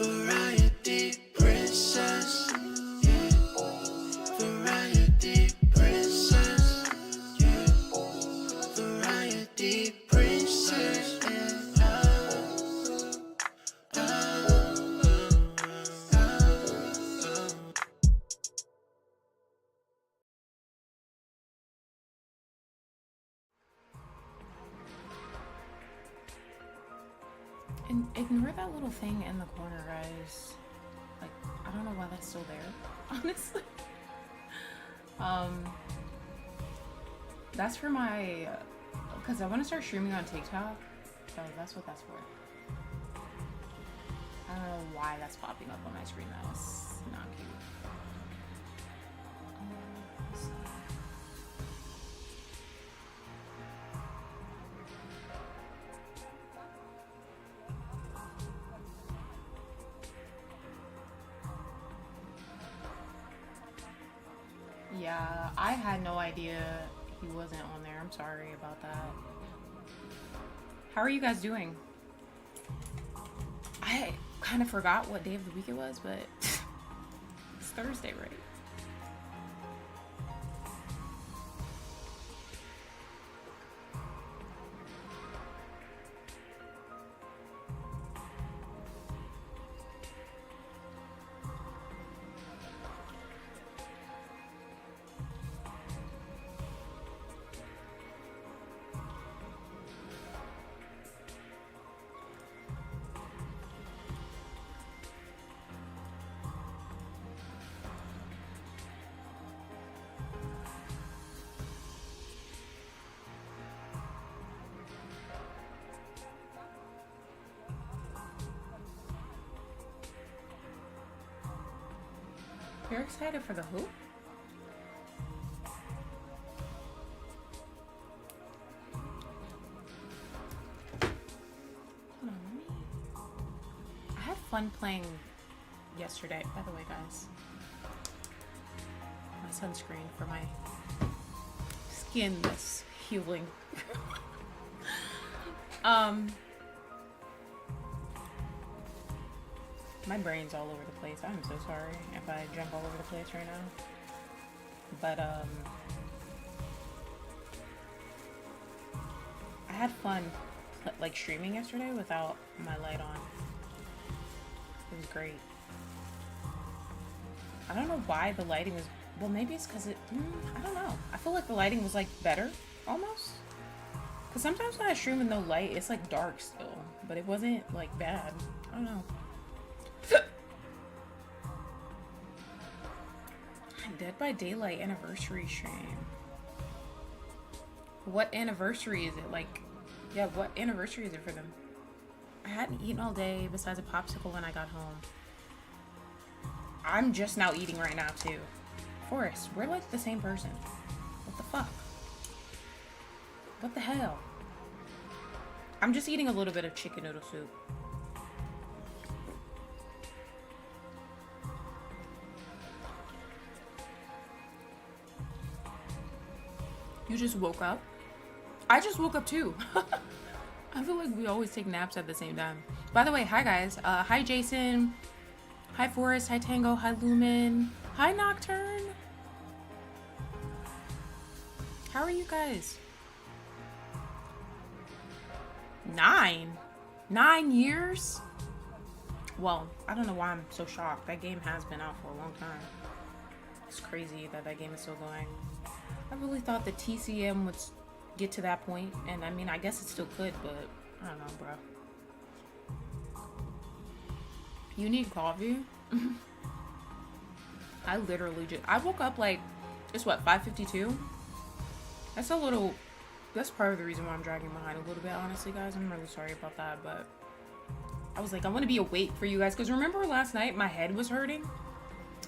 Variety princess, yeah. Variety princess, yeah. Variety princess, yeah. And ignore that little thing in the corner, guys. Like, I don't know why that's still there, honestly. Um, that's for my, because I want to start streaming on TikTok, so that's what that's for. I don't know why that's popping up on my screen. That's not cute. Let's see. Yeah, I had no idea he wasn't on there. I'm sorry about that. How are you guys doing? I kind of forgot what day of the week it was, but it's Thursday, right? You're excited for the who? Hold on, let me... I had fun playing yesterday, by the way, guys. My sunscreen for my skin that's healing. My brain's all over the place. I'm so sorry if I jump all over the place right now. But I had fun like streaming yesterday without my light on. It was great. I don't know why the lighting was, well, maybe it's because I don't know. I feel like the lighting was like better almost. Because sometimes when I stream with no light, it's like dark still, but it wasn't like bad. I don't know. Dead by Daylight anniversary stream. What anniversary is it? Like, yeah, what anniversary is it for them? I hadn't eaten all day besides a popsicle when I got home. I'm just now eating right now too. Forrest, we're like the same person. What the fuck? What the hell? I'm just eating a little bit of chicken noodle soup. You just woke up? I just woke up too. I feel like we always take naps at the same time. By the way, hi guys. Hi Jason. Hi Forrest. Hi Tango. Hi Lumen. Hi Nocturne. How are you guys? 9 years? Well, I don't know why I'm so shocked. That game has been out for a long time. It's crazy that that game is still going. I really thought the TCM would get to that point, and I mean, I guess it still could, but I don't know, bro. You need coffee? I literally just, I woke up like, it's what, 5:52? That's a little, that's part of the reason why I'm dragging behind a little bit, honestly, guys. I'm really sorry about that, but I was like, I want to be awake for you guys, because remember last night, my head was hurting?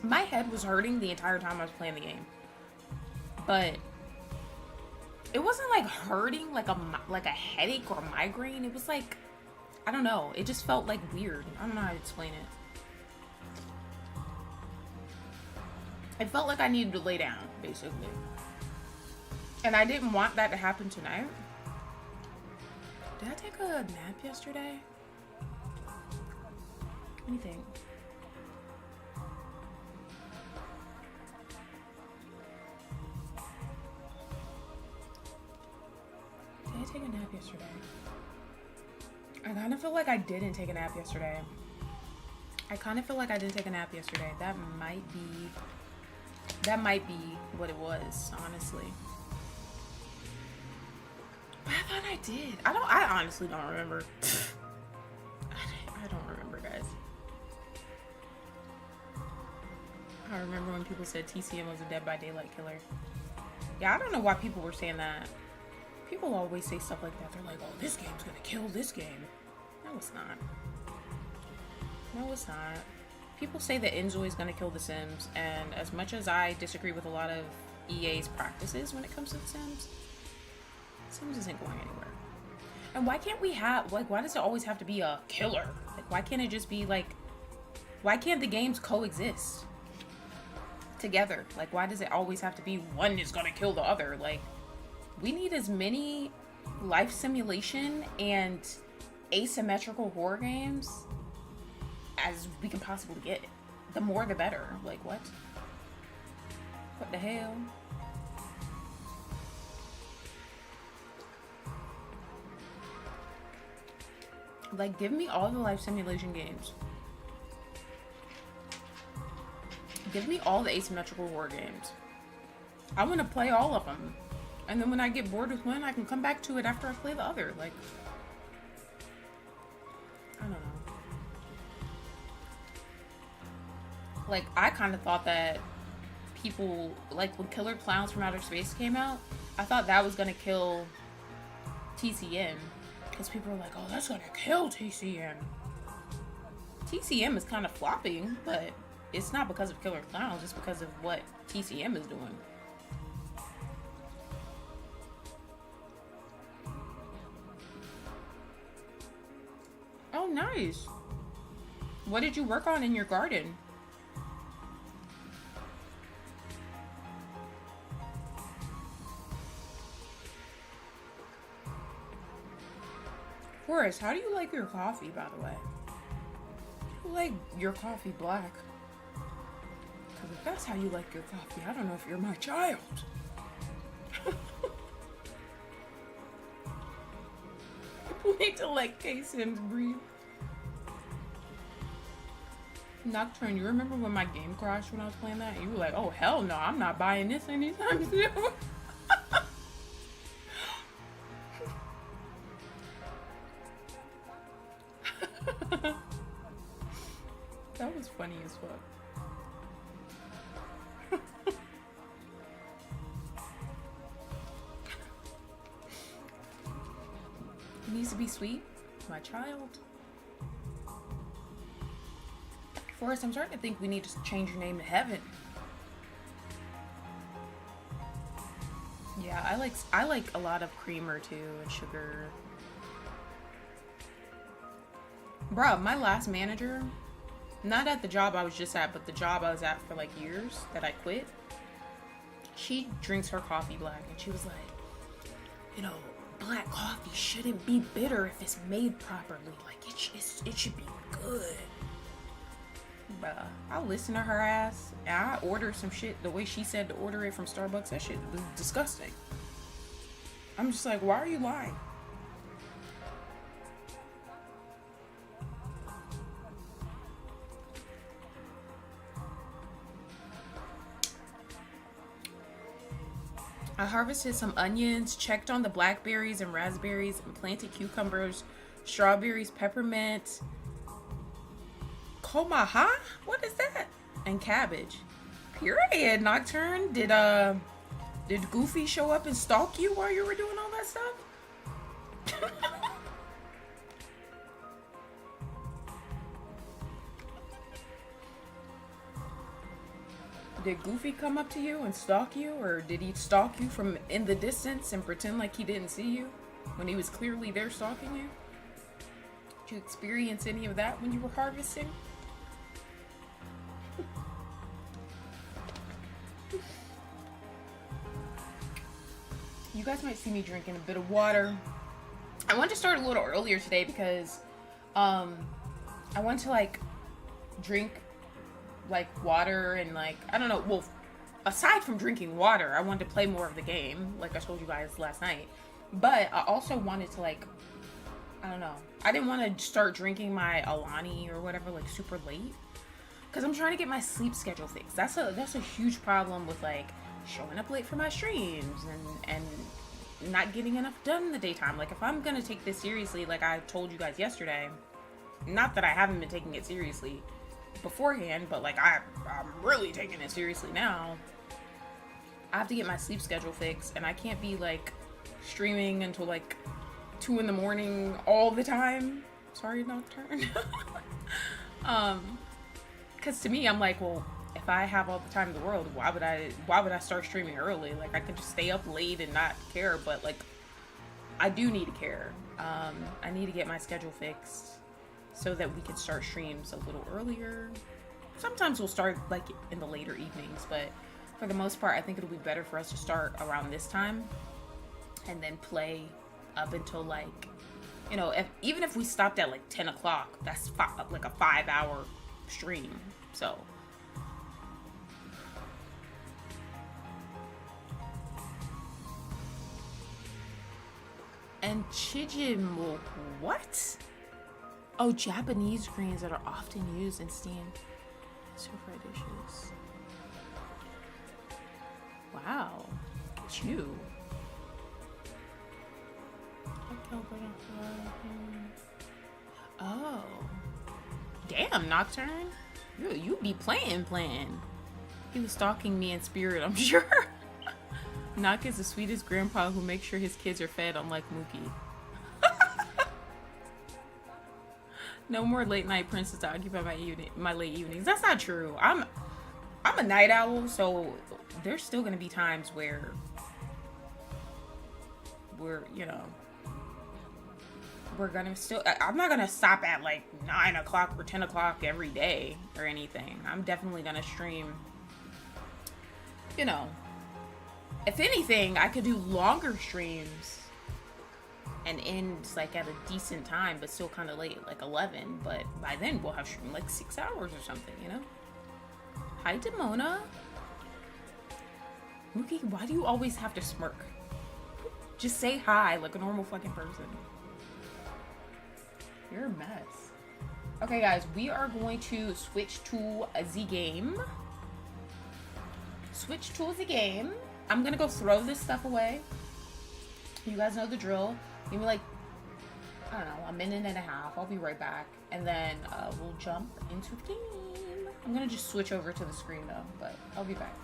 My head was hurting the entire time I was playing the game. But it wasn't like hurting like a headache or a migraine. It was like, I don't know. It just felt like weird. I don't know how to explain it. It felt like I needed to lay down, basically. And I didn't want that to happen tonight. Did I take a nap yesterday? What do you think? Did I take a nap yesterday? I kind of feel like I didn't take a nap yesterday. That might be what it was, honestly. But I thought I did. I honestly don't remember. I don't remember, guys. I remember when people said TCM was a Dead by Daylight killer. Yeah, I don't know why people were saying that. People always say stuff like that. They're like, oh, this game's gonna kill this game. No, it's not. No, it's not. People say that Enjoy is gonna kill The Sims, and as much as I disagree with a lot of EA's practices when it comes to The Sims, Sims isn't going anywhere. And why can't we have, like, why does it always have to be a killer? Like, why can't it just be, like, why can't the games coexist together? Like, why does it always have to be one is gonna kill the other? Like, we need as many life simulation and asymmetrical horror games as we can possibly get. The more the better. Like, what? What the hell? Like, give me all the life simulation games. Give me all the asymmetrical horror games. I want to play all of them. And then when I get bored with one, I can come back to it after I play the other. Like, I don't know. Like, I kind of thought that people, like, when Killer Clowns from Outer Space came out, I thought that was going to kill TCM. Because people were like, oh, that's going to kill TCM. TCM is kind of flopping, but it's not because of Killer Clowns. It's because of what TCM is doing. Oh, nice. What did you work on in your garden? Forrest, how do you like your coffee, by the way? Do you like your coffee black? Because if that's how you like your coffee, I don't know if you're my child. People need to let K-Sims breathe. Nocturne, you remember when my game crashed when I was playing that? You were like, oh, hell no, I'm not buying this anytime soon. That was funny as fuck. It needs to be sweet. My child. Forrest, I'm starting to think we need to change your name to Heaven. Yeah, I like a lot of creamer too and sugar. Bruh, my last manager, not at the job I was just at, but the job I was at for like years that I quit, she drinks her coffee black, and she was like, you know, black coffee shouldn't be bitter if it's made properly. Like, it should be good. Bruh, I listen to her ass, and I order some shit the way she said to order it from Starbucks. That shit was disgusting. I'm just like, why are you lying? I harvested some onions, checked on the blackberries and raspberries, and planted cucumbers, strawberries, peppermint, komaha? What is that? And cabbage. Period, Nocturne. Did Goofy show up and stalk you while you were doing all that stuff? Did Goofy come up to you and stalk you, or did he stalk you from in the distance and pretend like he didn't see you when he was clearly there stalking you? Did you experience any of that when you were harvesting? You guys might see me drinking a bit of water. I wanted to start a little earlier today because I want to like drink like water and like, I don't know. Well, aside from drinking water, I wanted to play more of the game, like I told you guys last night. But I also wanted to like, I don't know. I didn't want to start drinking my Alani or whatever like super late, because I'm trying to get my sleep schedule fixed. That's a huge problem with like showing up late for my streams and not getting enough done in the daytime. Like if I'm gonna take this seriously, like I told you guys yesterday, not that I haven't been taking it seriously beforehand, but like I'm really taking it seriously now. I have to get my sleep schedule fixed, and I can't be like streaming until like 2 in the morning all the time. Sorry, Nocturne. Because to me, I'm like, well, if I have all the time in the world, why would I start streaming early? Like I could just stay up late and not care, but like I do need to care. I need to get my schedule fixed so that we can start streams a little earlier. Sometimes we'll start like in the later evenings, but for the most part, I think it'll be better for us to start around this time and then play up until like, you know, even if we stopped at like 10 o'clock, that's like a 5-hour stream. So and Chijimo, what? Oh, Japanese greens that are often used in steamed stir-fry dishes. Wow, look at you. Oh, damn, Nocturne, you be playing. He was stalking me in spirit, I'm sure. Nock is the sweetest grandpa who makes sure his kids are fed, unlike Mookie. No more late night princess to occupy my late evenings. That's not true. I'm a night owl, so there's still gonna be times where we're gonna still. I'm not gonna stop at like 9 o'clock or 10 o'clock every day or anything. I'm definitely gonna stream. You know, if anything, I could do longer streams and end like at a decent time, but still kind of late, like 11. But by then we'll have streamed like 6 hours or something, you know? Hi, Demona. Mookie, why do you always have to smirk? Just say hi like a normal fucking person. You're a mess. Okay, guys, we are going to switch to the game. Switch to the game. I'm gonna go throw this stuff away. You guys know the drill. Give me like, I don't know, a minute and a half. I'll be right back. And then we'll jump into the game. I'm gonna just switch over to the screen though, but I'll be back.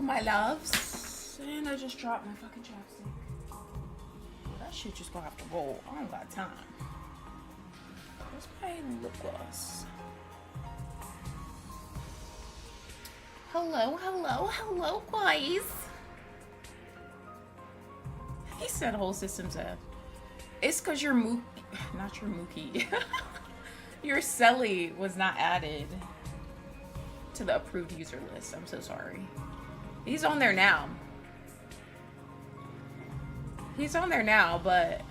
my loves. And I just dropped my fucking chapstick. Well, that shit just gonna have to roll. I don't got time. Where's my lip gloss? Hello, hello, hello, guys. He said whole system's F. It's because your not your Mookie. Your Selly was not added to the approved user list. I'm so sorry. He's on there now. He's on there now, but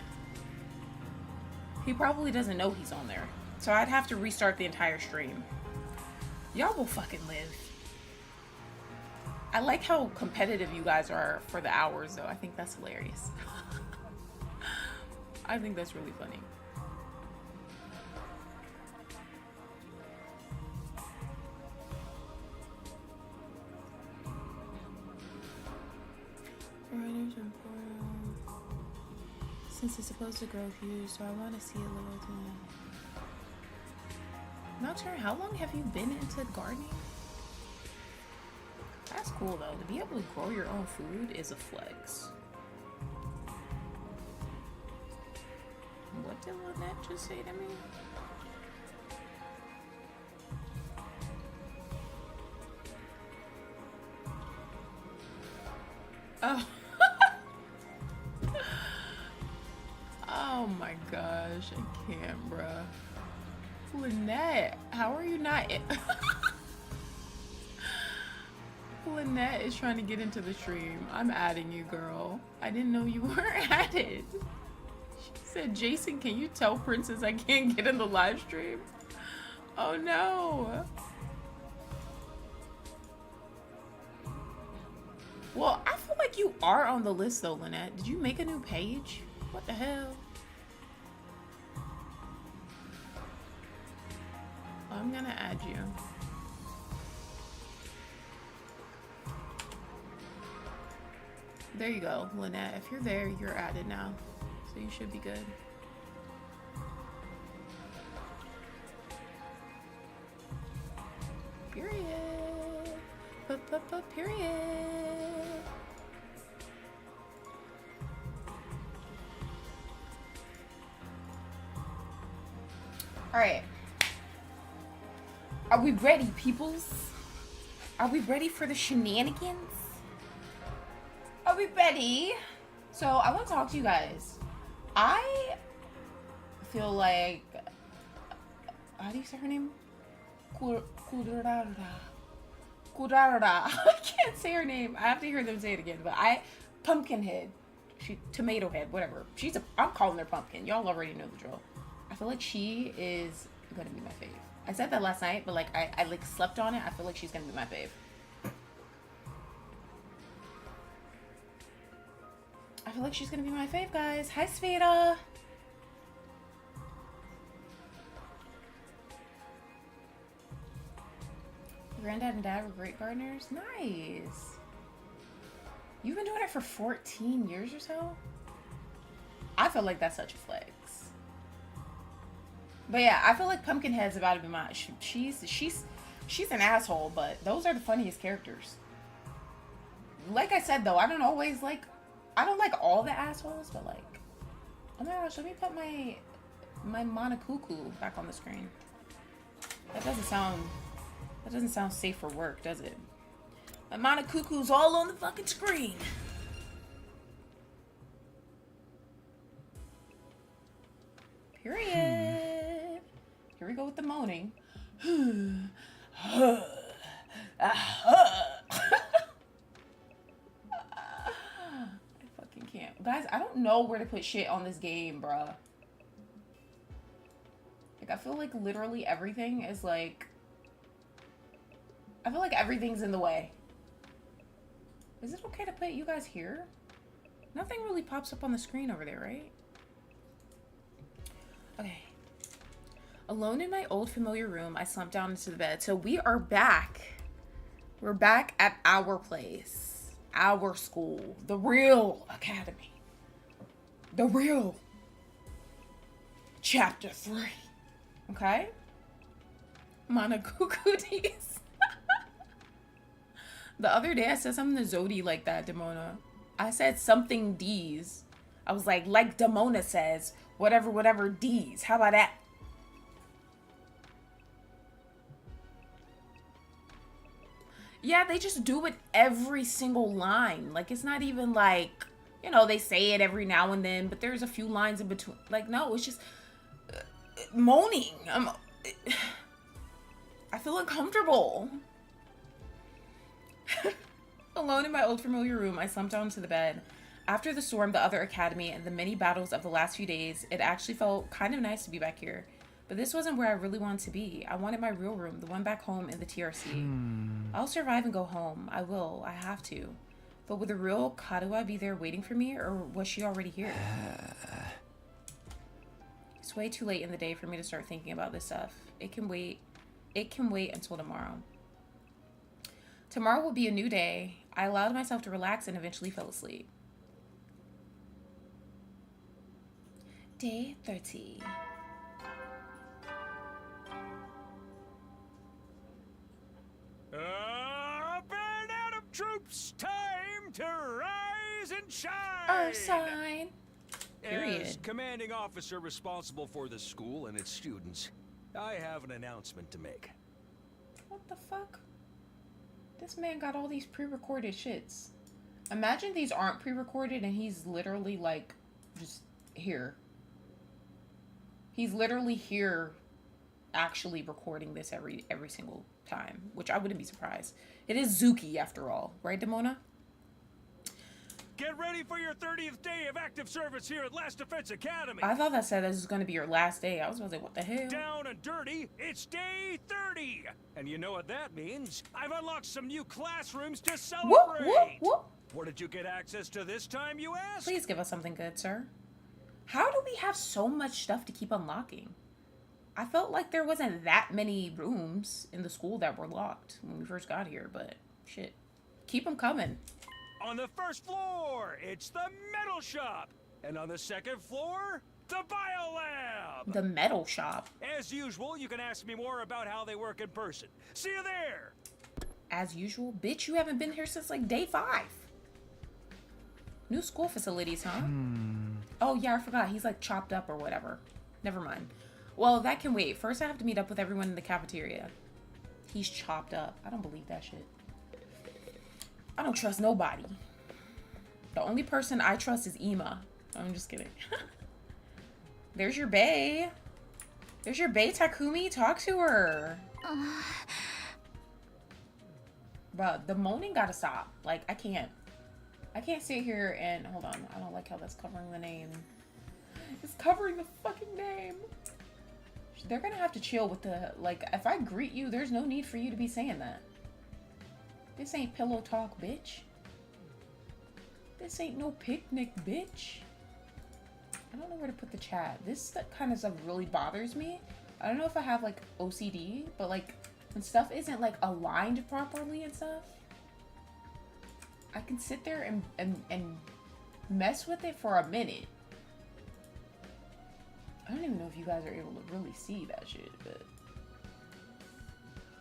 he probably doesn't know he's on there. So I'd have to restart the entire stream. Y'all will fucking live. I like how competitive you guys are for the hours, though. I think that's hilarious. I think that's really funny. Since it's supposed to grow huge, so I want to see a little thing. Nocturne, how long have you been into gardening? That's cool though. To be able to grow your own food is a flex. What did Lynette just say to me? Oh. Oh my gosh, I can't, bruh. Lynette, how are you not? Lynette is trying to get into the stream. I'm adding you, girl. I didn't know you were added. She said, Jason, can you tell Princess I can't get in the live stream? Oh no. Well, I feel like you are on the list though, Lynette. Did you make a new page? What the hell? I'm gonna add you. There you go, Lynette. If you're there, you're added now. So you should be good. Period. Period. All right. Are we ready, peoples? Are we ready for the shenanigans? Are we ready? So I want to talk to you guys. I feel like, how do you say her name? Kurara. I can't say her name. I have to hear them say it again. But Pumpkinhead, Tomato Head, whatever. I'm calling her Pumpkin. Y'all already know the drill. I feel like she is gonna be my fave. I said that last night, but like I like slept on it. I feel like she's gonna be my fave. I feel like she's gonna be my fave, guys. Hi, Sveta. Granddad and Dad were great gardeners. Nice. You've been doing it for 14 years or so? I feel like that's such a flex. But yeah, I feel like Pumpkinhead's about to be mine. She's an asshole, but those are the funniest characters. Like I said though, I don't like all the assholes, but like, oh my gosh, let me put my Monocuckoo back on the screen. That doesn't sound safe for work, does it? My Monocuckoo's all on the fucking screen. Period. Here we go with the moaning. I fucking can't. Guys, I don't know where to put shit on this game, bruh. Like, I feel like literally everything is like... I feel like everything's in the way. Is it okay to put you guys here? Nothing really pops up on the screen over there, right? Okay. Alone in my old familiar room, I slumped down into the bed. So we are back. We're back at our place. Our school. The real academy. The real chapter 3. Okay? Monocuckooties. The other day I said something to Zodi like that, Demona. I said something D's. I was like Demona says, whatever D's. How about that? Yeah, they just do it every single line. Like, it's not even like, you know, they say it every now and then, but there's a few lines in between. Like, no, it's just moaning. I feel uncomfortable. Alone in my old familiar room, I slumped down to the bed. After the storm, the other academy, and the many battles of the last few days, it actually felt kind of nice to be back here. But this wasn't where I really wanted to be. I wanted my real room, the one back home in the TRC. I'll survive and go home. I will. I have to. But would the real Kadoa be there waiting for me, or was she already here? It's way too late in the day for me to start thinking about this stuff. It can wait. It can wait until tomorrow. Tomorrow will be a new day. I allowed myself to relax and eventually fell asleep. Day 30. Band out of troops, time to rise and shine. Our sign. Period. As commanding officer responsible for the school and its students, I have an announcement to make. What the fuck? This man got all these pre-recorded shits. Imagine these aren't pre-recorded and he's literally like just here. He's literally here actually recording this every single time, which I wouldn't be surprised. It is Zuki after all, right, Demona? Get ready for your 30th day of active service here at Last Defense Academy. I thought that said this was going to be your last day. I was going to say, what the hell? Down and dirty, it's day 30. And you know what that means. I've unlocked some new classrooms to celebrate. Whoop, whoop, whoop. What did you get access to this time, you ask? Please give us something good, sir. How do we have so much stuff to keep unlocking? I felt like there wasn't that many rooms in the school that were locked when we first got here, but shit. Keep them coming. On the first floor, it's the metal shop. And on the second floor, the biolab. The metal shop. As usual, you can ask me more about how they work in person. See you there. As usual? Bitch, you haven't been here since like day 5. New school facilities, huh? Oh, yeah, I forgot. He's like chopped up or whatever. Never mind. Well, that can wait. First, I have to meet up with everyone in the cafeteria. He's chopped up. I don't believe that shit. I don't trust nobody. The only person I trust is Ema. I'm just kidding. There's your bae. There's your bae, Takumi. Talk to her. Bruh, the moaning gotta stop. Like, I can't sit here and... Hold on. I don't like how that's covering the name. It's covering the fucking name. They're gonna have to chill with the... Like, if I greet you, there's no need for you to be saying that. This ain't pillow talk, bitch. This ain't no picnic, bitch. I don't know where to put the chat. This kind of stuff really bothers me. I don't know if I have, like, OCD, but, like, when stuff isn't, like, aligned properly and stuff, I can sit there and mess with it for a minute. I don't even know if you guys are able to really see that shit, but...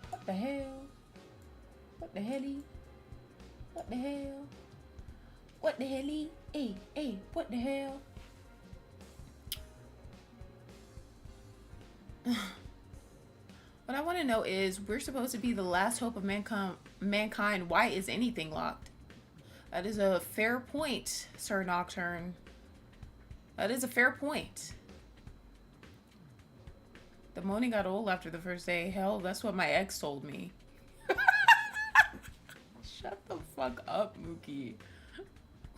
What the hell? What the helly? What the hell? What the helly? Hey, what the hell? What I want to know is, we're supposed to be the last hope of mankind. Why is anything locked? That is a fair point, Sir Nocturne. That is a fair point. The moaning got old after the first day. Hell, that's what my ex told me. Shut the fuck up, Mookie.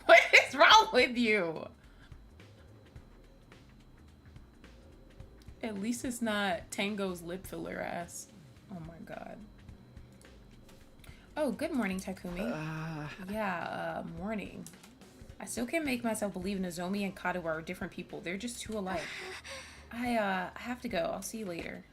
What is wrong with you? At least it's not Tango's lip filler ass. Oh my god. Oh, good morning, Takumi. Morning. I still can't make myself believe Nozomi and Kadoa are different people. They're just too alike. I have to go. I'll see you later.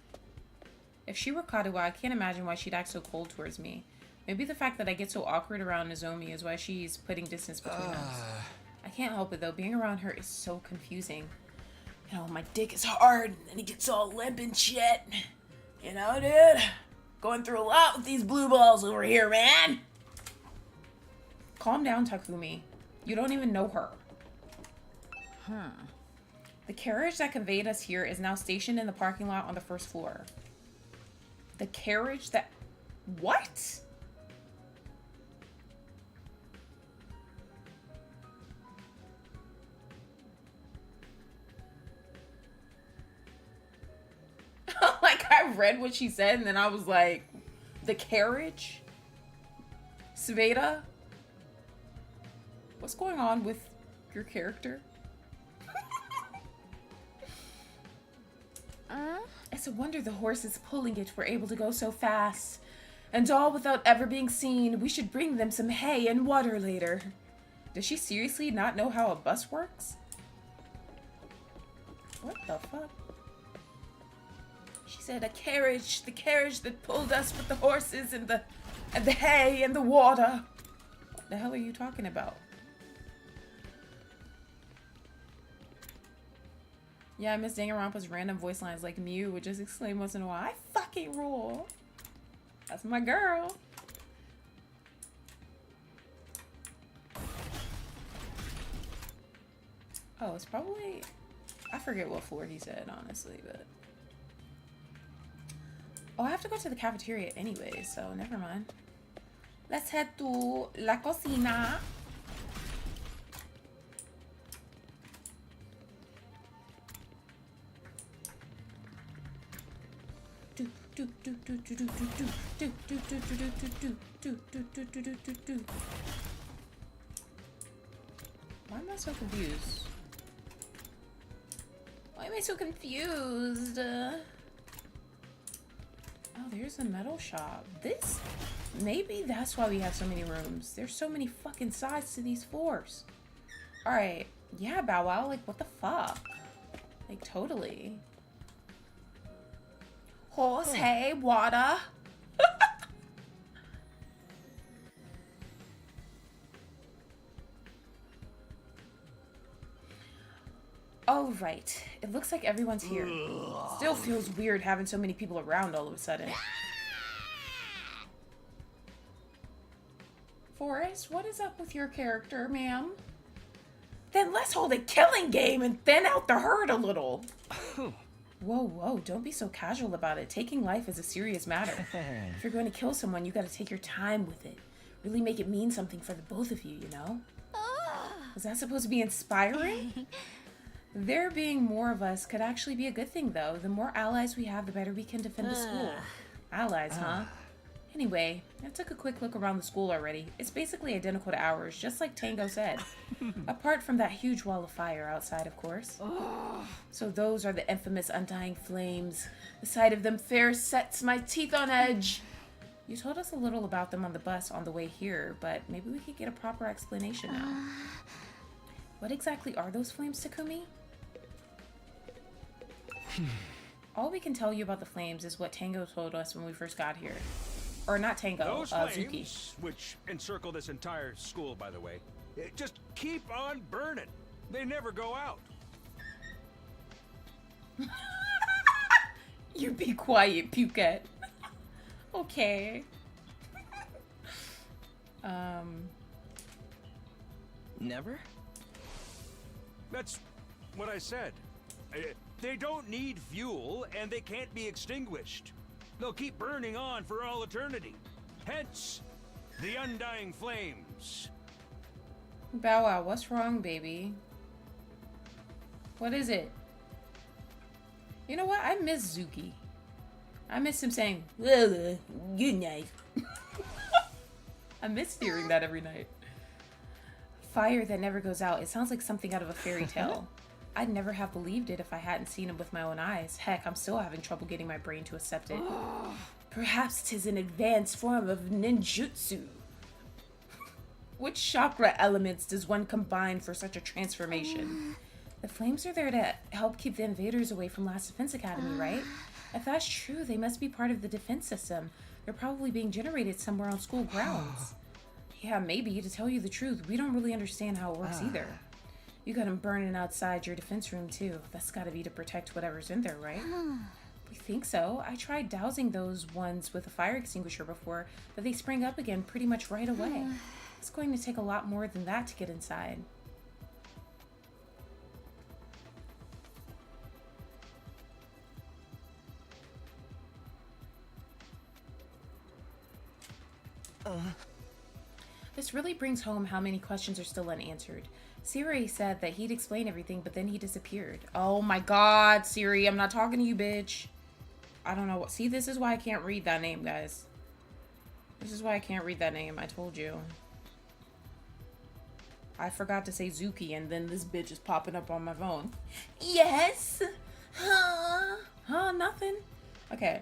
If she were Kadoa, I can't imagine why she'd act so cold towards me. Maybe the fact that I get so awkward around Nozomi is why she's putting distance between us. I can't help it though. Being around her is so confusing. You know, my dick is hard and it gets all limp and shit. You know, dude? Going through a lot with these blue balls over here, man. calm down, Takumi. You don't even know her. The carriage that conveyed us here is now stationed in the parking lot on the first floor. The carriage that... What? Like, I read what she said, and then I was like, the carriage? Sveta? What's going on with your character? It's a wonder the horses pulling it were able to go so fast. And all without ever being seen. We should bring them some hay and water later. Does she seriously not know how a bus works? What the fuck? She said the carriage that pulled us with the horses and the hay and the water. What the hell are you talking about? Yeah, I miss Danganronpa's random voice lines like Mew would just exclaim once in a while, I fucking rule. That's my girl. Oh, it's probably... I forget what floor he said, honestly, but... Oh, I have to go to the cafeteria anyway, so never mind. Let's head to La Cocina. Why am I so confused? Why am I so confused? Oh, there's a metal shop. This... Maybe that's why we have so many rooms. There's so many fucking sides to these floors. Alright. Yeah, Bow Wow. Like, what the fuck? Like, totally. Horse, hay, water. Oh, right. It looks like everyone's here. Still feels weird having so many people around all of a sudden. Forrest, what is up with your character, ma'am? Then let's hold a killing game and thin out the herd a little. Whoa, whoa, don't be so casual about it. Taking life is a serious matter. If you're going to kill someone, you gotta take your time with it. Really make it mean something for the both of you, you know? Was that supposed to be inspiring? There being more of us could actually be a good thing, though. The more allies we have, the better we can defend the school. Allies, huh? Anyway, I took a quick look around the school already. It's basically identical to ours, just like Tango said. Apart from that huge wall of fire outside, of course. So those are the infamous undying flames. The sight of them fair sets my teeth on edge. You told us a little about them on the bus on the way here, but maybe we could get a proper explanation now. What exactly are those flames, Takumi? All we can tell you about the flames is what Tango told us when we first got here. Or not Tango, Those Zuki. flames, which encircle this entire school, by the way, just keep on burning. They never go out. You be quiet, Pukette. Okay. Never? That's what I said. They don't need fuel, and they can't be extinguished. They'll keep burning on for all eternity. Hence, the undying flames. Bow Wow, what's wrong, baby? What is it? You know what? I miss Zuki. I miss him saying, well, good night. I miss hearing that every night. Fire that never goes out. It sounds like something out of a fairy tale. I'd never have believed it if I hadn't seen it with my own eyes. Heck, I'm still having trouble getting my brain to accept it. Perhaps 'tis an advanced form of ninjutsu. Which chakra elements does one combine for such a transformation? The flames are there to help keep the invaders away from Last Defense Academy, right? If that's true, they must be part of the defense system. They're probably being generated somewhere on school grounds. Yeah, maybe. To tell you the truth, we don't really understand how it works either. You got them burning outside your defense room, too. That's gotta be to protect whatever's in there, right? We think so. I tried dousing those ones with a fire extinguisher before, but they sprang up again pretty much right away. It's going to take a lot more than that to get inside. This really brings home how many questions are still unanswered. Siri said that he'd explain everything, but then he disappeared. Oh my god, Siri, I'm not talking to you, bitch. I don't know what. See, this is why I can't read that name, guys. This is why I can't read that name. I told you. I forgot to say Zuki, and then this bitch is popping up on my phone. Yes? Huh? Huh? Nothing? Okay.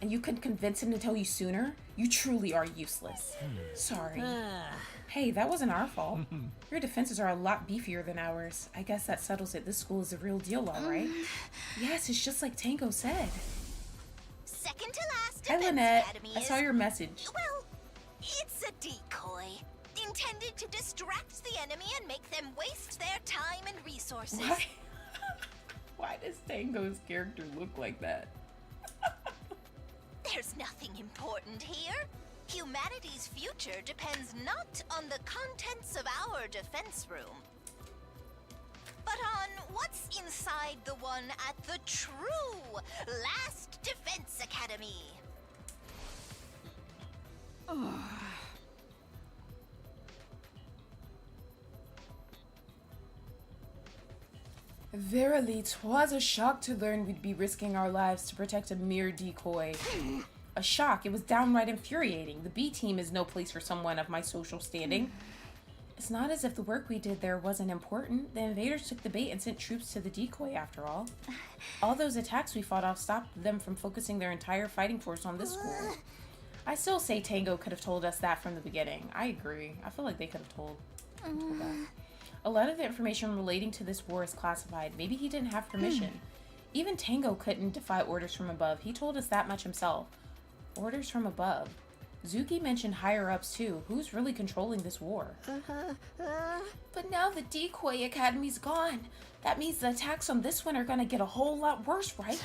And you couldn't convince him to tell you sooner? You truly are useless. Sorry. Hey, that wasn't our fault. Your defenses are a lot beefier than ours. I guess that settles it. This school is the real deal, all right? Yes, it's just like Tango said. Second to last Hi, Defense Lynette. Academy I saw is- your message. Well, it's a decoy. Intended to distract the enemy and make them waste their time and resources. Why? Why does Tango's character look like that? There's nothing important here. Humanity's future depends not on the contents of our defense room, but on what's inside the one at the true Last Defense Academy. Verily, 'twas a shock to learn we'd be risking our lives to protect a mere decoy. A shock. It was downright infuriating. The B team is no place for someone of my social standing. It's not as if the work we did there wasn't important. The invaders took the bait and sent troops to the decoy, after all. All those attacks we fought off stopped them from focusing their entire fighting force on this school. I still say Tango could have told us that from the beginning. I agree. I feel like they could have told that. A lot of the information relating to this war is classified. Maybe he didn't have permission. Even Tango couldn't defy orders from above. He told us that much himself. Orders from above. Zuki mentioned higher-ups too. Who's really controlling this war? But now the Decoy Academy's gone. That means the attacks on this one are gonna get a whole lot worse, right?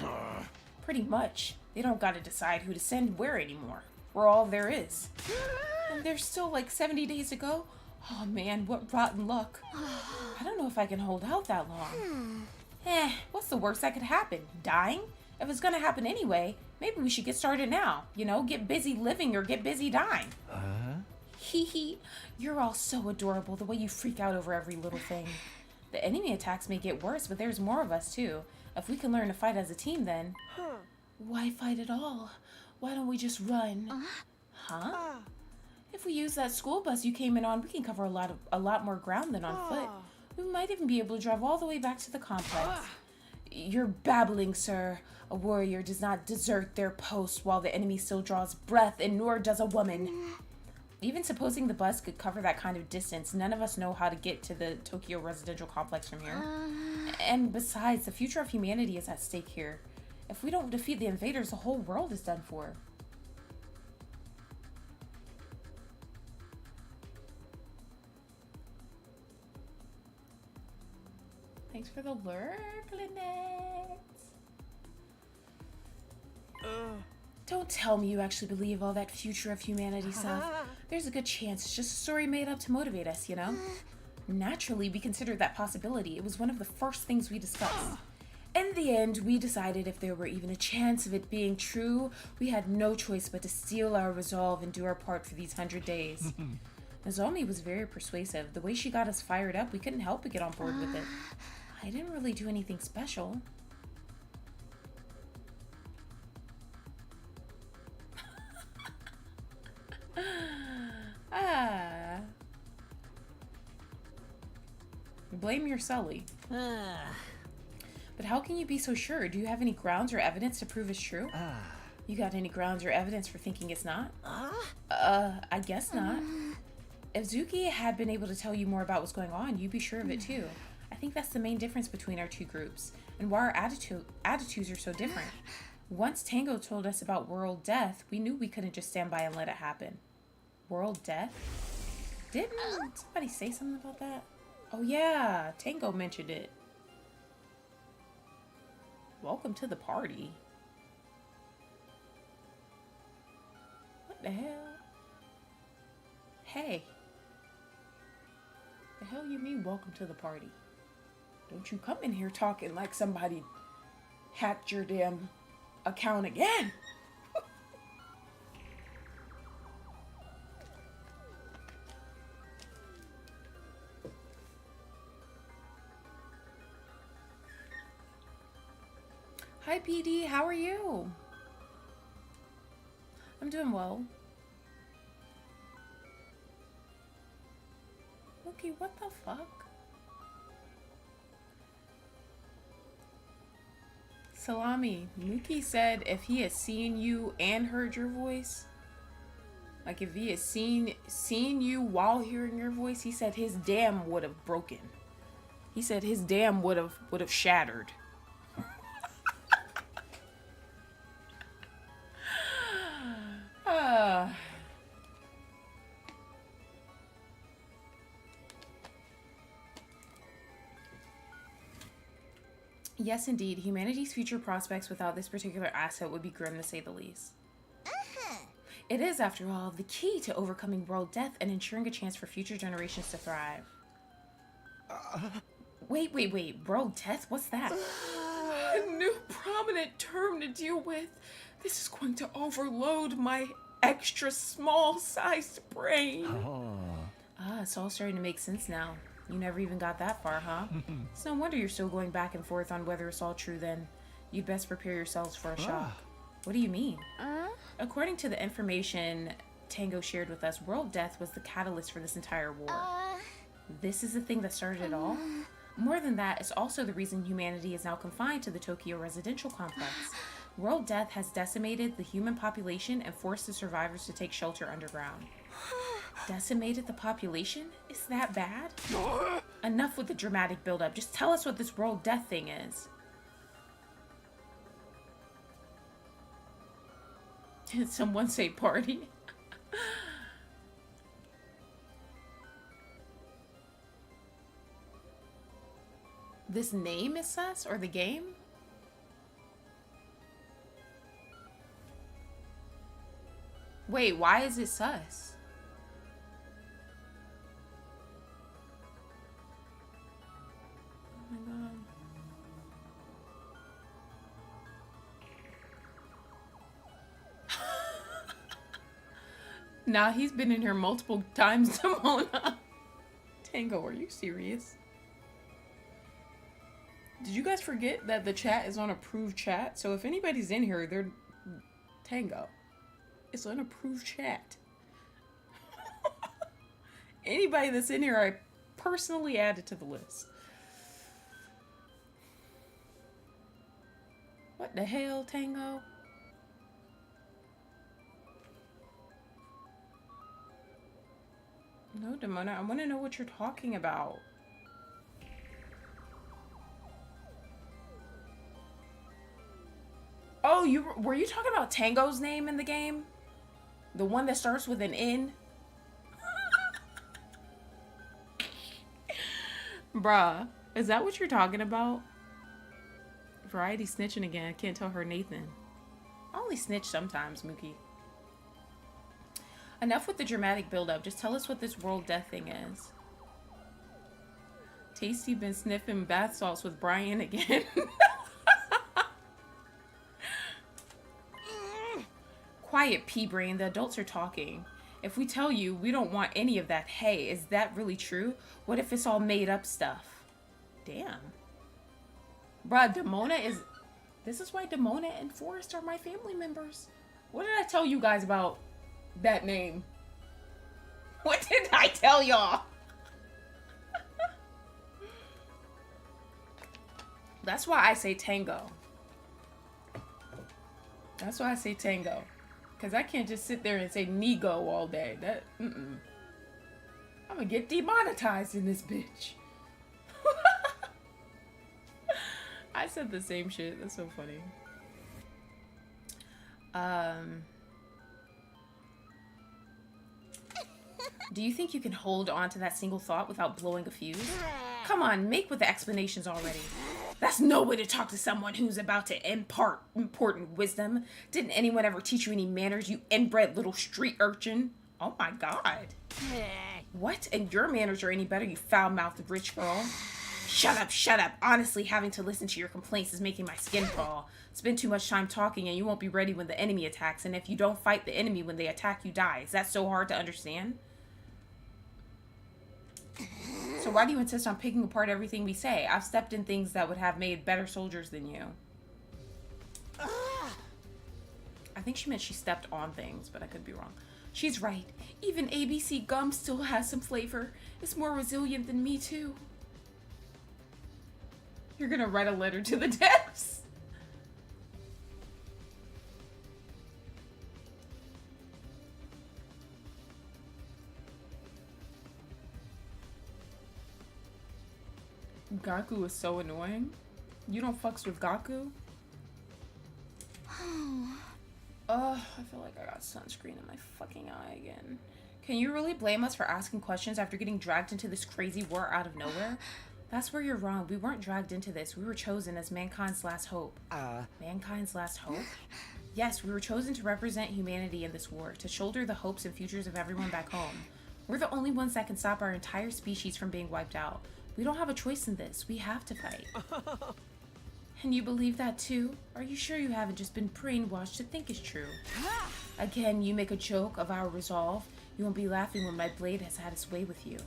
Pretty much. They don't gotta decide who to send where anymore. We're all there is. And there's still like 70 days to go. Oh man, what rotten luck. I don't know if I can hold out that long. What's the worst that could happen? Dying? If it's gonna happen anyway, maybe we should get started now. You know, get busy living or get busy dying. Hee hee. You're all so adorable, the way you freak out over every little thing. The enemy attacks may get worse, but there's more of us too. If we can learn to fight as a team, then... Why fight at all? Why don't we just run? Huh? If we use that school bus you came in on, we can cover a lot more ground than on foot. We might even be able to drive all the way back to the complex. You're babbling, sir. A warrior does not desert their post while the enemy still draws breath, and nor does a woman. Even supposing the bus could cover that kind of distance, none of us know how to get to the Tokyo residential complex from here. And besides, the future of humanity is at stake here. If we don't defeat the invaders, the whole world is done for. Thanks for the lurk, Lynette. Don't tell me you actually believe all that future of humanity stuff. There's a good chance it's just a story made up to motivate us, you know? Naturally, we considered that possibility. It was one of the first things we discussed. In the end, we decided if there were even a chance of it being true, we had no choice but to steel our resolve and do our part for these 100 days. Nozomi was very persuasive. The way she got us fired up, we couldn't help but get on board with it. I didn't really do anything special. Blame your Sully. But how can you be so sure? Do you have any grounds or evidence to prove it's true? You got any grounds or evidence for thinking it's not? I guess not. If Zuki had been able to tell you more about what's going on, you'd be sure of it too. I think that's the main difference between our two groups, and why our attitudes are so different. Once Tango told us about world death, we knew we couldn't just stand by and let it happen. World death? Didn't somebody say something about that? Oh yeah, Tango mentioned it. Welcome to the party. What the hell? Hey. The hell you mean welcome to the party? Don't you come in here talking like somebody hacked your damn account again. Hi PD, how are you? I'm doing well. Okay, what the fuck? Salami, Mookie said if he has seen you and heard your voice, like if he has seen you while hearing your voice, he said his dam would have broken. He said his dam would have shattered. Yes, indeed. Humanity's future prospects without this particular asset would be grim, to say the least. It is, after all, the key to overcoming world death and ensuring a chance for future generations to thrive. Wait. World death? What's that? A new prominent term to deal with. This is going to overload my extra small-sized brain. It's all starting to make sense now. You never even got that far, huh? It's no wonder you're still going back and forth on whether it's all true then. You'd best prepare yourselves for a shock. What do you mean? According to the information Tango shared with us, world death was the catalyst for this entire war. This is the thing that started it all? More than that, it's also the reason humanity is now confined to the Tokyo residential complex. World death has decimated the human population and forced the survivors to take shelter underground. Decimated the population? Is that bad? Enough with the dramatic buildup. Just tell us what this world death thing is. Did someone say party? This name is sus? Or the game? Wait, why is it sus? Oh my god. Nah, he's been in here multiple times, Demona. Tango, are you serious? Did you guys forget that the chat is on approved chat? So if anybody's in here, they're Tango. It's an approved chat. Anybody that's in here, I personally added to the list. What the hell, Tango? No, Demona, I want to know what you're talking about. Oh, were you talking about Tango's name in the game? The one that starts with an N? Bruh, is that what you're talking about? Variety snitching again. I can't tell her Nathan. I only snitch sometimes, Mookie. Enough with the dramatic buildup. Just tell us what this world death thing is. Tasty been sniffing bath salts with Brian again. Quiet, pea-brain. The adults are talking. If we tell you we don't want any of that, hey, is that really true? What if it's all made up stuff? Damn. Bruh, Demona is... This is why Demona and Forrest are my family members. What did I tell you guys about that name? What did I tell y'all? That's why I say Tango. That's why I say Tango. Because I can't just sit there and say Nego all day. I'm gonna get demonetized in this bitch. I said the same shit. That's so funny. Do you think you can hold on to that single thought without blowing a fuse? Come on, make with the explanations already. That's no way to talk to someone who's about to impart important wisdom. Didn't anyone ever teach you any manners, you inbred little street urchin? Oh my god. What? And your manners are any better, you foul-mouthed rich girl? Shut up, shut up. Honestly, having to listen to your complaints is making my skin crawl. Spend too much time talking and you won't be ready when the enemy attacks. And if you don't fight the enemy when they attack, you die. Is that so hard to understand? So why do you insist on picking apart everything we say? I've stepped in things that would have made better soldiers than you. I think she meant she stepped on things, but I could be wrong. She's right. Even ABC gum still has some flavor. It's more resilient than me, too. You're gonna write a letter to the devs. Gaku is so annoying. You don't fucks with Gaku? Ugh, I feel like I got sunscreen in my fucking eye again. Can you really blame us for asking questions after getting dragged into this crazy war out of nowhere? That's where you're wrong. We weren't dragged into this. We were chosen as mankind's last hope. Mankind's last hope? Yes, we were chosen to represent humanity in this war, to shoulder the hopes and futures of everyone back home. We're the only ones that can stop our entire species from being wiped out. We don't have a choice in this. We have to fight. And you believe that too? Are you sure you haven't just been brainwashed to think it's true? Again, you make a joke of our resolve. You won't be laughing when my blade has had its way with you.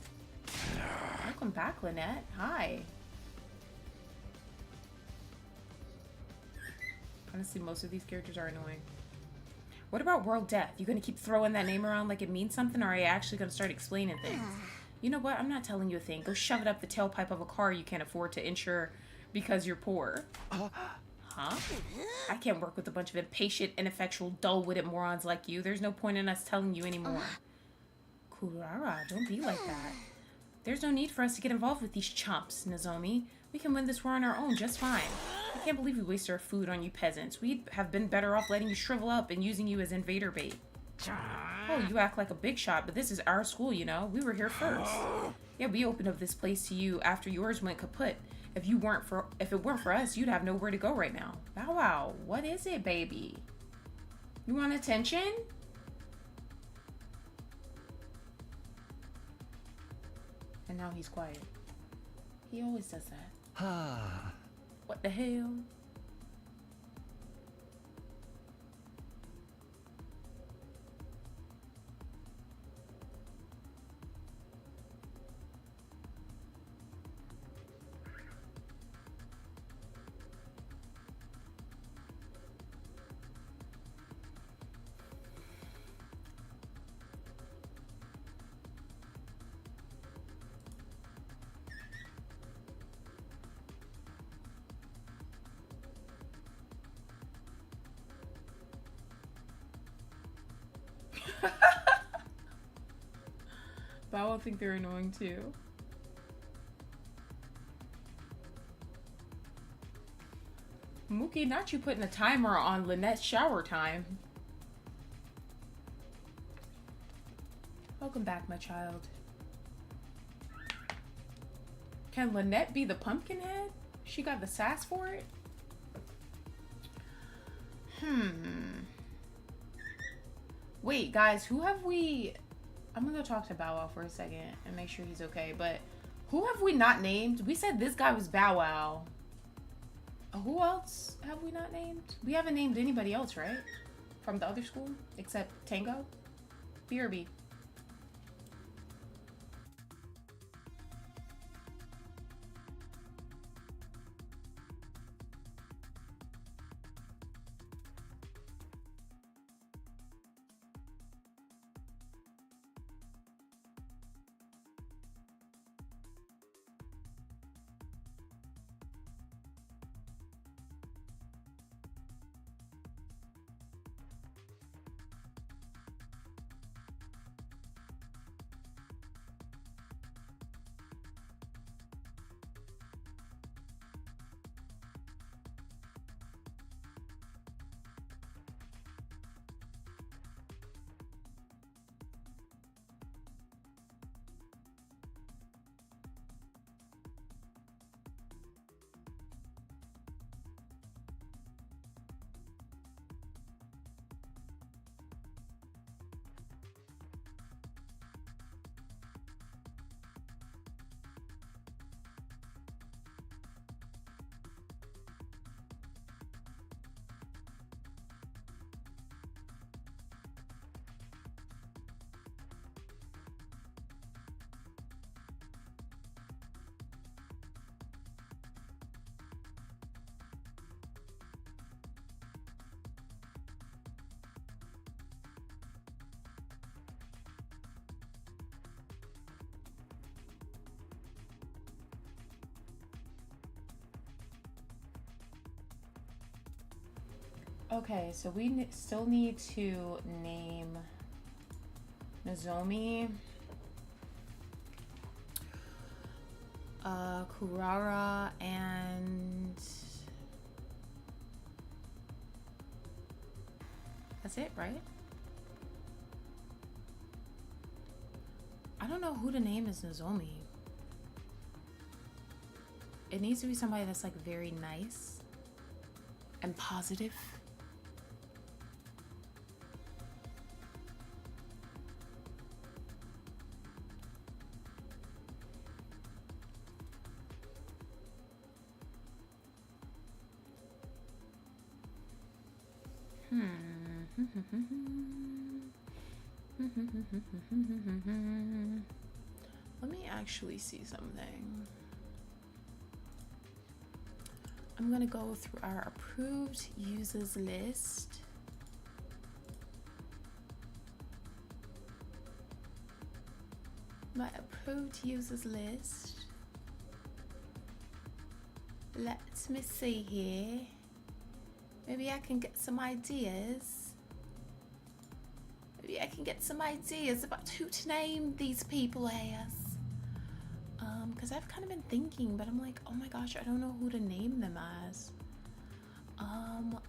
Welcome back, Lynette. Hi. Honestly, most of these characters are annoying. What about World Death? You gonna keep throwing that name around like it means something, or are you actually gonna start explaining things? You know what? I'm not telling you a thing. Go shove it up the tailpipe of a car you can't afford to insure because you're poor. Huh? I can't work with a bunch of impatient, ineffectual, dull-witted morons like you. There's no point in us telling you anymore. Kurara, don't be like that. There's no need for us to get involved with these chumps, Nozomi. We can win this war on our own just fine. I can't believe we wasted our food on you peasants. We'd have been better off letting you shrivel up and using you as invader bait. Oh, you act like a big shot, but this is our school, you know? We were here first. Yeah, we opened up this place to you after yours went kaput. If it weren't for us, you'd have nowhere to go right now. Bow wow, what is it, baby? You want attention? And now he's quiet. He always does that. What the hell? But I will think they're annoying too. Mookie, not you putting a timer on Lynette's shower time. Welcome back, my child. Can Lynette be the pumpkin head? She got the sass for it? Wait, guys, who have we... I'm gonna go talk to Bow Wow for a second and make sure he's okay, but who have we not named? We said this guy was Bow Wow. Who else have we not named? We haven't named anybody else, right? From the other school? Except Tango? BRB. Okay, so we still need to name Nozomi, Kurara, and that's it, right? I don't know who to name as Nozomi. It needs to be somebody that's like very nice and positive. Let me actually see something. I'm gonna go through our approved users list. My approved users list. Let me see here. Maybe I can get some ideas. Maybe I can get some ideas about who to name these people as. Because I've kind of been thinking, but I'm like, oh my gosh, I don't know who to name them as.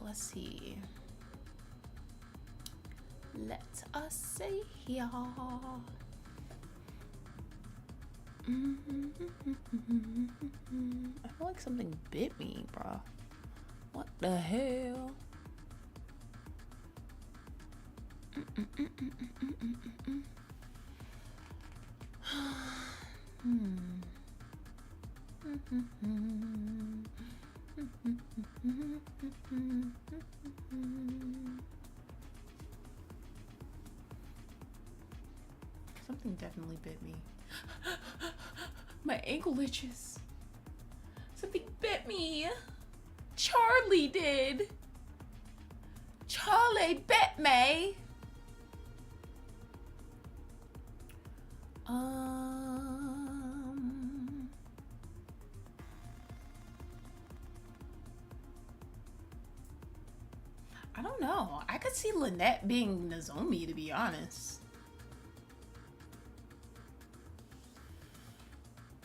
Let's see. Let us see here. I feel like something bit me, bro. What the hell? Something definitely bit me. My ankle itches. Something bit me. Charlie did. Charlie bit me. I don't know. I could see Lynette being Nozomi, to be honest.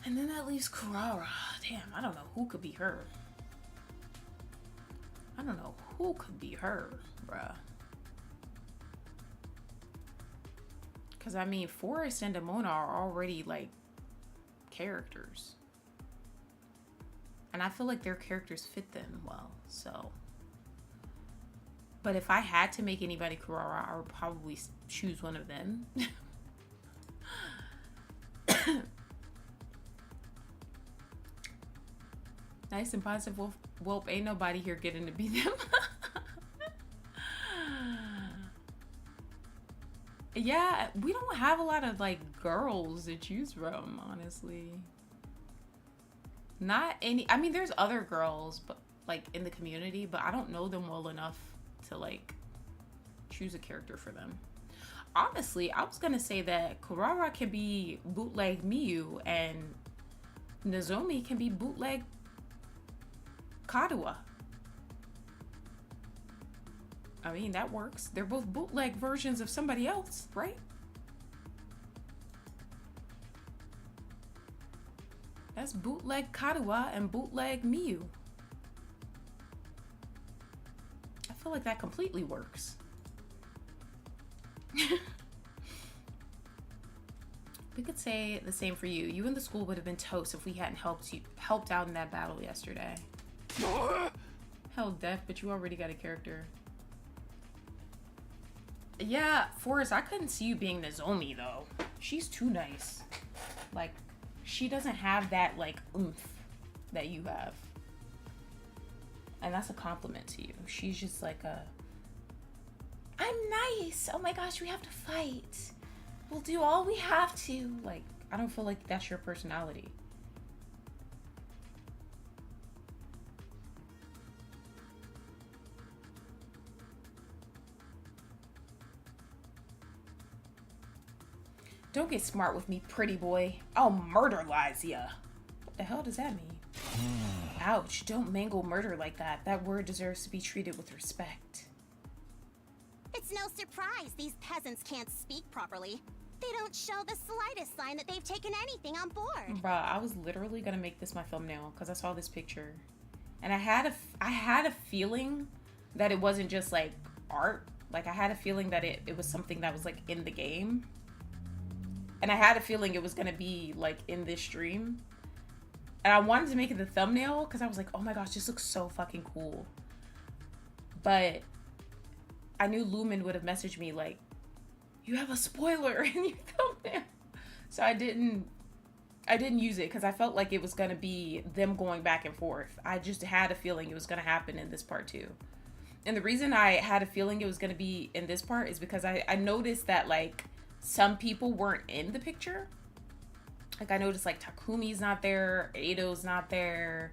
And then that leaves Kurara. Damn, I don't know who could be her. I don't know who could be her, bruh. Because, I mean, Forrest and Demona are already, like, characters. And I feel like their characters fit them well, so. But if I had to make anybody Kurara, I would probably choose one of them. Nice and positive, Welp. Ain't nobody here getting to be them. Yeah, we don't have a lot of, like, girls to choose from, honestly. Not any. I mean, there's other girls, but like in the community, but I don't know them well enough to like choose a character for them. Honestly, I was gonna say that Kurara can be bootleg Miyu and Nozomi can be bootleg Kadoa. I mean, that works. They're both bootleg versions of somebody else, right? That's bootleg Kadoa and bootleg Miyu. I feel like that completely works. We could say the same for you. You and the school would have been toast if we hadn't helped out in that battle yesterday. Hell, deaf, but you already got a character. Yeah, Forrest, I couldn't see you being Nozomi though. She's too nice. Like, she doesn't have that like oomph that you have. And that's a compliment to you. She's just like I'm nice. Oh my gosh, we have to fight. We'll do all we have to. Like, I don't feel like that's your personality. Don't get smart with me, pretty boy. I'll murder-lize ya. What the hell does that mean? Ouch, don't mangle murder like that. That word deserves to be treated with respect. surprised these peasants can't speak properly. They don't show the slightest sign that they've taken anything on board. Bruh, I was literally gonna make this my thumbnail because I saw this picture. And I had a feeling that it wasn't just like art. Like I had a feeling that it was something that was like in the game. And I had a feeling it was gonna be like in this stream. And I wanted to make it the thumbnail because I was like, oh my gosh, this looks so fucking cool. But I knew Lumen would have messaged me like, you have a spoiler in your thumbnail. So I didn't use it because I felt like it was going to be them going back and forth. I just had a feeling it was going to happen in this part too. And the reason I had a feeling it was going to be in this part is because I noticed that like some people weren't in the picture. Like I noticed like Takumi's not there, Eido's not there,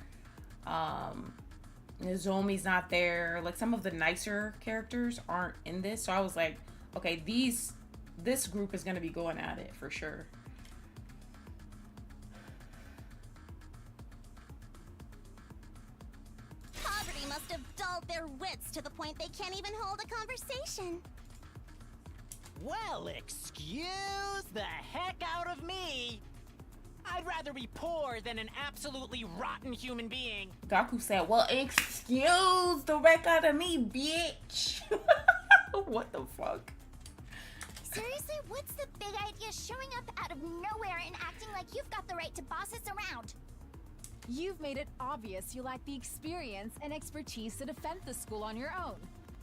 Nozomi's not there. Like some of the nicer characters aren't in this. So I was like, okay, this group is going to be going at it for sure. Poverty must have dulled their wits to the point they can't even hold a conversation. Well, excuse the heck out of me. I'd rather be poor than an absolutely rotten human being. Gaku said, well, excuse the heck out of me, bitch. What the fuck? Seriously, what's the big idea showing up out of nowhere and acting like you've got the right to boss us around? You've made it obvious you lack the experience and expertise to defend the school on your own.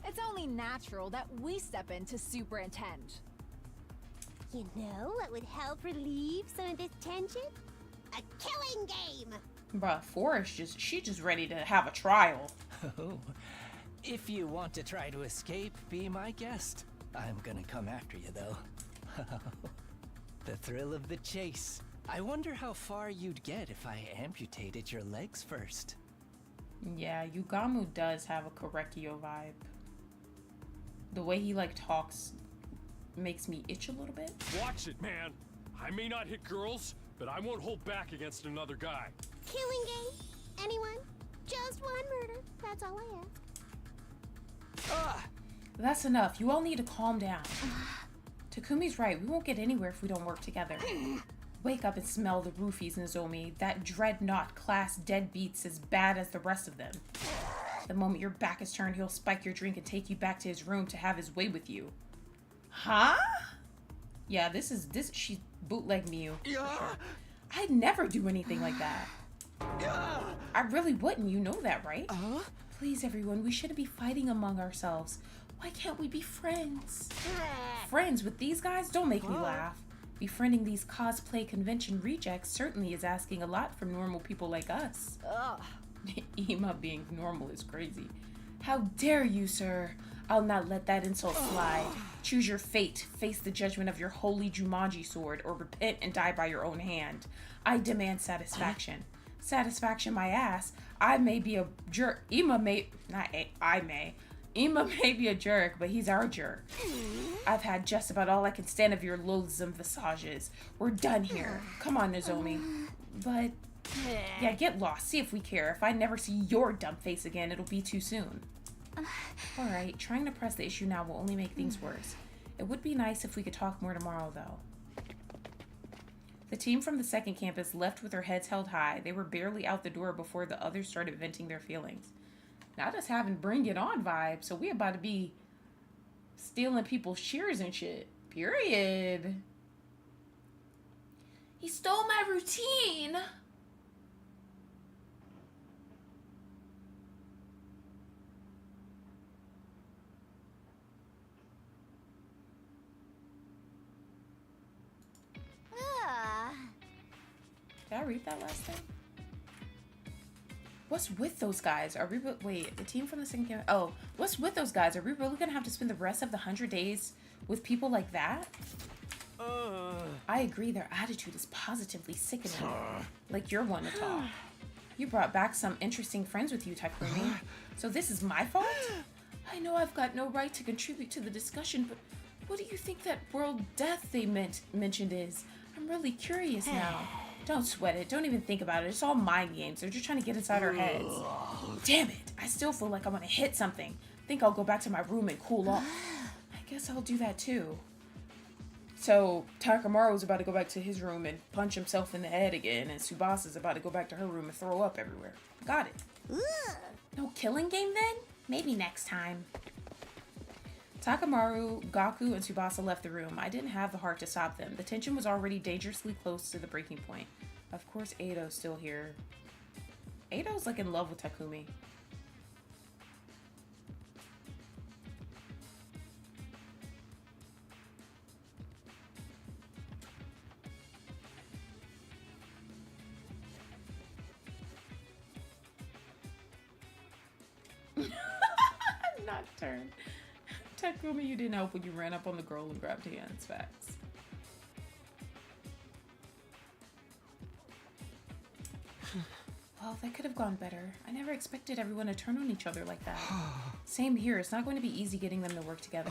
It's only natural that we step in to superintend. You know what would help relieve some of this tension? A killing game! Bruh, Forrest she just ready to have a trial. Oh, if you want to try to escape, be my guest. I'm gonna come after you, though. The thrill of the chase. I wonder how far you'd get if I amputated your legs first. Yeah, Yugamu does have a Korekio vibe. The way he like talks makes me itch a little bit. Watch it, man. I may not hit girls, but I won't hold back against another guy. Killing game? Anyone? Just one murder. That's all I ask. Ah! That's enough. You all need to calm down. Takumi's right. We won't get anywhere if we don't work together. Wake up and smell the roofies, Nozomi. That dreadnought class deadbeat's as bad as the rest of them. The moment your back is turned, he'll spike your drink and take you back to his room to have his way with you. Huh? Yeah, she bootleg Mew. For sure. I'd never do anything like that. I really wouldn't. You know that, right? Please, everyone, we shouldn't be fighting among ourselves. Why can't we be friends? Friends with these guys? Don't make me laugh. Befriending these cosplay convention rejects certainly is asking a lot from normal people like us. Ima being normal is crazy. How dare you, sir? I'll not let that insult slide. Choose your fate. Face the judgment of your holy Jumanji sword, or repent and die by your own hand. I demand satisfaction. Satisfaction, my ass. I may be a jerk. Ima may be a jerk, but he's our jerk. I've had just about all I can stand of your loathsome visages. We're done here. Come on, Nozomi. But, yeah, get lost. See if we care. If I never see your dumb face again, it'll be too soon. Alright, trying to press the issue now will only make things worse. It would be nice if we could talk more tomorrow, though. The team from the second campus left with their heads held high. They were barely out the door before the others started venting their feelings. Now just having bring it on vibes, so we about to be stealing people's cheers and shit. Period. He stole my routine. Did I read that last time? What's with those guys? Are we wait, the team from the second game? Oh, what's with those guys? Are we really gonna have to spend the rest of the 100 days with people like that? I agree, their attitude is positively sickening. Like you're one to talk. You brought back some interesting friends with you, Takumi. So this is my fault? I know I've got no right to contribute to the discussion, but what do you think that world death they mentioned is? I'm really curious now. Don't sweat it. Don't even think about it. It's all mind games. They're just trying to get inside our heads. Damn it. I still feel like I want to hit something. Think I'll go back to my room and cool off. I guess I'll do that too. So Takamaru was about to go back to his room and punch himself in the head again, and Tsubasa's about to go back to her room and throw up everywhere. Got it. Ugh. No killing game then? Maybe next time. Takamaru, Gaku, and Tsubasa left the room. I didn't have the heart to stop them. The tension was already dangerously close to the breaking point. Of course, Eido's still here. Eido's like in love with Takumi. Nocturne. Takumi, you didn't help when you ran up on the girl and grabbed hands. Facts. Well, that could have gone better. I never expected everyone to turn on each other like that. Same here. It's not going to be easy getting them to work together.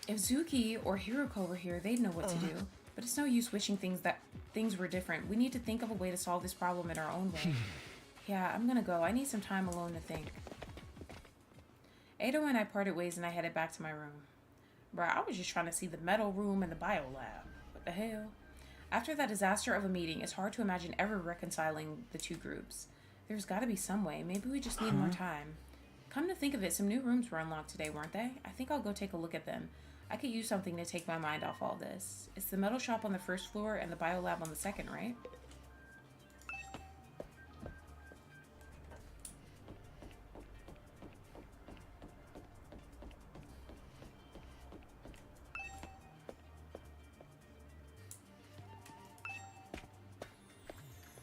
If Zuki or Hiroko were here, they'd know what to do. But it's no use wishing things were different. We need to think of a way to solve this problem in our own way. Yeah, I'm gonna go. I need some time alone to think. Eido and I parted ways and I headed back to my room. Bruh, I was just trying to see the metal room and the bio lab. What the hell? After that disaster of a meeting, it's hard to imagine ever reconciling the two groups. There's gotta be some way. Maybe we just need more time. Come to think of it, some new rooms were unlocked today, weren't they? I think I'll go take a look at them. I could use something to take my mind off all this. It's the metal shop on the first floor and the bio lab on the second, right?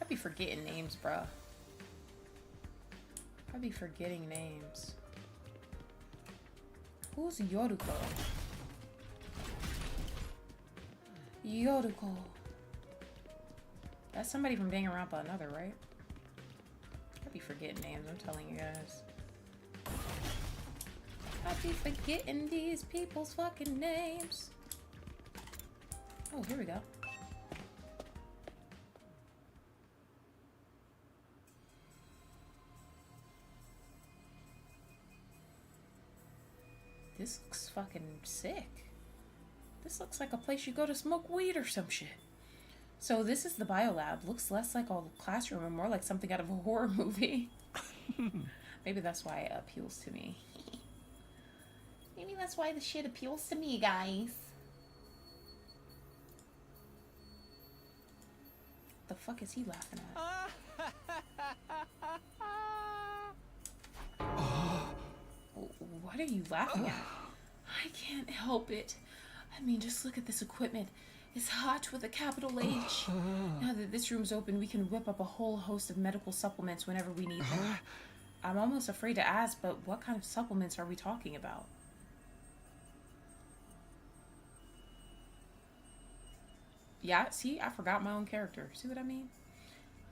I be forgetting names, bruh. I be forgetting names. Who's Yoruko? Yoruko. That's somebody from Danganronpa another, right? I be forgetting names, I'm telling you guys. I be forgetting these people's fucking names. Oh, here we go. This looks fucking sick. This looks like a place you go to smoke weed or some shit. So this is the biolab. Looks less like a classroom and more like something out of a horror movie. Maybe that's why it appeals to me. Maybe that's why the shit appeals to me, guys. The fuck is he laughing at? What are you laughing at? I can't help it. I mean, just look at this equipment. It's hot with a capital H. Now that this room's open, we can whip up a whole host of medical supplements whenever we need them. I'm almost afraid to ask, but what kind of supplements are we talking about? Yeah, see, I forgot my own character. See what I mean?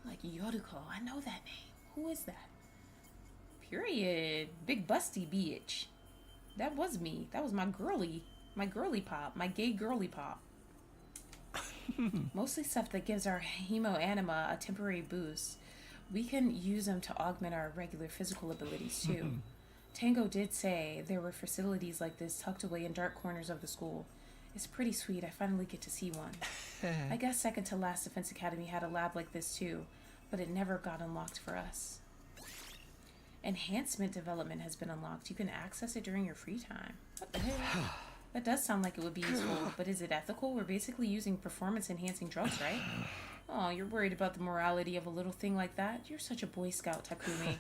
Like, Yoruko, I know that name. Who is that? Period. Big busty bitch. That was me. That was my girly pop. My gay girly pop. Mostly stuff that gives our hemo-anima a temporary boost. We can use them to augment our regular physical abilities too. Tango did say there were facilities like this tucked away in dark corners of the school. It's pretty sweet. I finally get to see one. I guess second to last Defense Academy had a lab like this too, but it never got unlocked for us. Enhancement development has been unlocked. You can access it during your free time. What the hell? That does sound like it would be useful, but is it ethical? We're basically using performance-enhancing drugs, right? Oh, you're worried about the morality of a little thing like that? You're such a Boy Scout, Takumi.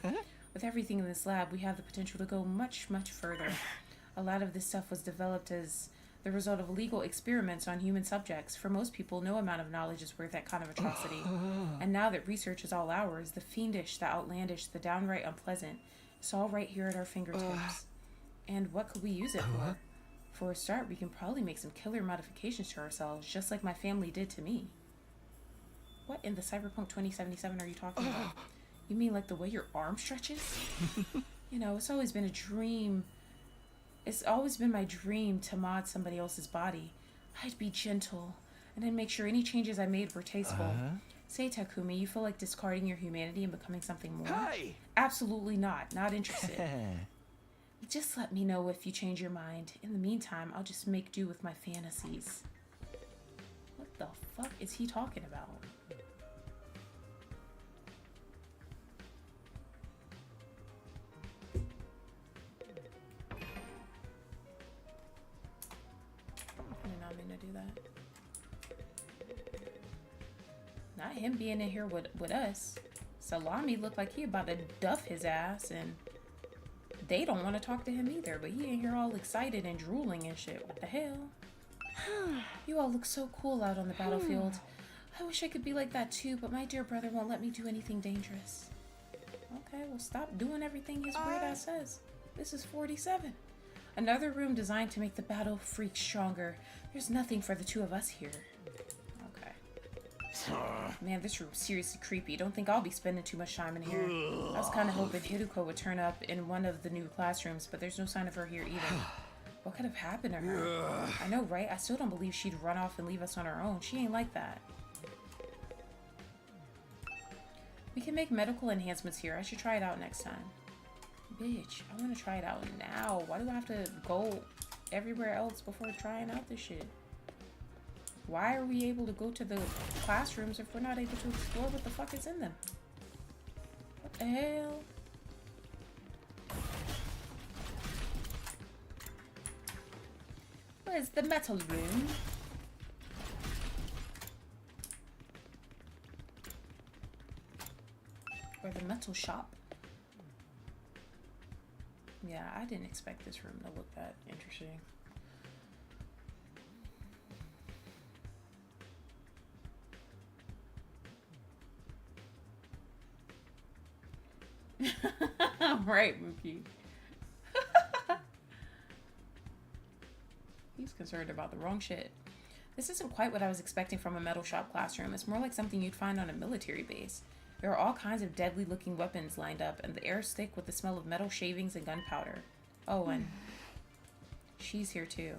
With everything in this lab, we have the potential to go much, much further. A lot of this stuff was developed as the result of legal experiments on human subjects. For most people, no amount of knowledge is worth that kind of atrocity. And now that research is all ours, the fiendish, the outlandish, the downright unpleasant, it's all right here at our fingertips. And what could we use it for? For a start, we can probably make some killer modifications to ourselves, just like my family did to me. What in the Cyberpunk 2077 are you talking about? You mean like the way your arm stretches? You know, it's always been a dream. It's always been my dream to mod somebody else's body. I'd be gentle, and I'd make sure any changes I made were tasteful. Say, Takumi, you feel like discarding your humanity and becoming something more? Hey! Absolutely not. Not interested. Just let me know if you change your mind. In the meantime, I'll just make do with my fantasies. What the fuck is he talking about? I did not mean to do that. Not him being in here with us. Salami looked like he about to duff his ass, and they don't want to talk to him either, but he in here all excited and drooling and shit. What the hell? You all look so cool out on the battlefield. I wish I could be like that too, but my dear brother won't let me do anything dangerous. Okay, well stop doing everything his weird ass says. This is 47. Another room designed to make the battle freak stronger. There's nothing for the two of us here. Okay. Man, this room's seriously creepy. Don't think I'll be spending too much time in here. I was kind of hoping Hiruko would turn up in one of the new classrooms, but there's no sign of her here either. What could have happened to her? I know, right? I still don't believe she'd run off and leave us on our own. She ain't like that. We can make medical enhancements here. I should try it out next time. Bitch, I want to try it out now. Why do I have to go everywhere else before trying out this shit? Why are we able to go to the classrooms if we're not able to explore what the fuck is in them? What the hell? Where's the metal room? Or the metal shop? Yeah, I didn't expect this room to look that interesting. Right, Mookie. He's concerned about the wrong shit. This isn't quite what I was expecting from a metal shop classroom. It's more like something you'd find on a military base. There are all kinds of deadly looking weapons lined up, and the air is thick with the smell of metal shavings and gunpowder. Oh, and she's here too.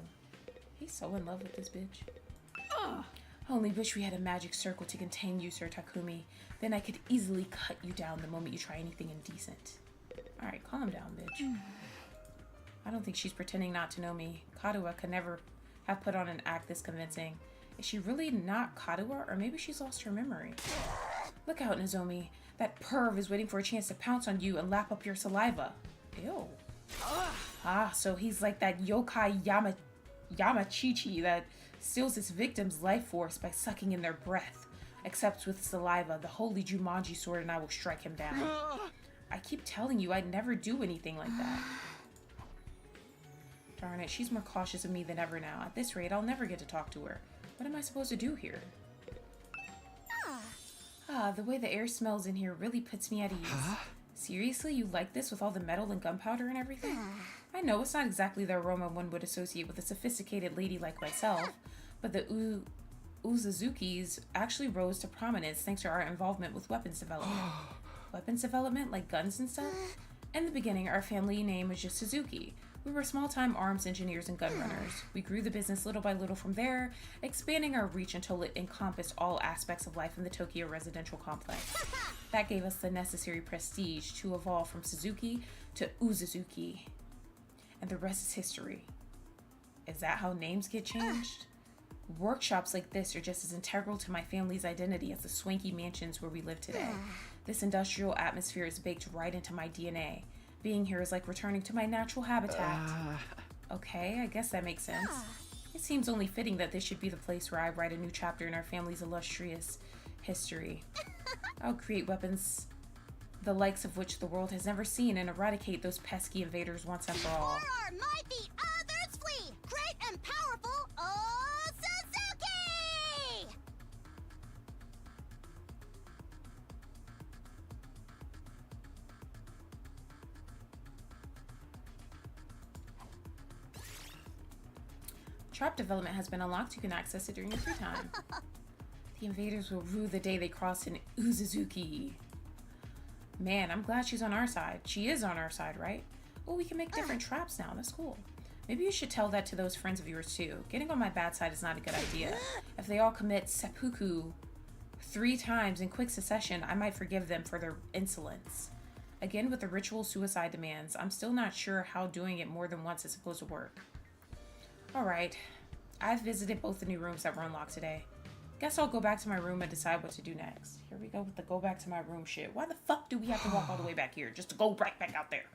He's so in love with this bitch. I only wish we had a magic circle to contain you, Sir Takumi. Then I could easily cut you down the moment you try anything indecent. Alright, calm down, bitch. I don't think she's pretending not to know me. Kadoa could never have put on an act this convincing. Is she really not Kadoa, or maybe she's lost her memory? Look out, Nozomi. That perv is waiting for a chance to pounce on you and lap up your saliva. Ew. Ah, so he's like that yokai Yamachichi that steals his victim's life force by sucking in their breath. Except with saliva, the holy Jumanji sword and I will strike him down. I keep telling you I'd never do anything like that. Darn it, she's more cautious of me than ever now. At this rate, I'll never get to talk to her. What am I supposed to do here? The way the air smells in here really puts me at ease. Seriously, you like this with all the metal and gunpowder and everything? I know it's not exactly the aroma one would associate with a sophisticated lady like myself, but the Uzuzukis actually rose to prominence thanks to our involvement with weapons development. Weapons development, like guns and stuff? In the beginning, our family name was just Suzuki. We were small-time arms engineers and gun runners. We grew the business little by little from there, expanding our reach until it encompassed all aspects of life in the Tokyo residential complex. That gave us the necessary prestige to evolve from Suzuki to Uzuzuki. And the rest is history. Is that how names get changed? Workshops like this are just as integral to my family's identity as the swanky mansions where we live today. This industrial atmosphere is baked right into my DNA. Being here is like returning to my natural habitat. Okay, I guess that makes sense. It seems only fitting that this should be the place where I write a new chapter in our family's illustrious history. I'll create weapons the likes of which the world has never seen and eradicate those pesky invaders once and for all. For our mighty others flee, great and powerful Suzuki! Trap development has been unlocked. You can access it during your free time. The invaders will rue the day they cross in Uzuzuki. Man, I'm glad she's on our side. She is on our side, right? Oh, we can make different traps now. That's cool. Maybe you should tell that to those friends of yours too. Getting on my bad side is not a good idea. If they all commit seppuku 3 times in quick succession, I might forgive them for their insolence. Again with the ritual suicide demands. I'm still not sure how doing it more than once is supposed to work. Alright. I've visited both the new rooms that were unlocked today. Guess I'll go back to my room and decide what to do next. Here we go with the go back to my room shit. Why the fuck do we have to walk all the way back here just to go right back out there?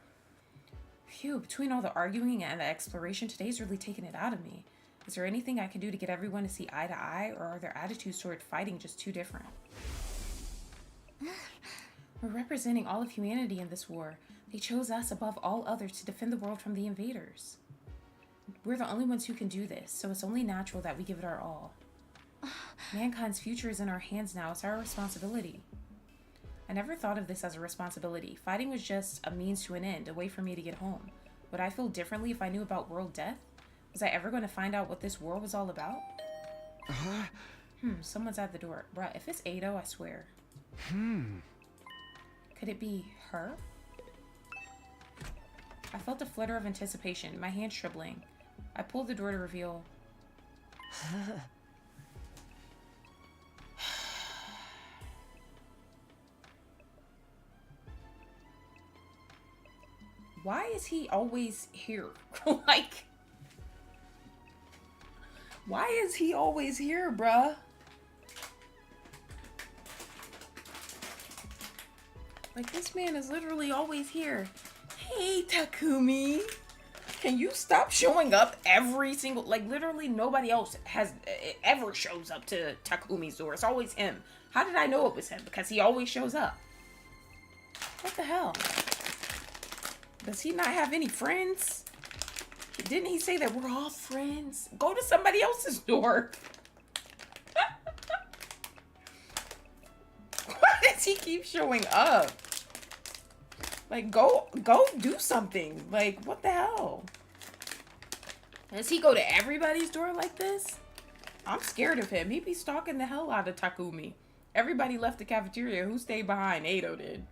Phew, between all the arguing and the exploration, today's really taken it out of me. Is there anything I can do to get everyone to see eye to eye, or are their attitudes toward fighting just too different? We're representing all of humanity in this war. They chose us above all others to defend the world from the invaders. We're the only ones who can do this, so it's only natural that we give it our all. Mankind's future is in our hands now. It's our responsibility. I never thought of this as a responsibility. Fighting was just a means to an end, a way for me to get home. Would I feel differently if I knew about world death? Was I ever going to find out what this war was all about? Someone's at the door. Bruh, if it's Ado, I swear. Could it be her? I felt a flutter of anticipation, my hand shriveling. I pulled the door to reveal... Why is he always here? Like... Why is he always here, bruh? Like, this man is literally always here. Hey, Takumi. Can you stop showing up every single... Like, literally nobody else has ever shows up to Takumi's door. It's always him. How did I know it was him? Because he always shows up. What the hell? Does he not have any friends? Didn't he say that we're all friends? Go to somebody else's door. Why does he keep showing up? Like, go do something. Like, what the hell? Does he go to everybody's door like this? I'm scared of him. He be stalking the hell out of Takumi. Everybody left the cafeteria. Who stayed behind? Ado did.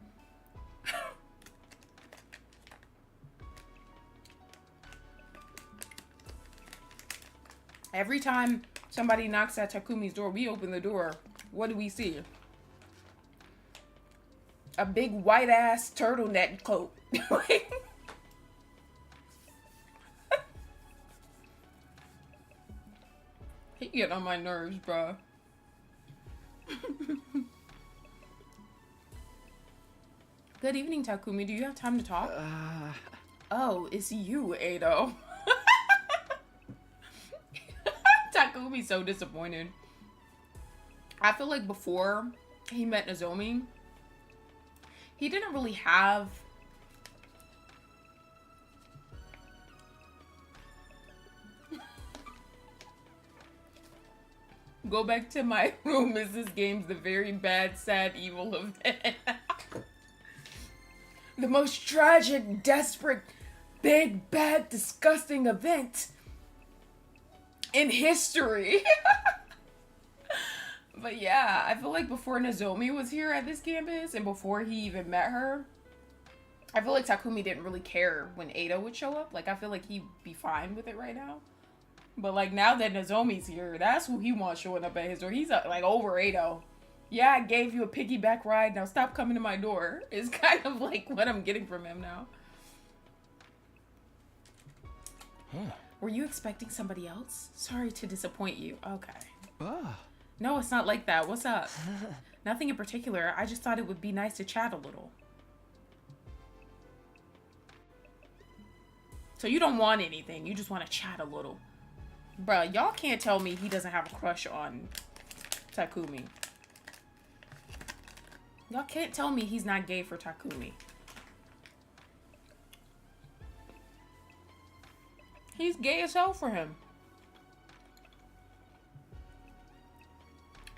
Every time somebody knocks at Takumi's door, we open the door. What do we see? A big white ass turtleneck coat. He get on my nerves, bro. Good evening, Takumi. Do you have time to talk? Oh, it's you, Ado. Takumi's so disappointed. I feel like before he met Nozomi, he didn't really have go back to my room as this game's the very bad, sad, evil event. The most tragic, desperate, big, bad, disgusting event in history. But yeah, I feel like before Nozomi was here at this campus and before he even met her, I feel like Takumi didn't really care when Ado would show up. Like, I feel like he'd be fine with it right now. But like, now that Nozomi's here, that's who he wants showing up at his door. He's like over Ado. Yeah, I gave you a piggyback ride. Now stop coming to my door. It's kind of like what I'm getting from him now. Were you expecting somebody else? Sorry to disappoint you. Okay. No, it's not like that. What's up? Nothing in particular. I just thought it would be nice to chat a little. So you don't want anything. You just want to chat a little. Bruh, y'all can't tell me he doesn't have a crush on Takumi. Y'all can't tell me he's not gay for Takumi. He's gay as hell for him.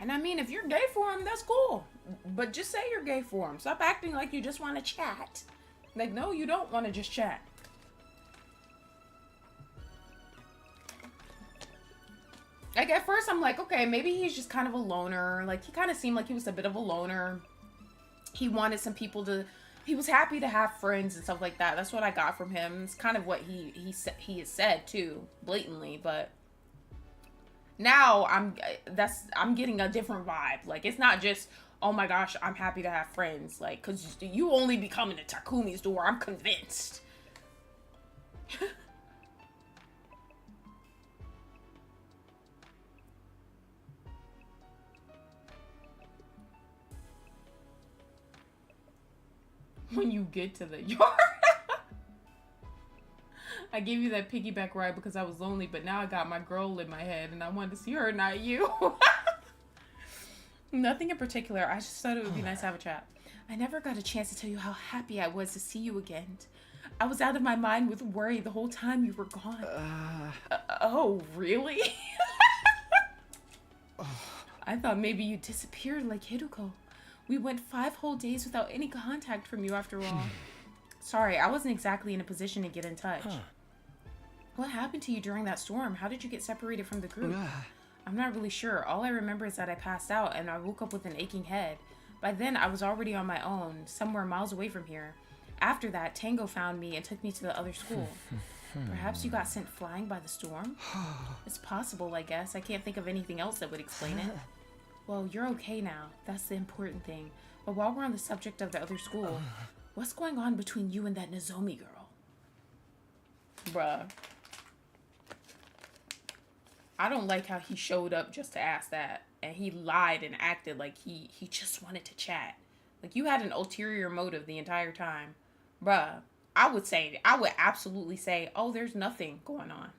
And I mean, if you're gay for him, that's cool. But just say you're gay for him. Stop acting like you just want to chat. Like, no, you don't want to just chat. Like, at first I'm like, okay, maybe he's just kind of a loner. Like, he kind of seemed like he was a bit of a loner. He wanted some people to... He was happy to have friends and stuff like that. That's what I got from him. It's kind of what he has said, too, blatantly. But now I'm getting a different vibe. Like, it's not just, oh my gosh, I'm happy to have friends. Like, because you only be coming to Takumi's door. I'm convinced. When you get to the yard. I gave you that piggyback ride because I was lonely, but now I got my girl in my head and I wanted to see her, not you. Nothing in particular. I just thought it would be nice to have a chat. I never got a chance to tell you how happy I was to see you again. I was out of my mind with worry the whole time you were gone. Oh, really? I thought maybe you disappeared like Hiruko. We went 5 whole days without any contact from you after all. Sorry, I wasn't exactly in a position to get in touch. What happened to you during that storm? How did you get separated from the group? I'm not really sure. All I remember is that I passed out and I woke up with an aching head. By then, I was already on my own, somewhere miles away from here. After that, Tango found me and took me to the other school. Perhaps you got sent flying by the storm? It's possible, I guess. I can't think of anything else that would explain it. Well, you're okay now. That's the important thing. But while we're on the subject of the other school, what's going on between you and that Nozomi girl? Bruh. I don't like how he showed up just to ask that. And he lied and acted like he just wanted to chat. Like, you had an ulterior motive the entire time. Bruh, I would absolutely say, oh, there's nothing going on.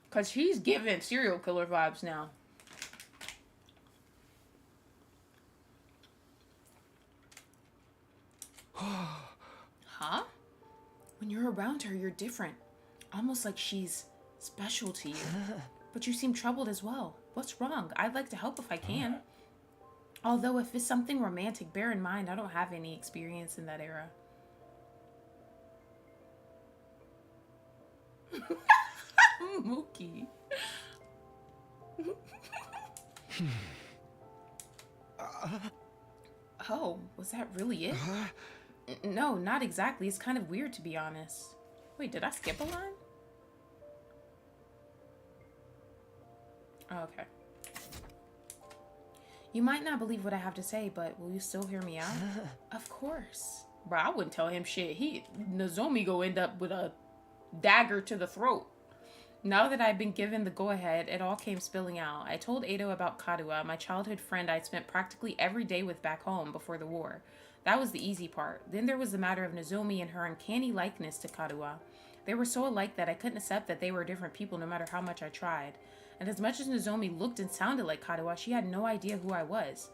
Because he's giving serial killer vibes now. Huh? When you're around her, you're different. Almost like she's special to you. But you seem troubled as well. What's wrong? I'd like to help if I can. Although if it's something romantic, bear in mind I don't have any experience in that era. Mookie. Oh, was that really it? No, not exactly. It's kind of weird, to be honest. Wait, did I skip a line? Oh, okay. You might not believe what I have to say, but will you still hear me out? Of course. Bro, I wouldn't tell him shit. Nozomi go end up with a dagger to the throat. Now that I've been given the go-ahead, it all came spilling out. I told Edo about Karuha, my childhood friend I'd spent practically every day with back home before the war. That was the easy part. Then there was the matter of Nozomi and her uncanny likeness to Karuha. They were so alike that I couldn't accept that they were different people no matter how much I tried. And as much as Nozomi looked and sounded like Karuha, she had no idea who I was.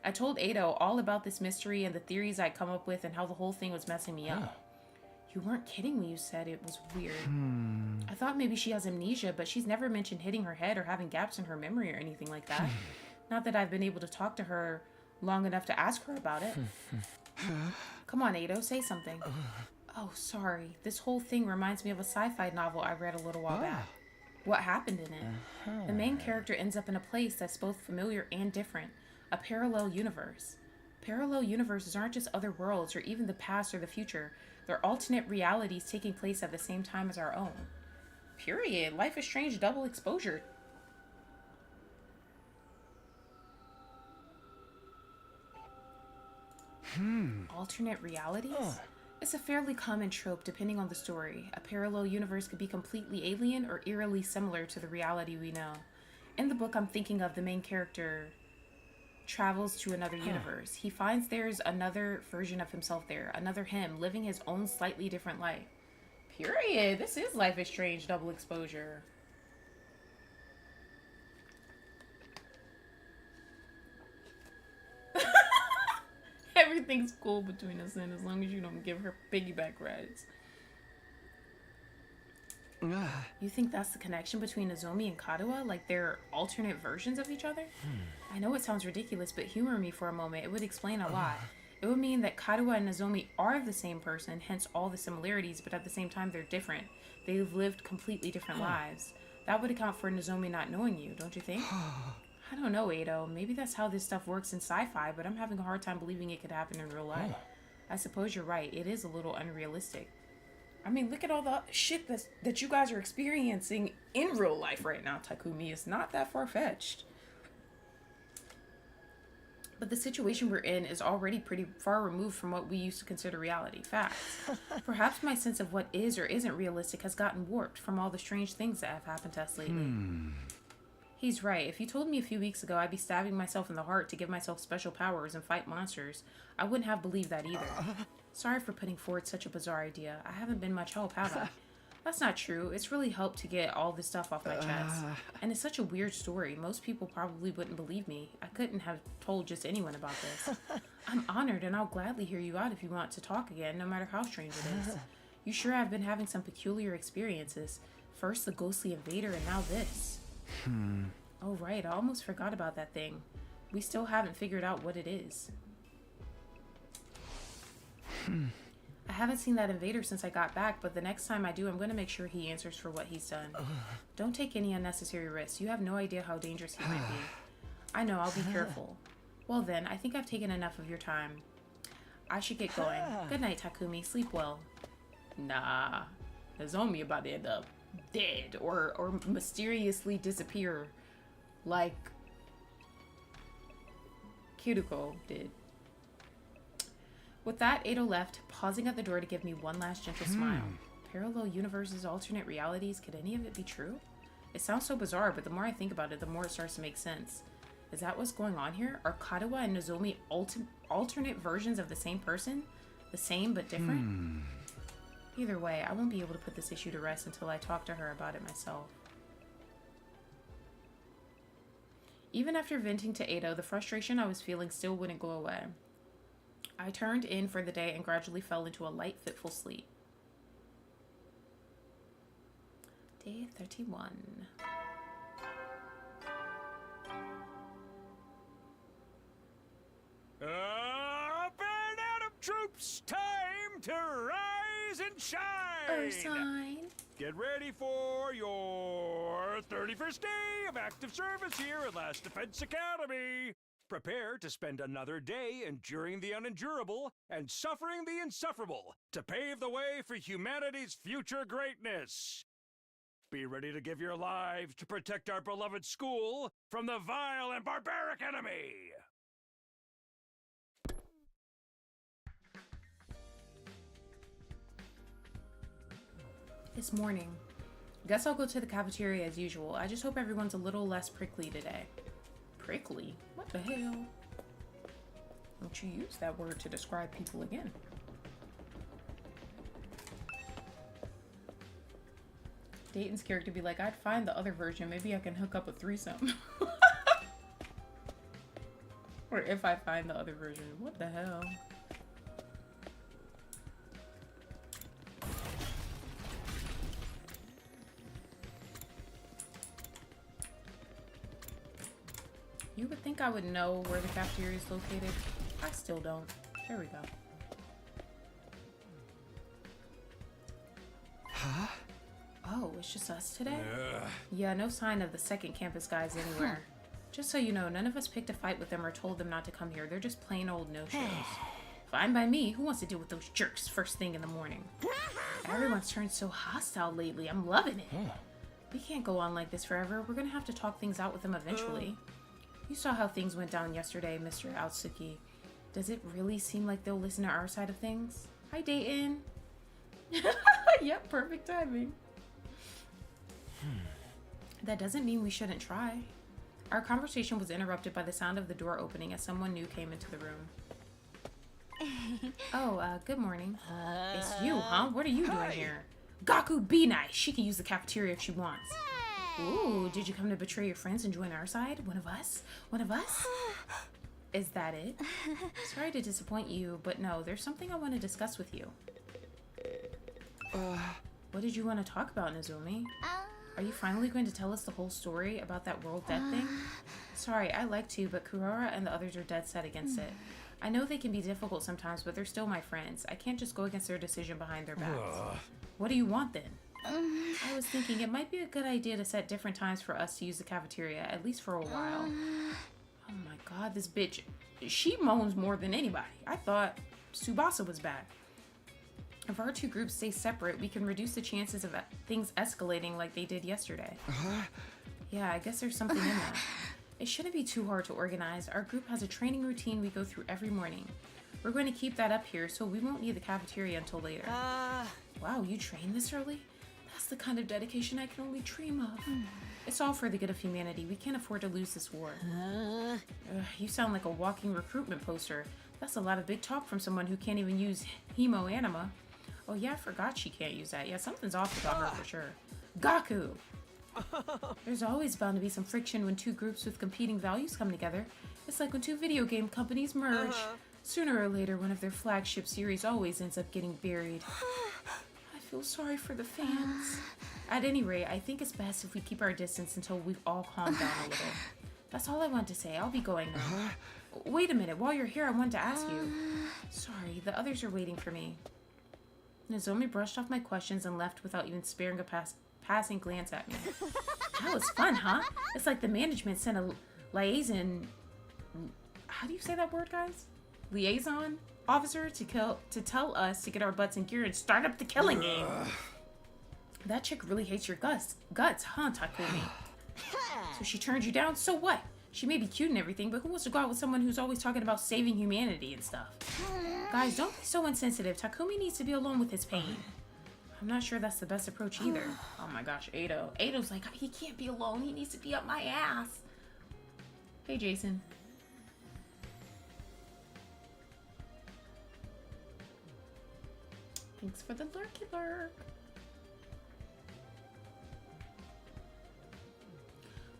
I told Edo all about this mystery and the theories I'd come up with and how the whole thing was messing me up. You weren't kidding me, you said. It was weird. I thought maybe she has amnesia, but she's never mentioned hitting her head or having gaps in her memory or anything like that. Not that I've been able to talk to her long enough to ask her about it. Come on, Edo, say something. Oh, sorry. This whole thing reminds me of a sci-fi novel I read a little while back. What happened in it? The main character ends up in a place that's both familiar and different. A parallel universe. Parallel universes aren't just other worlds or even the past or the future. They're alternate realities taking place at the same time as our own. Period. Life is Strange double exposure. Alternate realities? It's a fairly common trope depending on the story. A parallel universe could be completely alien or eerily similar to the reality we know. In the book I'm thinking of, the main character travels to another universe. He finds there's another version of himself there, another him, living his own slightly different life. Period. This is Life is Strange double exposure. Everything's cool between us then, as long as you don't give her piggyback rides. You think that's the connection between Nozomi and Karuha? Like they're alternate versions of each other? I know it sounds ridiculous, but humor me for a moment. It would explain a lot. It would mean that Karuha and Nozomi are the same person, hence all the similarities, but at the same time they're different. They've lived completely different lives. That would account for Nozomi not knowing you, don't you think? I don't know, Edo. Maybe that's how this stuff works in sci-fi, but I'm having a hard time believing it could happen in real life. I suppose you're right. It is a little unrealistic. I mean, look at all the shit that you guys are experiencing in real life right now, Takumi. It's not that far-fetched. But the situation we're in is already pretty far removed from what we used to consider reality. Facts. Perhaps my sense of what is or isn't realistic has gotten warped from all the strange things that have happened to us lately. He's right. If you told me a few weeks ago I'd be stabbing myself in the heart to give myself special powers and fight monsters, I wouldn't have believed that either. Sorry for putting forward such a bizarre idea. I haven't been much help, have I? That's not true. It's really helped to get all this stuff off my chest. And it's such a weird story. Most people probably wouldn't believe me. I couldn't have told just anyone about this. I'm honored, and I'll gladly hear you out if you want to talk again, no matter how strange it is. You sure have been having some peculiar experiences. First the ghostly invader, and now this. Oh right, I almost forgot about that thing. We still haven't figured out what it is. I haven't seen that invader since I got back, but the next time I do, I'm going to make sure he answers for what he's done. Don't take any unnecessary risks. You have no idea how dangerous he might be. I know, I'll be careful. Well then, I think I've taken enough of your time. I should get going. Good night, Takumi. Sleep well. Nah. Nozomi about to end up dead or mysteriously disappear like Kiriko did. With that, Ado left, pausing at the door to give me one last gentle smile. Parallel universes, alternate realities, could any of it be true? It sounds so bizarre, but the more I think about it, the more it starts to make sense. Is that what's going on here? Are Kadawa and Nozomi alternate versions of the same person? The same but different? Either way, I won't be able to put this issue to rest until I talk to her about it myself. Even after venting to Ado, the frustration I was feeling still wouldn't go away. I turned in for the day and gradually fell into a light, fitful sleep. Day 31. Up and Adam troops, time to rise and shine! Oversized. Get ready for your 31st day of active service here at Last Defense Academy. Prepare to spend another day enduring the unendurable and suffering the insufferable to pave the way for humanity's future greatness. Be ready to give your lives to protect our beloved school from the vile and barbaric enemy. It's morning. Guess I'll go to the cafeteria as usual. I just hope everyone's a little less prickly today. Prickly? What the hell? Don't you use that word to describe people again. Dayton's character be like, I'd find the other version. Maybe I can hook up a threesome. Or if I find the other version. What the hell? You would think I would know where the cafeteria is located. I still don't. There we go. Huh? Oh, it's just us today? Yeah, no sign of the second campus guys anywhere. Just so you know, none of us picked a fight with them or told them not to come here. They're just plain old no-shows. Fine by me. Who wants to deal with those jerks first thing in the morning? Everyone's turned so hostile lately. I'm loving it. We can't go on like this forever. We're gonna have to talk things out with them eventually. You saw how things went down yesterday, Mr. Aotsuki. Does it really seem like they'll listen to our side of things? Hi, Dayton. Yep, perfect timing. That doesn't mean we shouldn't try. Our conversation was interrupted by the sound of the door opening as someone new came into the room. Good morning. It's you, huh? What are you doing here? Gaku, be nice. She can use the cafeteria if she wants. Ooh, did you come to betray your friends and join our side? One of us? One of us? Is that it? Sorry to disappoint you, but no, there's something I want to discuss with you. What did you want to talk about, Nozomi? Are you finally going to tell us the whole story about that world death thing? Sorry, I like to, but Kurara and the others are dead set against it. I know they can be difficult sometimes, but they're still my friends. I can't just go against their decision behind their backs. What do you want then? I was thinking it might be a good idea to set different times for us to use the cafeteria, at least for a while. Oh my god, this bitch. She moans more than anybody. I thought Tsubasa was bad. If our two groups stay separate, we can reduce the chances of things escalating like they did yesterday. Yeah, I guess there's something in that. It shouldn't be too hard to organize. Our group has a training routine we go through every morning. We're going to keep that up here so we won't need the cafeteria until later. Wow, you train this early? That's the kind of dedication I can only dream of. It's all for the good of humanity. We can't afford to lose this war. You sound like a walking recruitment poster. That's a lot of big talk from someone who can't even use hemo-anima. Oh yeah, I forgot she can't use that. Yeah, something's off about her for sure. Gaku! There's always bound to be some friction when two groups with competing values come together. It's like when two video game companies merge. Sooner or later, one of their flagship series always ends up getting buried. I feel sorry for the fans. At any rate, I think it's best if we keep our distance until we've all calmed down a little. That's all I want to say. I'll be going now. Wait a minute. While you're here, I wanted to ask you. Sorry, the others are waiting for me. Nozomi brushed off my questions and left without even sparing a passing glance at me. That was fun, huh? It's like the management sent a liaison... How do you say that word, guys? Liaison officer to tell us to get our butts in gear and start up the killing game. That chick really hates your guts, huh, Takumi? So she turned you down? So what? She may be cute and everything, but who wants to go out with someone who's always talking about saving humanity and stuff? Guys, don't be so insensitive. Takumi needs to be alone with his pain. I'm not sure that's the best approach either. Oh my gosh, Ado. Ado's like, he can't be alone. He needs to be up my ass. Hey, Jason. Thanks for the lurky lurk.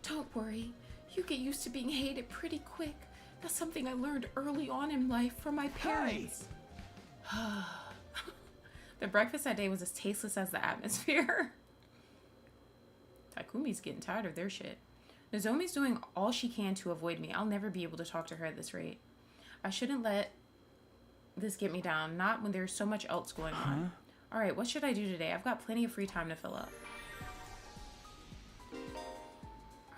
Don't worry. You get used to being hated pretty quick. That's something I learned early on in life from my parents. The breakfast that day was as tasteless as the atmosphere. Takumi's getting tired of their shit. Nozomi's doing all she can to avoid me. I'll never be able to talk to her at this rate. I shouldn't let this get me down. Not when there's so much else going on. Alright, what should I do today? I've got plenty of free time to fill up.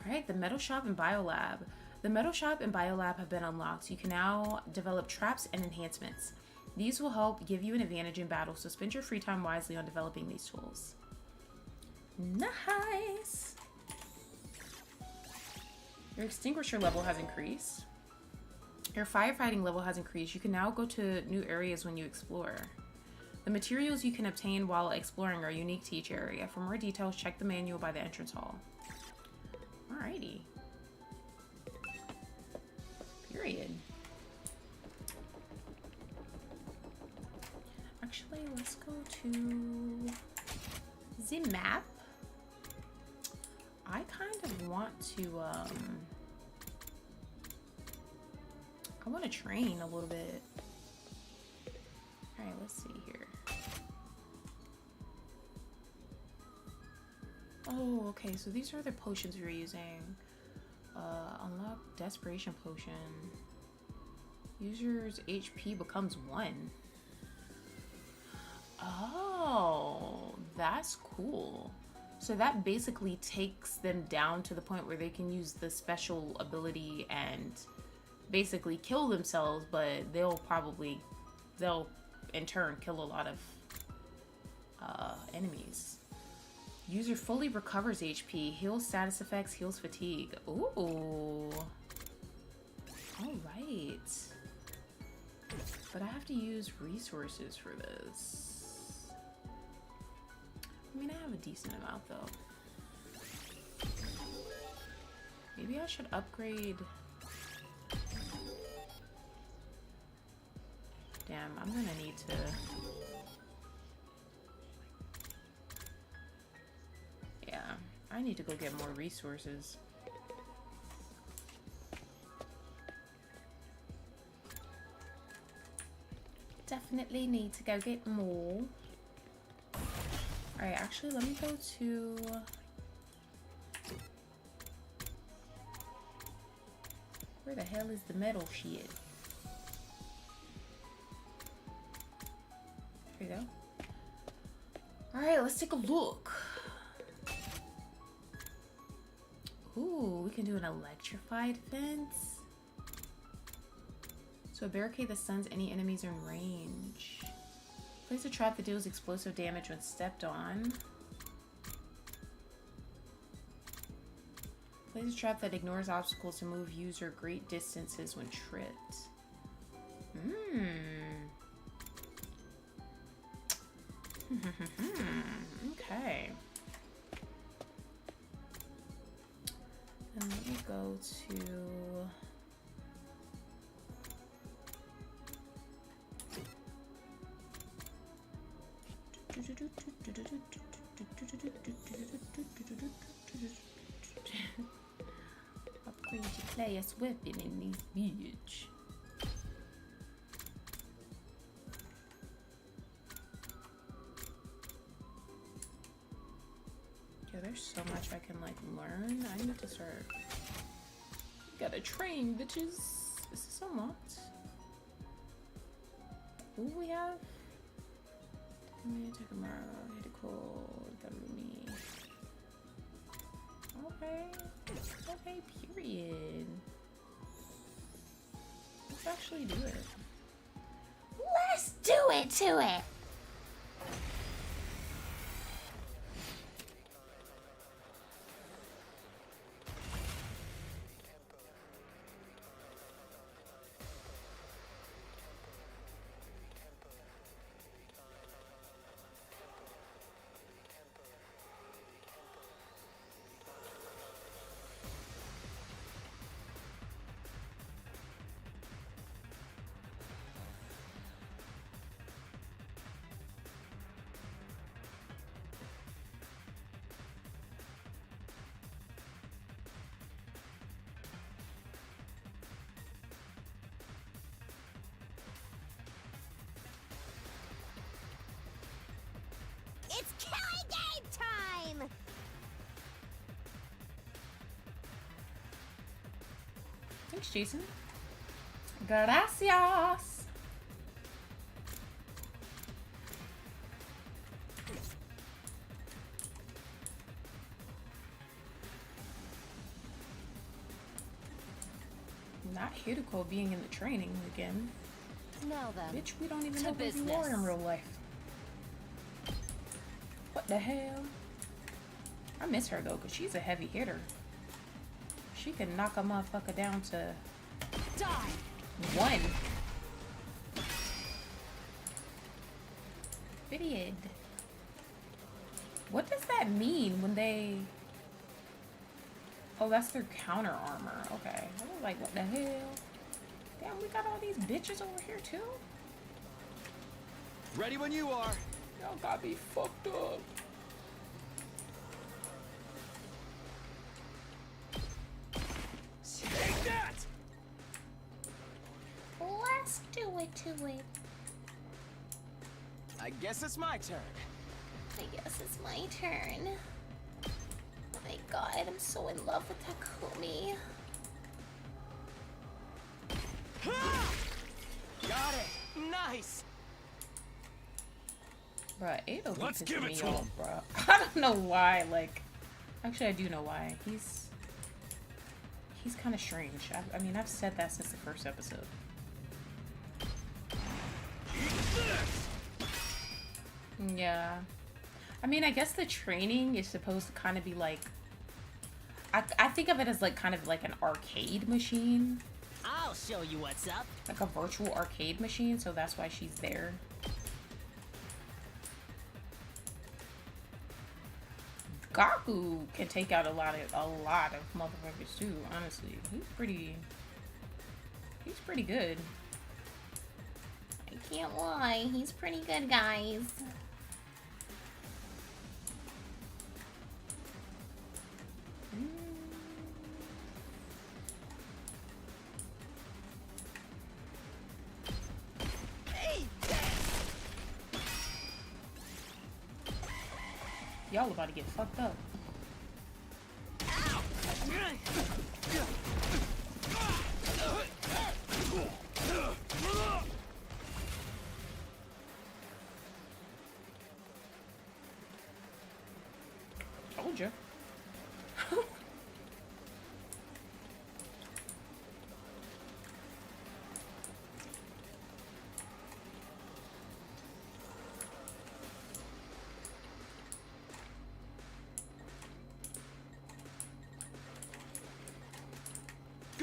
Alright, the metal shop and biolab. The metal shop and biolab have been unlocked. You can now develop traps and enhancements. These will help give you an advantage in battle, so spend your free time wisely on developing these tools. Nice! Your extinguisher level has increased. Your firefighting level has increased. You can now go to new areas when you explore. The materials you can obtain while exploring are unique to each area. For more details, check the manual by the entrance hall. Alrighty. Period. Actually, let's go to the map. I kind of want to, I want to train a little bit. Alright, let's see here. Oh, okay, so these are the potions we're using. Unlock Desperation Potion. User's HP becomes 1. Oh, that's cool. So that basically takes them down to the point where they can use the special ability and basically kill themselves, but they'll in turn kill a lot of enemies. User fully recovers HP, heals status effects, heals fatigue. Ooh. Alright. But I have to use resources for this. I mean, I have a decent amount though. Maybe I should upgrade. Damn, I'm gonna need to. Yeah, I need to go get more resources. Definitely need to go get more. Alright, actually, let me go to... Where the hell is the metal shit? There we go. Alright, let's take a look. Ooh, we can do an electrified fence. So barricade that stuns any enemies in range. Place a trap that deals explosive damage when stepped on. Plays a trap that ignores obstacles to move user great distances when tripped. Okay. And let me go to... Upgrade your player's weapon in this bitch. Yeah, there's so much I can like learn. I need to start. Gotta train, bitches. Is this unlocked? Who we have? Takamaro, Hideko, Darumi. Okay. Okay, period. Let's actually do it. Let's do it to it. It's killing game time! Thanks, Jason. Gracias. Not Hideko being in the training again. Now then, Bitch, we don't even to know who you business. are in real life. What the hell? I miss her though, because she's a heavy hitter. She can knock a motherfucker down to Die! 1. Period. What does that mean when they... Oh, that's their counter armor. Okay. I was like, what the hell? Damn, we got all these bitches over here too? Ready when you are. Y'all got me fucked up. Take that! Let's do it to it. I guess it's my turn. I guess it's my turn. Oh my god, I'm so in love with Takumi. Got it. Nice. Bruh, Ado Let's pisses give it me to off, him. bruh. I don't know why, like... Actually, I do know why. He's kind of strange. I mean, I've said that since the first episode. Yeah. I mean, I guess the training is supposed to kind of be like... I think of it as like kind of like an arcade machine. I'll show you what's up. Like a virtual arcade machine, so that's why she's there. Gaku can take out a lot of motherfuckers too, honestly. He's pretty good. I can't lie, he's pretty good, guys. Y'all about to get fucked up. Told ya.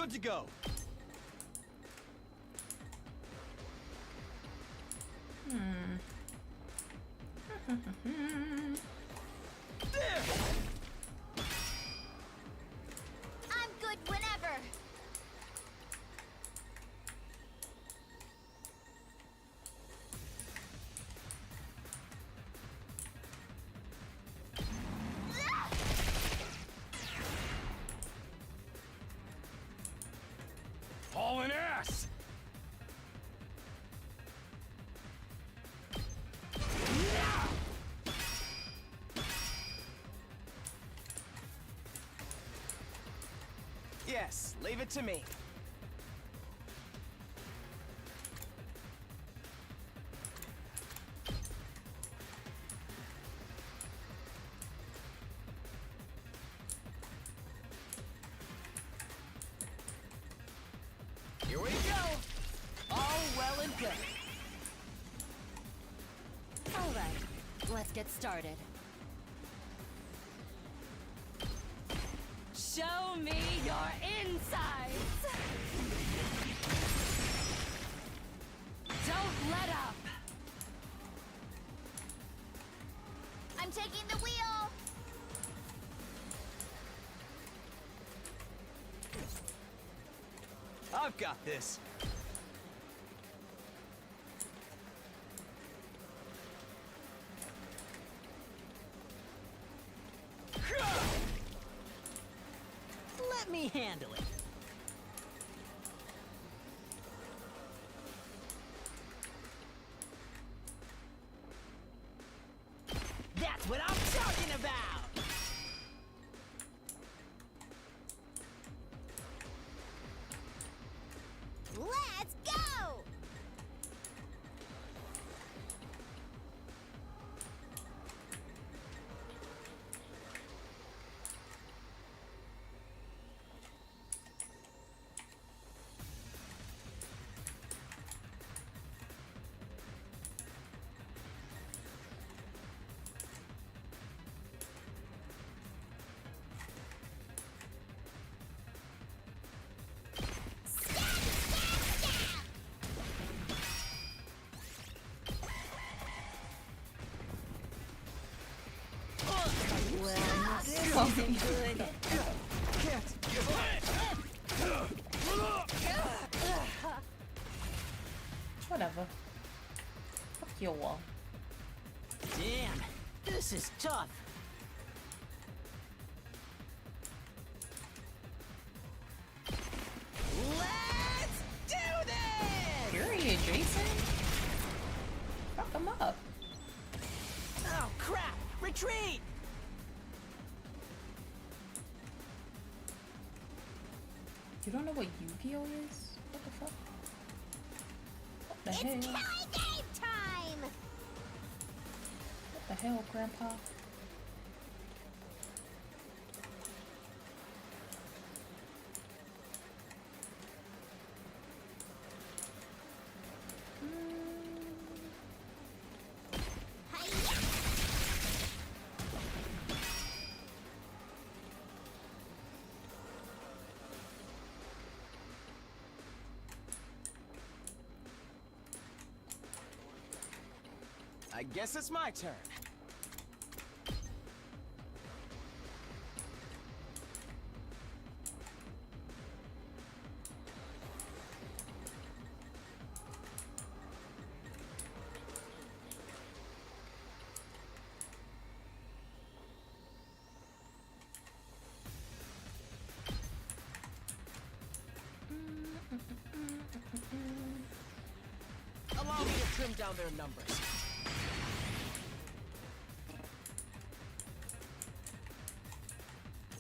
Good to go. I'm good whenever. Hauling ass! Yes, leave it to me. Here we go. All well and good. All right, let's get started. Show me your insides! Don't let up! I'm taking the wheel. I've got this. Let me handle it. That's what I'm talking about! Let's go. Whatever. Fuck your wall. Damn, this is tough. Let's do this! Period, Jason. Fuck him up. Oh crap! Retreat! You don't know what Yu-Gi-Oh is? What the fuck? What the It's hell? killing game time. What the hell, Grandpa? Hi-ya! I guess it's my turn. Allow me to trim down their numbers.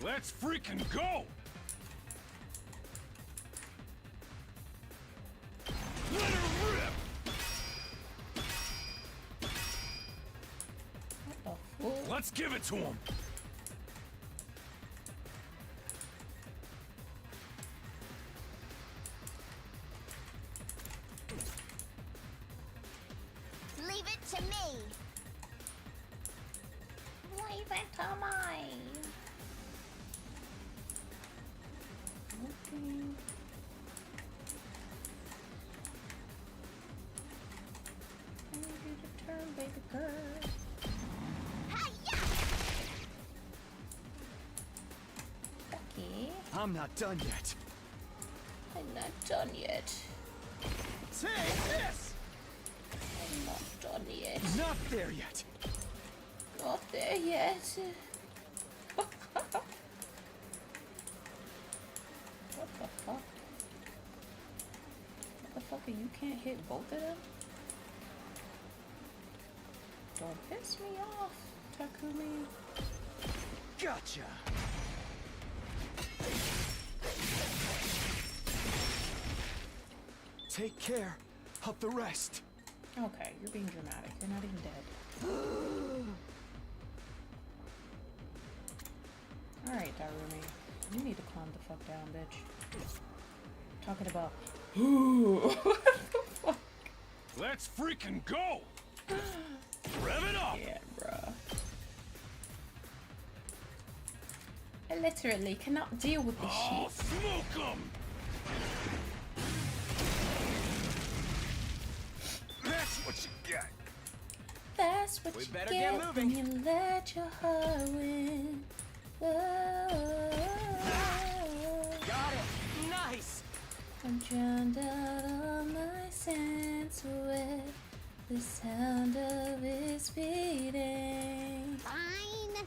Let's freaking go! Let her rip! What the fuck? Let's give it to him! Leave it to me. Leave it to me. Okay. I'm not done yet. I'm not done yet. Take this! I'm not done yet. Not there yet. Not there yet. What the fuck? What the fuck? You can't hit both of them? Don't piss me off, Takumi. Gotcha. Take care of the rest. Okay, you're being dramatic. You're not even dead. Alright, Darumi. You need to calm the fuck down, bitch. Talking about what the fuck? Let's freaking go! Rev it up! Yeah, bruh. I literally cannot deal with this I'll shit. smoke 'em! That's what you get! That's what We you better get get when moving. you let your heart win. Whoa. Got it. Nice. I'm drowned out all my sense with the sound of its beating. Fine.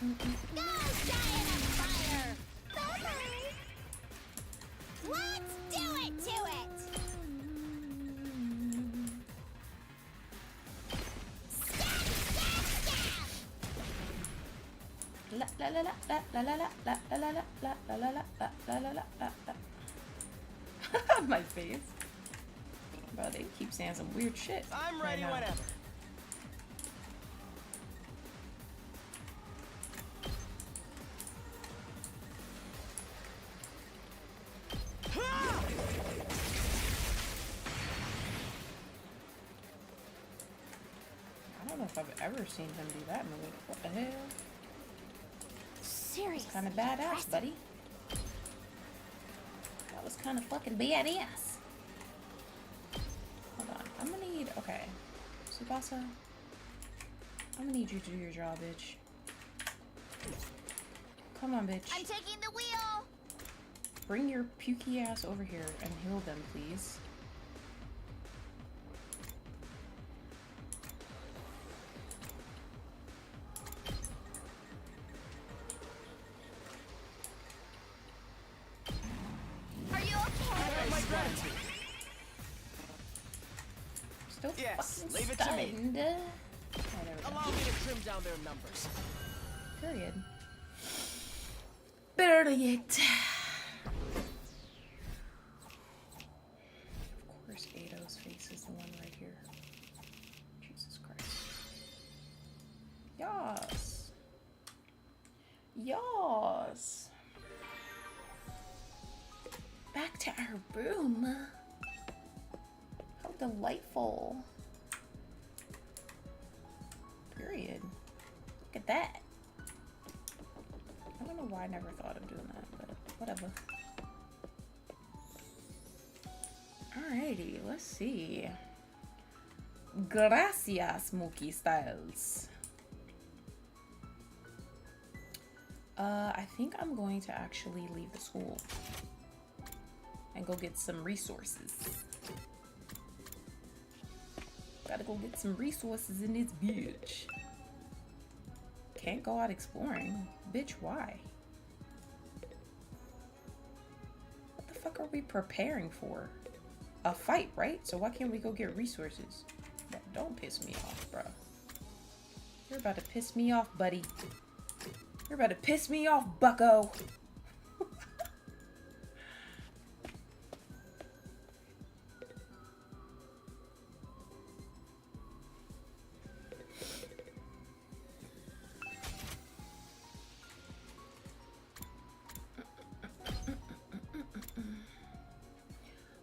Go, giant of fire! Bye-bye. Let's do it to it! Stab, stab, stab! La la la la la la la la la la la la la la la la la la la. My face. Bro, they keep saying some weird shit. I'm right ready now. whenever. I don't know if I've ever seen him do that move. What the hell? Seriously. Kind of badass, buddy. That was kind of fucking badass. Hold on. I'm gonna need... Okay. Tsubasa. I'm gonna need you to do your job, bitch. Come on, bitch. I'm taking the wheel! Bring your pukey ass over here and heal them, please. Are you okay? My gratitude. Still Yes, fucking leave it to me. stunned. Oh, there we go. Allow me to trim down their numbers. Period. Period. Of course, Ado's face is the one right here. Jesus Christ. Yas. Yas. Back to our room. How delightful. Period. Look at that. I don't know why I never thought of doing that, but whatever. Alrighty, let's see. Gracias, Mookie Styles. I think I'm going to actually leave the school and go get some resources. Gotta go get some resources in this bitch. Can't go out exploring. Bitch, why? What the fuck are we preparing for? A fight, right? So why can't we go get resources? Bro, don't piss me off, bro. You're about to piss me off, buddy. You're about to piss me off, bucko.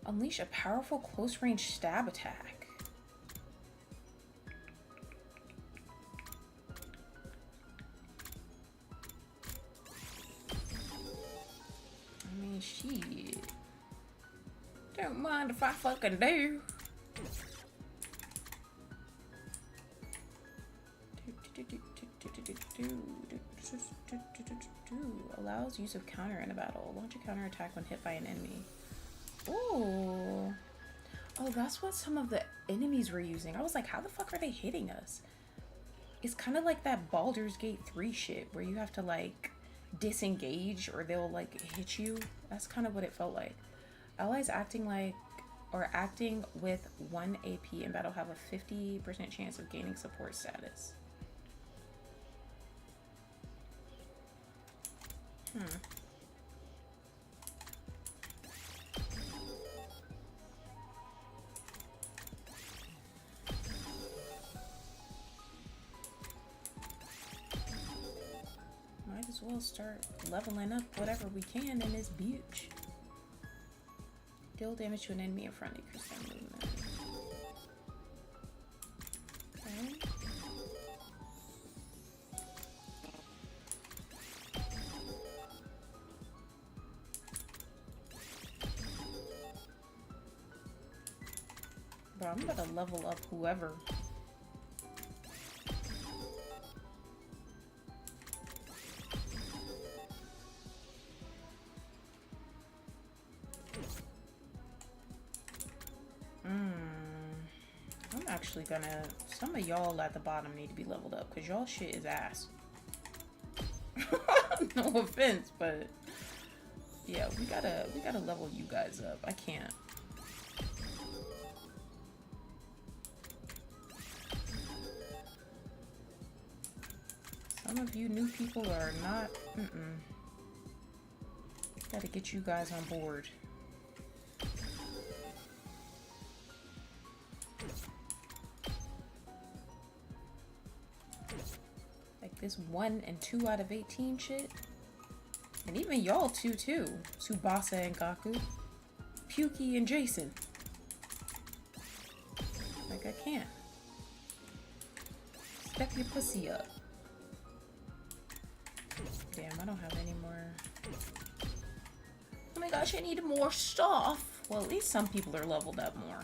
Unleash a powerful close-range stab attack. I mean, shit. Don't mind if I fucking do. Allows use of counter in a battle. Launch a counter attack when hit by an enemy. Ooh. Oh, that's what some of the enemies were using. I was like, how the fuck are they hitting us? It's kind of like that Baldur's Gate 3 shit where you have to like disengage or they'll like hit you. That's kind of what it felt like. Allies acting like or acting with 1 AP in battle have a 50% chance of gaining support status. Might as well start leveling up whatever we can in this bitch. Deal damage to an enemy in front, increase their movement. Okay. Bro, I'm about to level up whoever. I'm actually gonna... Some of y'all at the bottom need to be leveled up because y'all shit is ass. No offense, but... Yeah, we gotta level you guys up. I can't. Some of you new people are not... Gotta get you guys on board. Like this 1 and 2 out of 18 shit. And even y'all too. Tsubasa and Gaku. Pukey and Jason. Like I can't. Step your pussy up. Damn, I don't have any more. Oh my gosh, I need more stuff. Well, at least some people are leveled up more.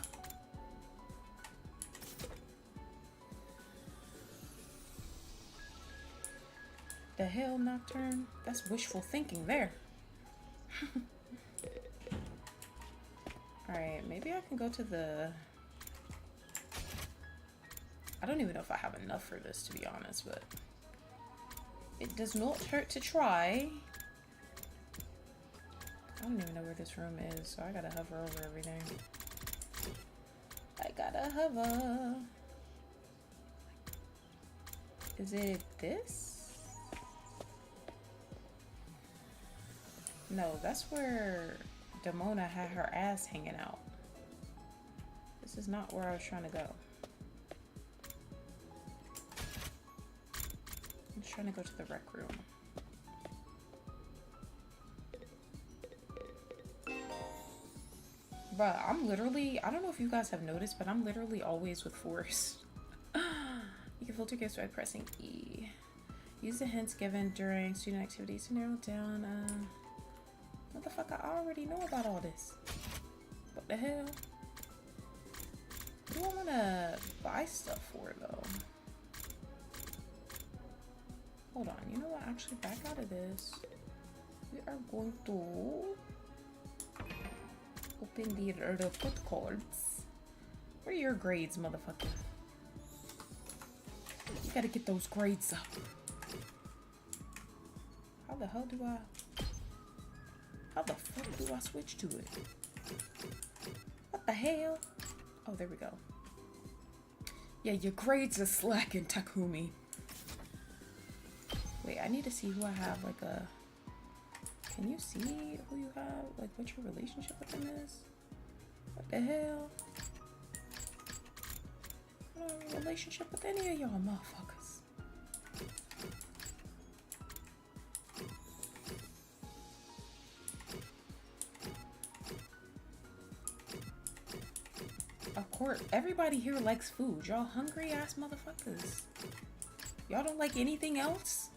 The hell, Nocturne? That's wishful thinking there. Alright, maybe I can go to the... I don't even know if I have enough for this, to be honest, but... It does not hurt to try. I don't even know where this room is, so I gotta hover over everything. I gotta hover. Is it this? No, that's where Demona had her ass hanging out. This is not where I was trying to go. I'm just trying to go to the rec room. Bruh, I'm literally, I don't know if you guys have noticed, but I'm literally always with Force. You can filter gifts by pressing E. Use the hints given during student activities to narrow down, motherfucker, I already know about all this. What the hell? Who do I want to buy stuff for, though? Hold on, you know what? Actually, back out of this. We are going to open the report cards. Where are your grades, motherfucker? You gotta get those grades up. How the hell do I... How the fuck do I switch to it? What the hell? Oh, there we go. Yeah, your grades are slacking, Takumi. Wait, I need to see who I have, like a... Can you see who you have? Like, what your relationship with them is? What the hell? I don't have a relationship with any of y'all motherfuckers. Of course, everybody here likes food. Y'all hungry ass motherfuckers. Y'all don't like anything else?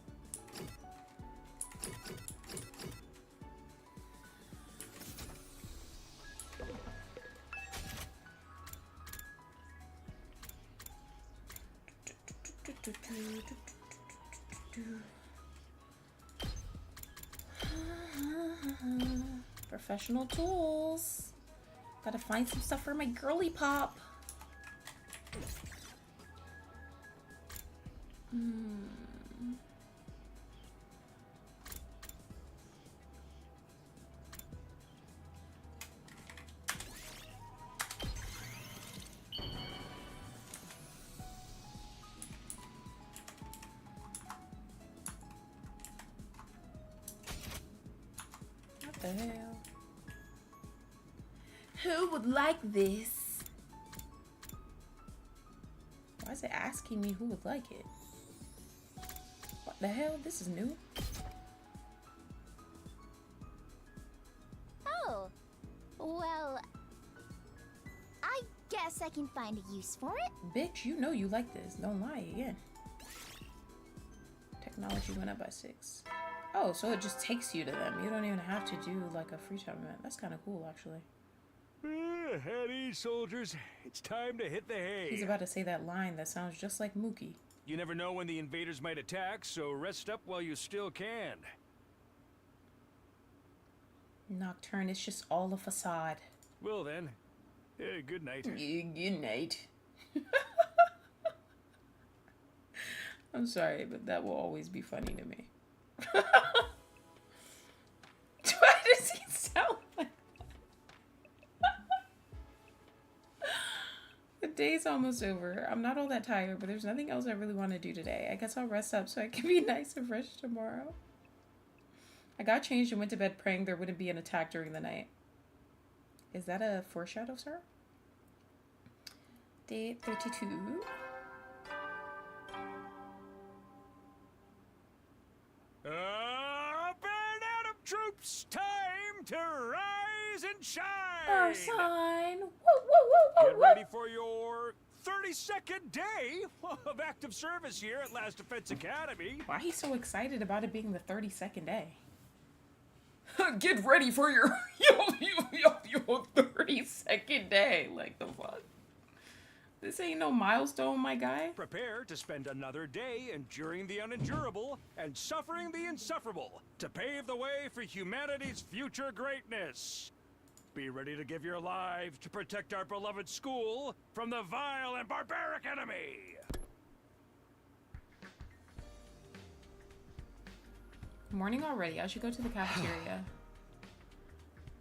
Professional tools. Gotta find some stuff for my girly pop. What the hell? Who would like this? Why is it asking me who would like it? What the hell? This is new. Oh, well, I guess I can find a use for it. Bitch, you know you like this. Don't lie again. Technology went up by 6. Oh, so it just takes you to them. You don't even have to do like a free time event. That's kind of cool, actually. At ease, soldiers. It's time to hit the hay. He's about to say that line that sounds just like Mookie. You never know when the invaders might attack, so rest up while you still can. Nocturne, it's just all a facade. Well then, good night. Good night. I'm sorry, but that will always be funny to me. Why does he sound like the day's almost over. I'm not all that tired, but there's nothing else I really want to do today. I guess I'll rest up so I can be nice and fresh tomorrow. I got changed and went to bed praying there wouldn't be an attack during the night. Is that a foreshadow, sir? Day 32. Band of troops, time to rise and shine! Our sign. Woo, woo, woo, woo, Get ready for your 32nd day of active service here at Last Defense Academy. Why he's so excited about it being the 32nd day? Get ready for your 32nd day. Like the fuck? This ain't no milestone, my guy. Prepare to spend another day enduring the unendurable and suffering the insufferable to pave the way for humanity's future greatness. Be ready to give your lives to protect our beloved school from the vile and barbaric enemy. Morning already. I should go to the cafeteria.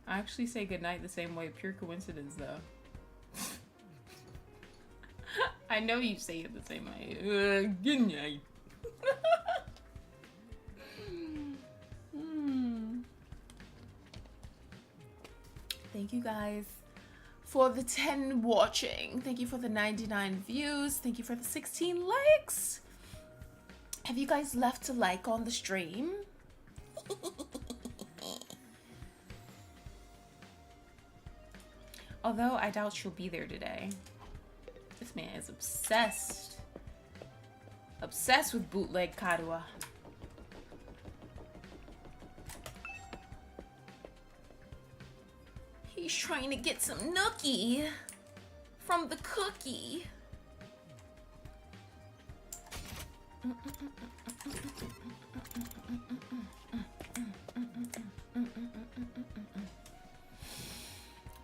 I actually say goodnight the same way. Pure coincidence, though. I know you say it the same way. Good night. Thank you guys for the 10 watching. Thank you for the 99 views. Thank you for the 16 likes. Have you guys left a like on the stream? Although I doubt she'll be there today. This man is obsessed. Obsessed with bootleg Karua. He's trying to get some nookie from the cookie.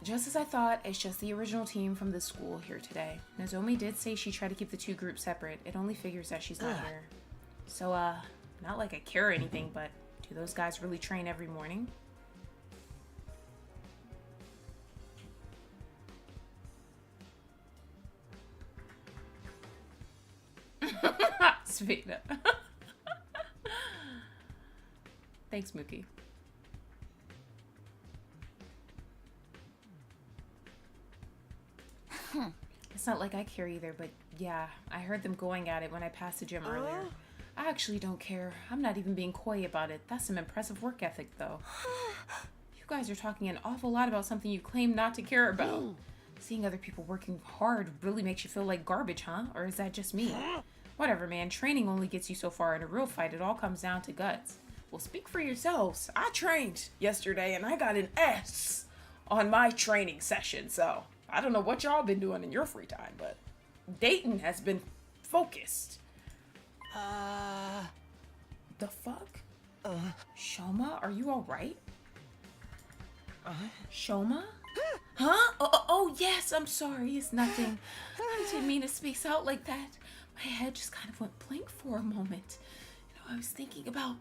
Just as I thought, it's just the original team from the school here today. Nozomi did say she tried to keep the two groups separate. It only figures that she's not here. So, not like I care or anything, but do those guys really train every morning? Sveta. Thanks, Mookie. It's not like I care either, but yeah, I heard them going at it when I passed the gym earlier. I actually don't care. I'm not even being coy about it. That's some impressive work ethic, though. You guys are talking an awful lot about something you claim not to care about. Seeing other people working hard really makes you feel like garbage, huh? Or is that just me? Whatever, man. Training only gets you so far. In a real fight, it all comes down to guts. Well, speak for yourselves. I trained yesterday, and I got an S on my training session, so I don't know what y'all been doing in your free time, but Dayton has been focused. The fuck? Shoma, are you alright? Shoma? Huh? Oh, yes, I'm sorry. It's nothing. I didn't mean to space out like that. My head just kind of went blank for a moment. I was thinking about,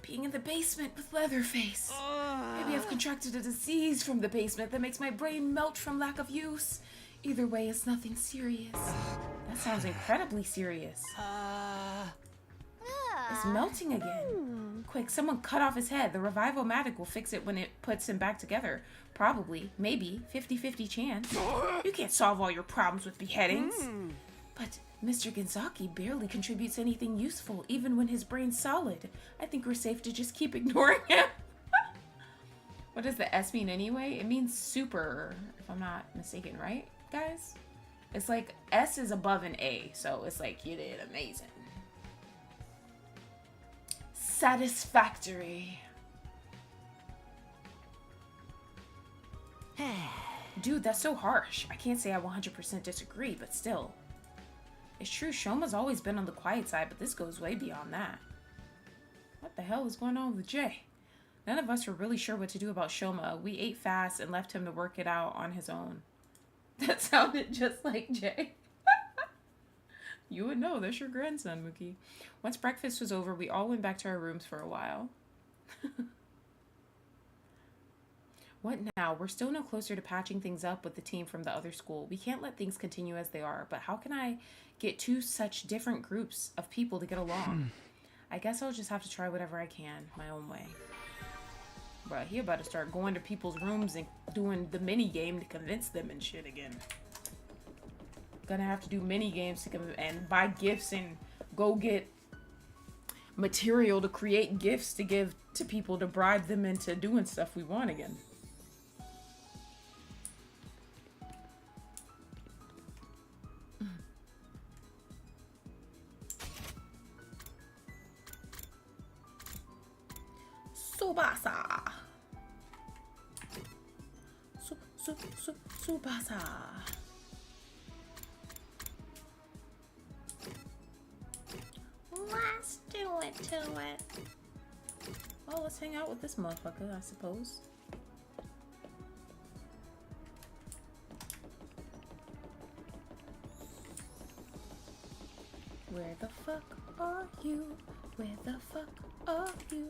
being in the basement with Leatherface. Maybe I've contracted a disease from the basement that makes my brain melt from lack of use. Either way, it's nothing serious. That sounds incredibly serious. It's melting again. Quick, someone cut off his head. The Revival-matic will fix it when it puts him back together. Probably. Maybe. 50-50 chance. You can't solve all your problems with beheadings. But Mr. Gonzaki barely contributes anything useful, even when his brain's solid. I think we're safe to just keep ignoring him. What does the S mean anyway? It means super, if I'm not mistaken, right, guys? It's like S is above an A, so it's like you did amazing. Satisfactory. Dude, that's so harsh. I can't say I 100% disagree, but still. It's true, Shoma's always been on the quiet side, but this goes way beyond that. What the hell is going on with Jay? None of us were really sure what to do about Shoma. We ate fast and left him to work it out on his own. That sounded just like Jay. You would know, that's your grandson, Mookie. Once breakfast was over, we all went back to our rooms for a while. What now? We're still no closer to patching things up with the team from the other school. We can't let things continue as they are, but how can I get two such different groups of people to get along? I guess I'll just have to try whatever I can, my own way. Bruh, he about to start going to people's rooms and doing the mini game to convince them and shit again. Gonna have to do mini games to and buy gifts and go get material to create gifts to give to people to bribe them into doing stuff we want again. Subasa. Subasa. Let's do it to it. Well, let's hang out with this motherfucker, I suppose. Where the fuck are you? Where the fuck are you?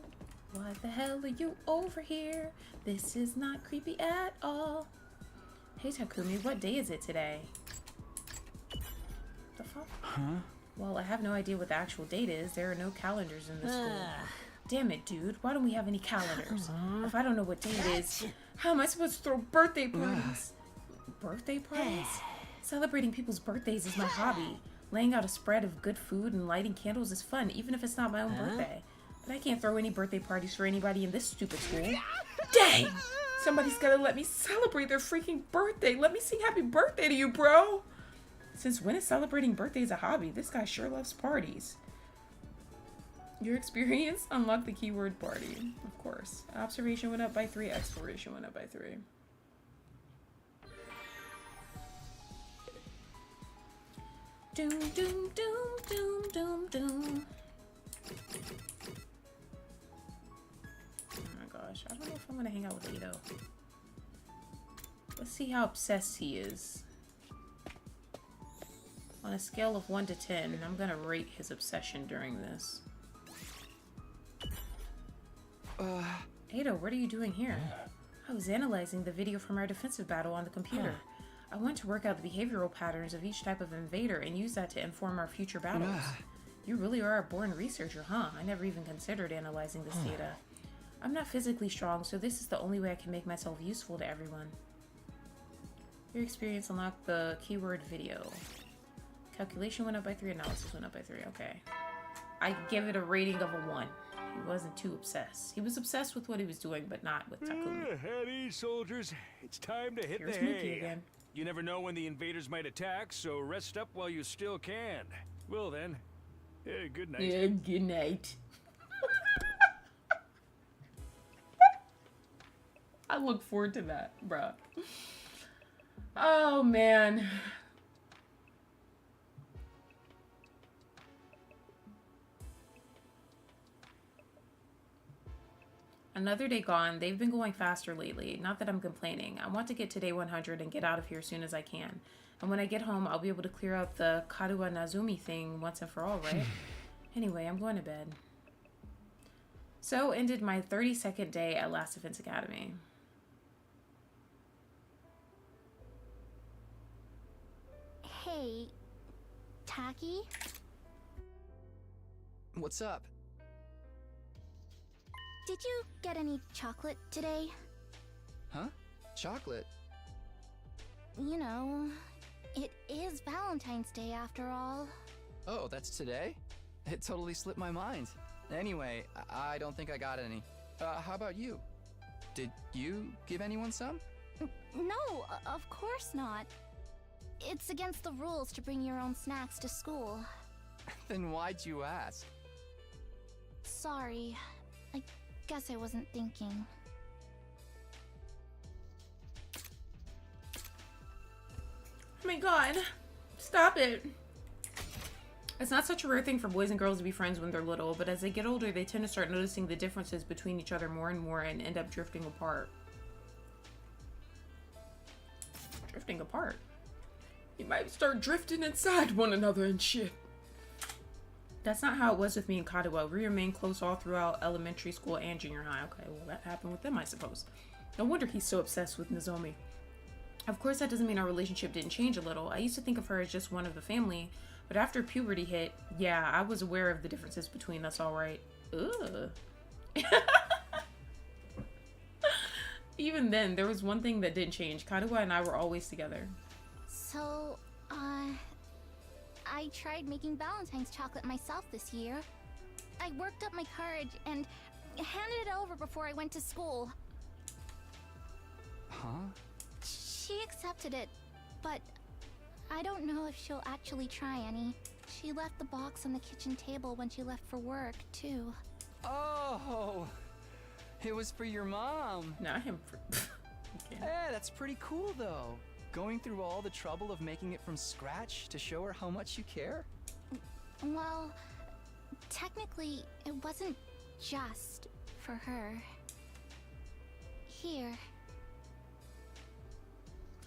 Why the hell are you over here? This is not creepy at all. Hey Takumi, what day is it today? The fuck? Huh? Well, I have no idea what the actual date is. There are no calendars in the school. Damn it, dude. Why don't we have any calendars? If I don't know what day it is, how am I supposed to throw birthday parties? Birthday parties? Celebrating people's birthdays is my hobby. Laying out a spread of good food and lighting candles is fun, even if it's not my own birthday. But I can't throw any birthday parties for anybody in this stupid school. Dang! Somebody's gotta let me celebrate their freaking birthday. Let me sing happy birthday to you, bro! Since when is celebrating birthdays a hobby? This guy sure loves parties. Your experience? Unlock the keyword party. Of course. Observation went up by 3. Exploration went up by 3. Doom, doom, doom, doom, doom, doom. Oh my gosh. I don't know if I'm gonna hang out with Ito. Let's see how obsessed he is. On a scale of 1 to 10, I'm gonna rate his obsession during this. Ado, what are you doing here? I was analyzing the video from our defensive battle on the computer. I want to work out the behavioral patterns of each type of invader and use that to inform our future battles. You really are a born researcher, huh? I never even considered analyzing this data. I'm not physically strong, so this is the only way I can make myself useful to everyone. Your experience unlocked the keyword video. Calculation went up by 3, analysis went up by 3. Okay. I give it a rating of a 1. He wasn't too obsessed. He was obsessed with what he was doing, but not with Takumi. At ease, soldiers. It's time to hit Here's the Mookie hay. again. You never know when the invaders might attack, so rest up while you still can. Well then, good night. Yeah, good night. I look forward to that, bruh. Oh, man. Another day gone. They've been going faster lately. Not that I'm complaining. I want to get to day 100 and get out of here as soon as I can. And when I get home, I'll be able to clear out the Karuwa Nazumi thing once and for all, right? Anyway, I'm going to bed. So ended my 32nd day at Last Defense Academy. Hey, Taki? What's up? Did you get any chocolate today? Huh? Chocolate? You know, it is Valentine's Day after all. Oh, that's today? It totally slipped my mind. Anyway, I don't think I got any. How about you? Did you give anyone some? No, of course not. It's against the rules to bring your own snacks to school. Then why'd you ask? Sorry. I guess I wasn't thinking. Oh my god. Stop it. It's not such a rare thing for boys and girls to be friends when they're little, but as they get older, they tend to start noticing the differences between each other more and more and end up drifting apart. Drifting apart? You might start drifting inside one another and shit. That's not how it was with me and Kadowa. We remained close all throughout elementary school and junior high. Okay, well that happened with them, I suppose. No wonder he's so obsessed with Nozomi. Of course, that doesn't mean our relationship didn't change a little. I used to think of her as just one of the family, but after puberty hit, yeah, I was aware of the differences between us, alright. Ugh. Even then, there was one thing that didn't change. Kadowa and I were always together. So, I tried making Valentine's chocolate myself this year. I worked up my courage and handed it over before I went to school. Huh? She accepted it, but I don't know if she'll actually try any. She left the box on the kitchen table when she left for work, too. Oh! It was for your mom. Not him. Okay. Hey, that's pretty cool, though. Going through all the trouble of making it from scratch to show her how much you care? Well, technically, it wasn't just for her. Here.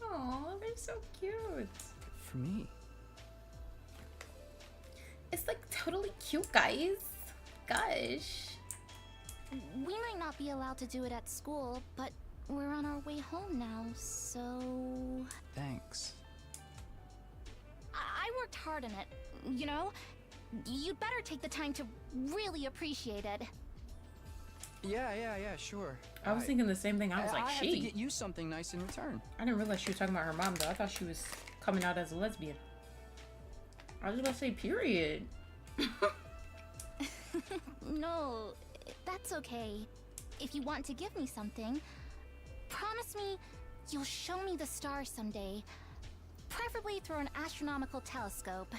Aw, they're so cute. For me. It's like totally cute, guys. Gosh. We might not be allowed to do it at school, but we're on our way home now, so... Thanks. I worked hard on it, you know? You'd better take the time to really appreciate it. Yeah, sure. I was thinking the same thing. I was like, I have to get you something nice in return. I didn't realize she was talking about her mom, though. I thought she was coming out as a lesbian. I was about to say, period. No, that's okay. If you want to give me something, promise me you'll show me the stars someday. Preferably through an astronomical telescope.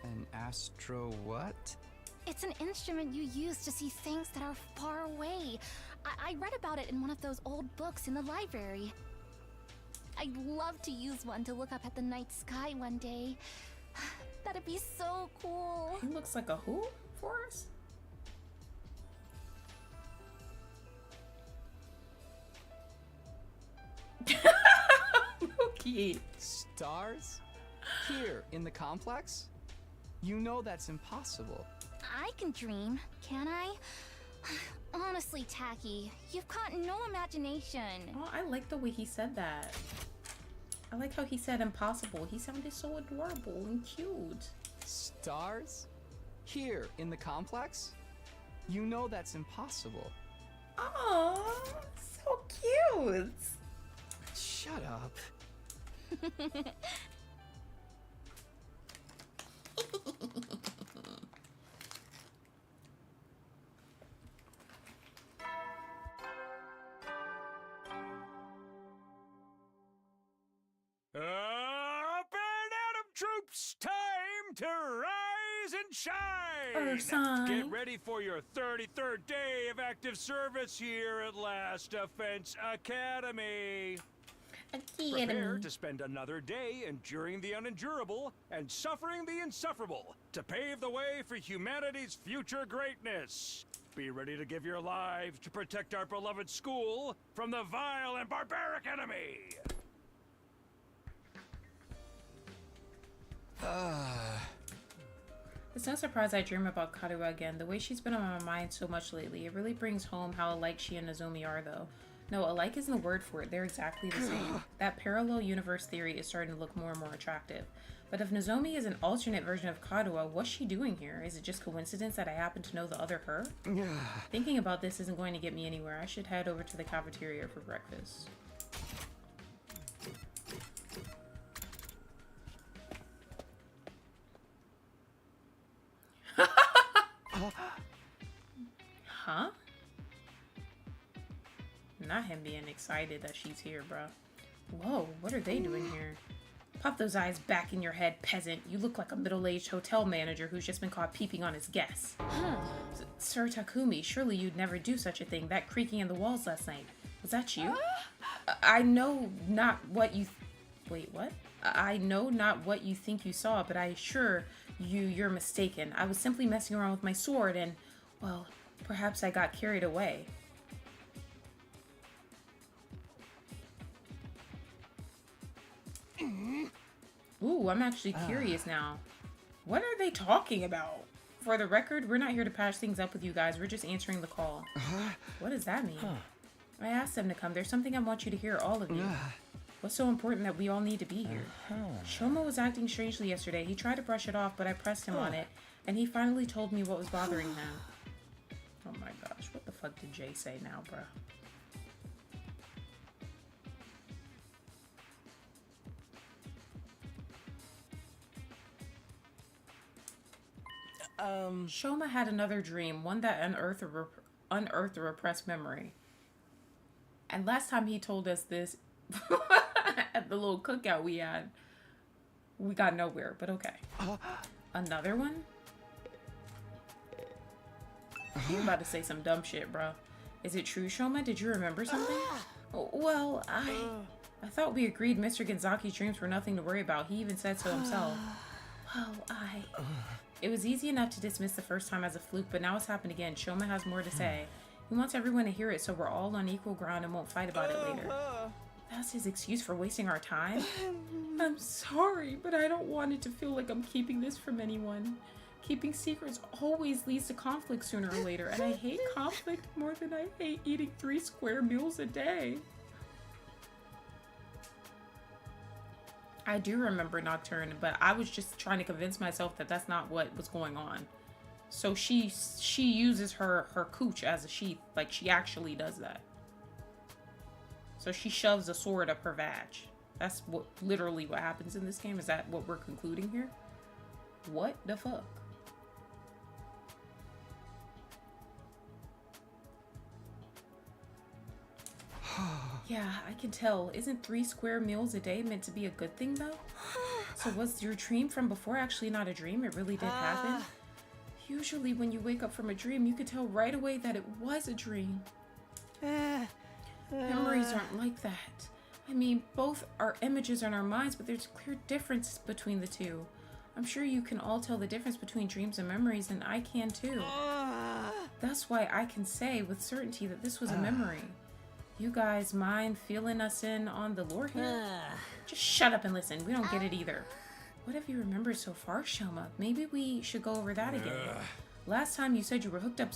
An astro what? It's an instrument you use to see things that are far away. I read about it in one of those old books in the library. I'd love to use one to look up at the night sky one day. That'd be so cool. He looks like a who for us? Okay. Stars? Here, in the complex? You know that's impossible. I can dream, can I? Honestly, Taki, you've got no imagination. Oh, I like the way he said that. I like how he said impossible. He sounded so adorable and cute. Stars? Here, in the complex? You know that's impossible. Oh, so cute. Shut up. Up and at 'em, troops! Time to rise and shine! Oversized. Get ready for your 33rd day of active service here at Last Defense Academy. Prepare to spend another day enduring the unendurable and suffering the insufferable to pave the way for humanity's future greatness. Be ready to give your lives to protect our beloved school from the vile and barbaric enemy. It's no surprise I dream about Karuha again. The way she's been on my mind so much lately, it really brings home how alike she and Nozomi are, though. No, alike isn't the word for it. They're exactly the same. That parallel universe theory is starting to look more and more attractive. But if Nozomi is an alternate version of Karuha, what's she doing here? Is it just coincidence that I happen to know the other her? Thinking about this isn't going to get me anywhere. I should head over to the cafeteria for breakfast. Huh? Not him being excited that she's here, bruh. Whoa, what are they doing here? Pop those eyes back in your head, peasant. You look like a middle-aged hotel manager who's just been caught peeping on his guests. Sir Takumi, surely you'd never do such a thing. That creaking in the walls last night. Was that you? I know not what you... Wait, what? I know not what you think you saw, but I assure you you're mistaken. I was simply messing around with my sword and, well, perhaps I got carried away. Ooh, I'm actually curious now. What are they talking about? For the record, we're not here to patch things up with you guys. We're just answering the call. What does that mean? I asked them to come. There's something I want you to hear, all of you. What's so important that we all need to be here? Shoma was acting strangely yesterday. He tried to brush it off, but I pressed him on it, and he finally told me what was bothering him. Oh my gosh, what the fuck did Jay say now, bruh? Shoma had another dream, one that unearthed a repressed memory. And last time he told us this, at the little cookout we had, we got nowhere, but okay. Another one? You about to say some dumb shit, bro. Is it true, Shoma? Did you remember something? Well, I thought we agreed Mr. Genzaki's dreams were nothing to worry about. He even said so himself. Well, It was easy enough to dismiss the first time as a fluke, but now it's happened again. Shoma has more to say. He wants everyone to hear it so we're all on equal ground and won't fight about it later. That's his excuse for wasting our time? I'm sorry, but I don't want it to feel like I'm keeping this from anyone. Keeping secrets always leads to conflict sooner or later, and I hate conflict more than I hate eating 3 square meals a day. I do remember Nocturne, but I was just trying to convince myself that that's not what was going on. So she uses her cooch as a sheath, like she actually does that. So she shoves a sword up her vag. That's what literally what happens in this game. Is that what we're concluding here? What the fuck? Yeah, I can tell. Isn't 3 square meals a day meant to be a good thing, though? So was your dream from before actually not a dream? It really did happen? Usually when you wake up from a dream, you could tell right away that it was a dream. Memories aren't like that. I mean, both are images in our minds, but there's a clear difference between the two. I'm sure you can all tell the difference between dreams and memories, and I can too. That's why I can say with certainty that this was a memory. You guys mind filling us in on the lore here? Just shut up and listen. We don't get it either. What have you remembered so far, Shoma? Maybe we should go over that again. Last time you said you were hooked up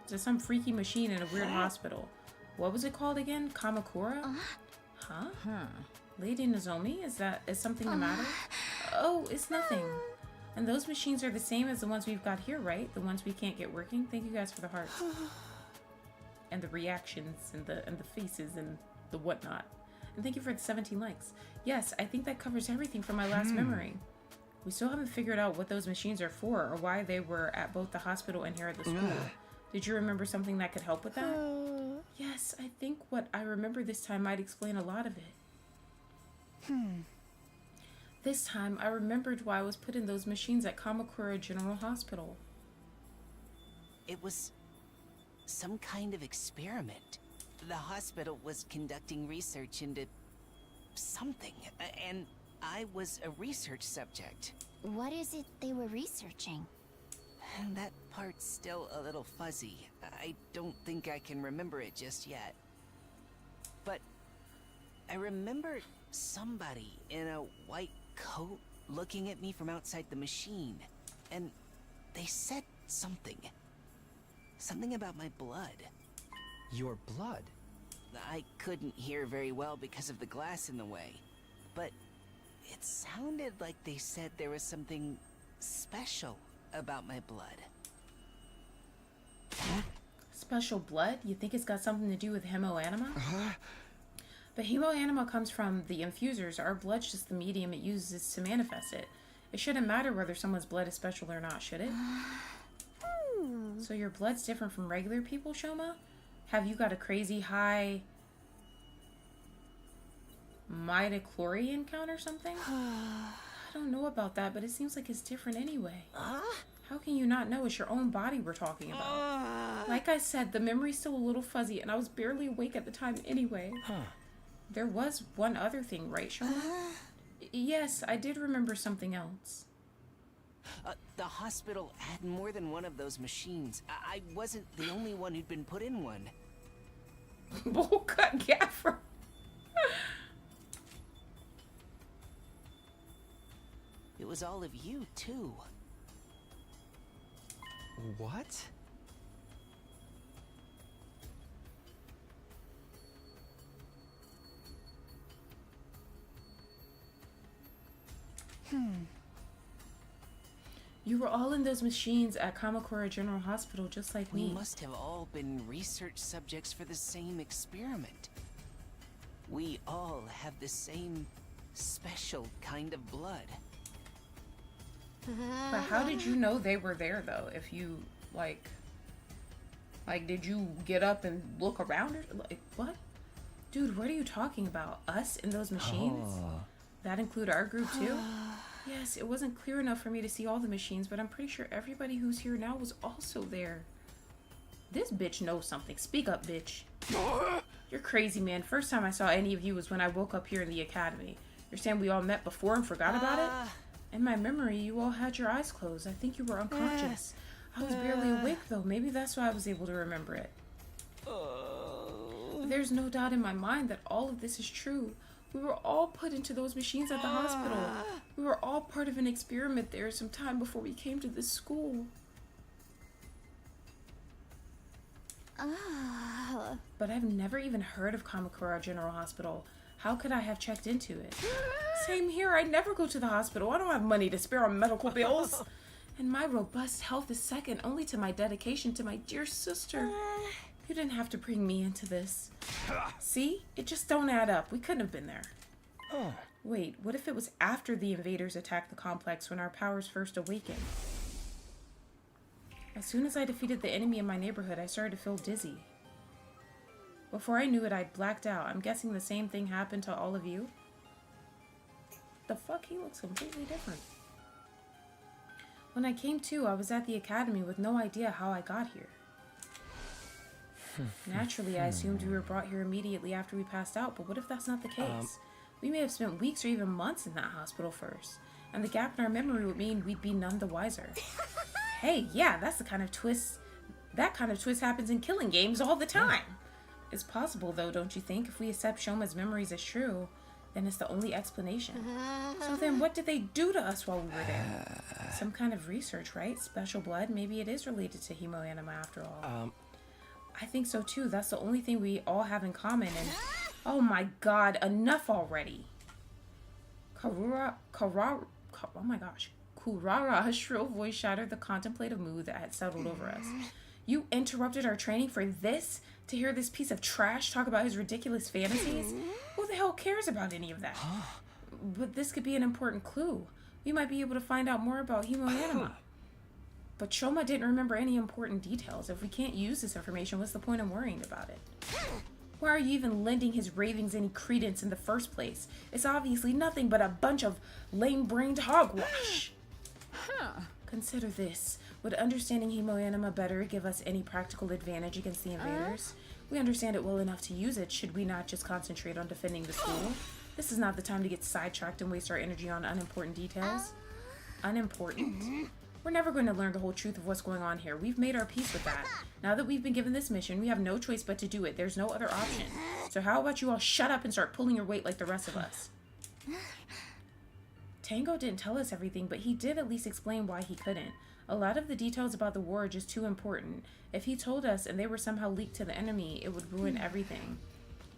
to some freaky machine in a weird hospital. What was it called again? Kamakura? Huh? Lady Nozomi? Is something the matter? Oh, it's nothing. And those machines are the same as the ones we've got here, right? The ones we can't get working? Thank you guys for the hearts. And the reactions and the faces and the whatnot. And thank you for the 17 likes. Yes, I think that covers everything from my last memory. We still haven't figured out what those machines are for or why they were at both the hospital and here at the school. Did you remember something that could help with that? Yes, I think what I remember this time might explain a lot of it. This time, I remembered why I was put in those machines at Kamakura General Hospital. It was some kind of experiment. The hospital was conducting research into something, and I was a research subject. What is it they were researching? That part's still a little fuzzy. I don't think I can remember it just yet. But I remember somebody in a white coat looking at me from outside the machine. And they said something. Something about my blood. Your blood? I couldn't hear very well because of the glass in the way. But it sounded like they said there was something special about my blood. Special blood? You think it's got something to do with hemoanima? But hemoanima comes from the infusers. Our blood's just the medium it uses to manifest it. It shouldn't matter whether someone's blood is special or not, should it? So your blood's different from regular people, Shoma? Have you got a crazy high midichlorian count or something? I don't know about that, but it seems like it's different anyway. How can you not know? It's your own body we're talking about. Like I said, the memory's still a little fuzzy, and I was barely awake at the time anyway. There was one other thing, right, Shoma? Yes, I did remember something else. The hospital had more than one of those machines. I wasn't the only one who'd been put in one. Bowl cut gaffer. It was all of you, too. What? You were all in those machines at Kamakura General Hospital just like me. We must have all been research subjects for the same experiment. We all have the same special kind of blood. But how did you know they were there, though? If you, like, did you get up and look around? Or, like, what? Dude, what are you talking about? Us in those machines? That include our group, too? Yes, it wasn't clear enough for me to see all the machines, but I'm pretty sure everybody who's here now was also there. This bitch knows something. Speak up, bitch. You're crazy, man. First time I saw any of you was when I woke up here in the academy. You're saying we all met before and forgot about it? In my memory, you all had your eyes closed. I think you were unconscious. I was barely awake, though. Maybe that's why I was able to remember it. There's no doubt in my mind that all of this is true. We were all put into those machines at the hospital. We were all part of an experiment there some time before we came to this school. But I've never even heard of Kamakura General Hospital. How could I have checked into it? Same here. I never go to the hospital. I don't have money to spare on medical bills. And my robust health is second only to my dedication to my dear sister. You didn't have to bring me into this. See? It just don't add up. We couldn't have been there. Wait, what if it was after the invaders attacked the complex when our powers first awakened? As soon as I defeated the enemy in my neighborhood, I started to feel dizzy. Before I knew it, I'd blacked out. I'm guessing the same thing happened to all of you. The fuck? He looks completely different. When I came to, I was at the academy with no idea how I got here. Naturally, I assumed we were brought here immediately after we passed out, but what if that's not the case? We may have spent weeks or even months in that hospital first, and the gap in our memory would mean we'd be none the wiser. Hey, yeah, that's the kind of twist. That kind of twist happens in killing games all the time. It's possible, though, don't you think? If we accept Shoma's memories as true, then it's the only explanation. So then what did they do to us while we were there? Some kind of research, right? Special blood? Maybe it is related to hemoanima after all. I think so, too. That's the only thing we all have in common, and... Oh my god, enough already. Oh my gosh. Kurara's shrill voice shattered the contemplative mood that had settled over us. You interrupted our training for this? To hear this piece of trash talk about his ridiculous fantasies? Who the hell cares about any of that? But this could be an important clue. We might be able to find out more about hemoanima. But Shoma didn't remember any important details. If we can't use this information, what's the point of worrying about it? Why are you even lending his ravings any credence in the first place? It's obviously nothing but a bunch of lame-brained hogwash. Consider this. Would understanding hemoanima better give us any practical advantage against the invaders? We understand it well enough to use it. Should we not just concentrate on defending the school? This is not the time to get sidetracked and waste our energy on unimportant details. Unimportant? We're never going to learn the whole truth of what's going on here. We've made our peace with that. Now that we've been given this mission, we have no choice but to do it. There's no other option. So how about you all shut up and start pulling your weight like the rest of us? Tango didn't tell us everything, but he did at least explain why he couldn't. A lot of the details about the war are just too important. If he told us and they were somehow leaked to the enemy, it would ruin everything.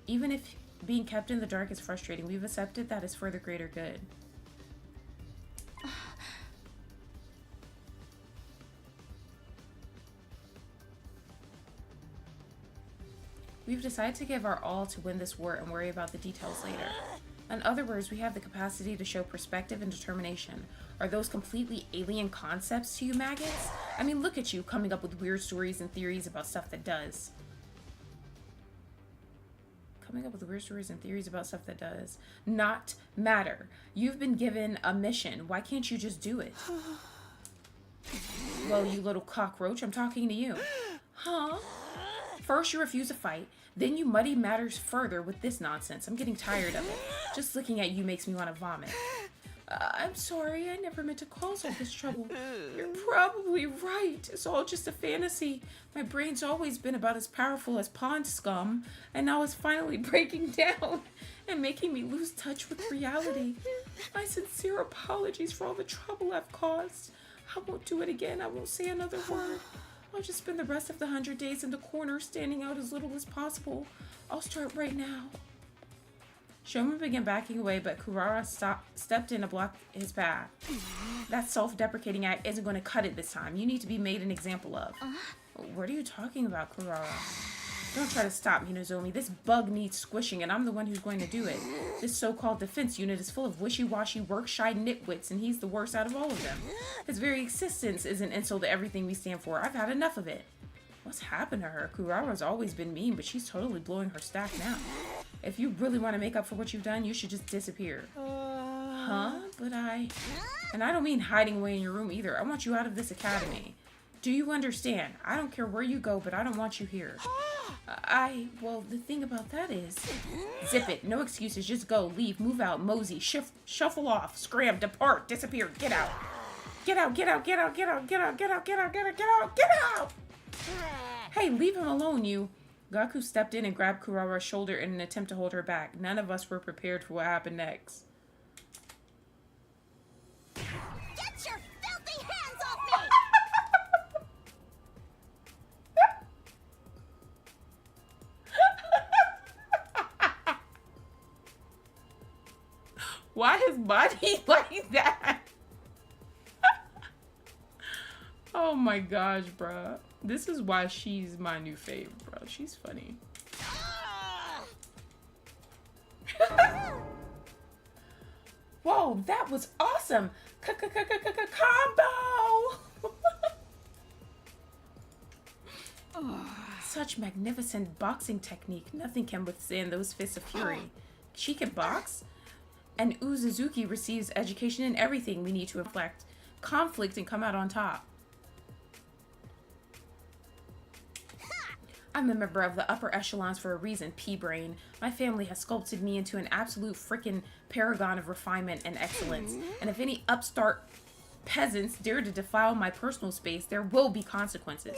Even if being kept in the dark is frustrating, we've accepted that as for the greater good. We've decided to give our all to win this war and worry about the details later. In other words, we have the capacity to show perspective and determination. Are those completely alien concepts to you, maggots? I mean, look at you coming up with weird stories and theories about stuff that does. Coming up with weird stories and theories about stuff that does not matter. You've been given a mission. Why can't you just do it? Well, you little cockroach, I'm talking to you. Huh? First you refuse to fight, then you muddy matters further with this nonsense. I'm getting tired of it. Just looking at you makes me want to vomit. I'm sorry, I never meant to cause all this trouble. You're probably right. It's all just a fantasy. My brain's always been about as powerful as pond scum, and now it's finally breaking down and making me lose touch with reality. My sincere apologies for all the trouble I've caused. I won't do it again. I won't say another word. I'll just spend the rest of the 100 days in the corner, standing out as little as possible. I'll start right now. Shoma began backing away, but Kurara stepped in to block his path. That self-deprecating act isn't going to cut it this time. You need to be made an example of. What are you talking about, Kurara? Don't try to stop me, Nozomi. This bug needs squishing, and I'm the one who's going to do it. This so-called defense unit is full of wishy-washy, work-shy nitwits, and he's the worst out of all of them. His very existence is an insult to everything we stand for. I've had enough of it. What's happened to her? Kurara's always been mean, but she's totally blowing her stack now. If you really want to make up for what you've done, you should just disappear. Huh? But And I don't mean hiding away in your room either. I want you out of this academy. Do you understand? I don't care where you go, but I don't want you here. Well, the thing about that is... Zip it. No excuses. Just go. Leave. Move out. Mosey. Shuffle off. Scram. Depart. Disappear. Get out. Get out. Get out. Get out. Get out. Get out. Get out. Get out. Get out. Get out. Get out. Hey, leave him alone, you. Gaku stepped in and grabbed Kurara's shoulder in an attempt to hold her back. None of us were prepared for what happened next. Get your filthy hands off me! Why his body like that? Oh my gosh, bruh. This is why she's my new fave, bro. She's funny. Whoa, that was awesome! Combo! Such magnificent boxing technique. Nothing can withstand those fists of fury. She can box? And Uzuzuki receives education in everything we need to reflect conflict and come out on top. I'm a member of the upper echelons for a reason, P-Brain. My family has sculpted me into an absolute frickin' paragon of refinement and excellence. And if any upstart peasants dare to defile my personal space, there will be consequences.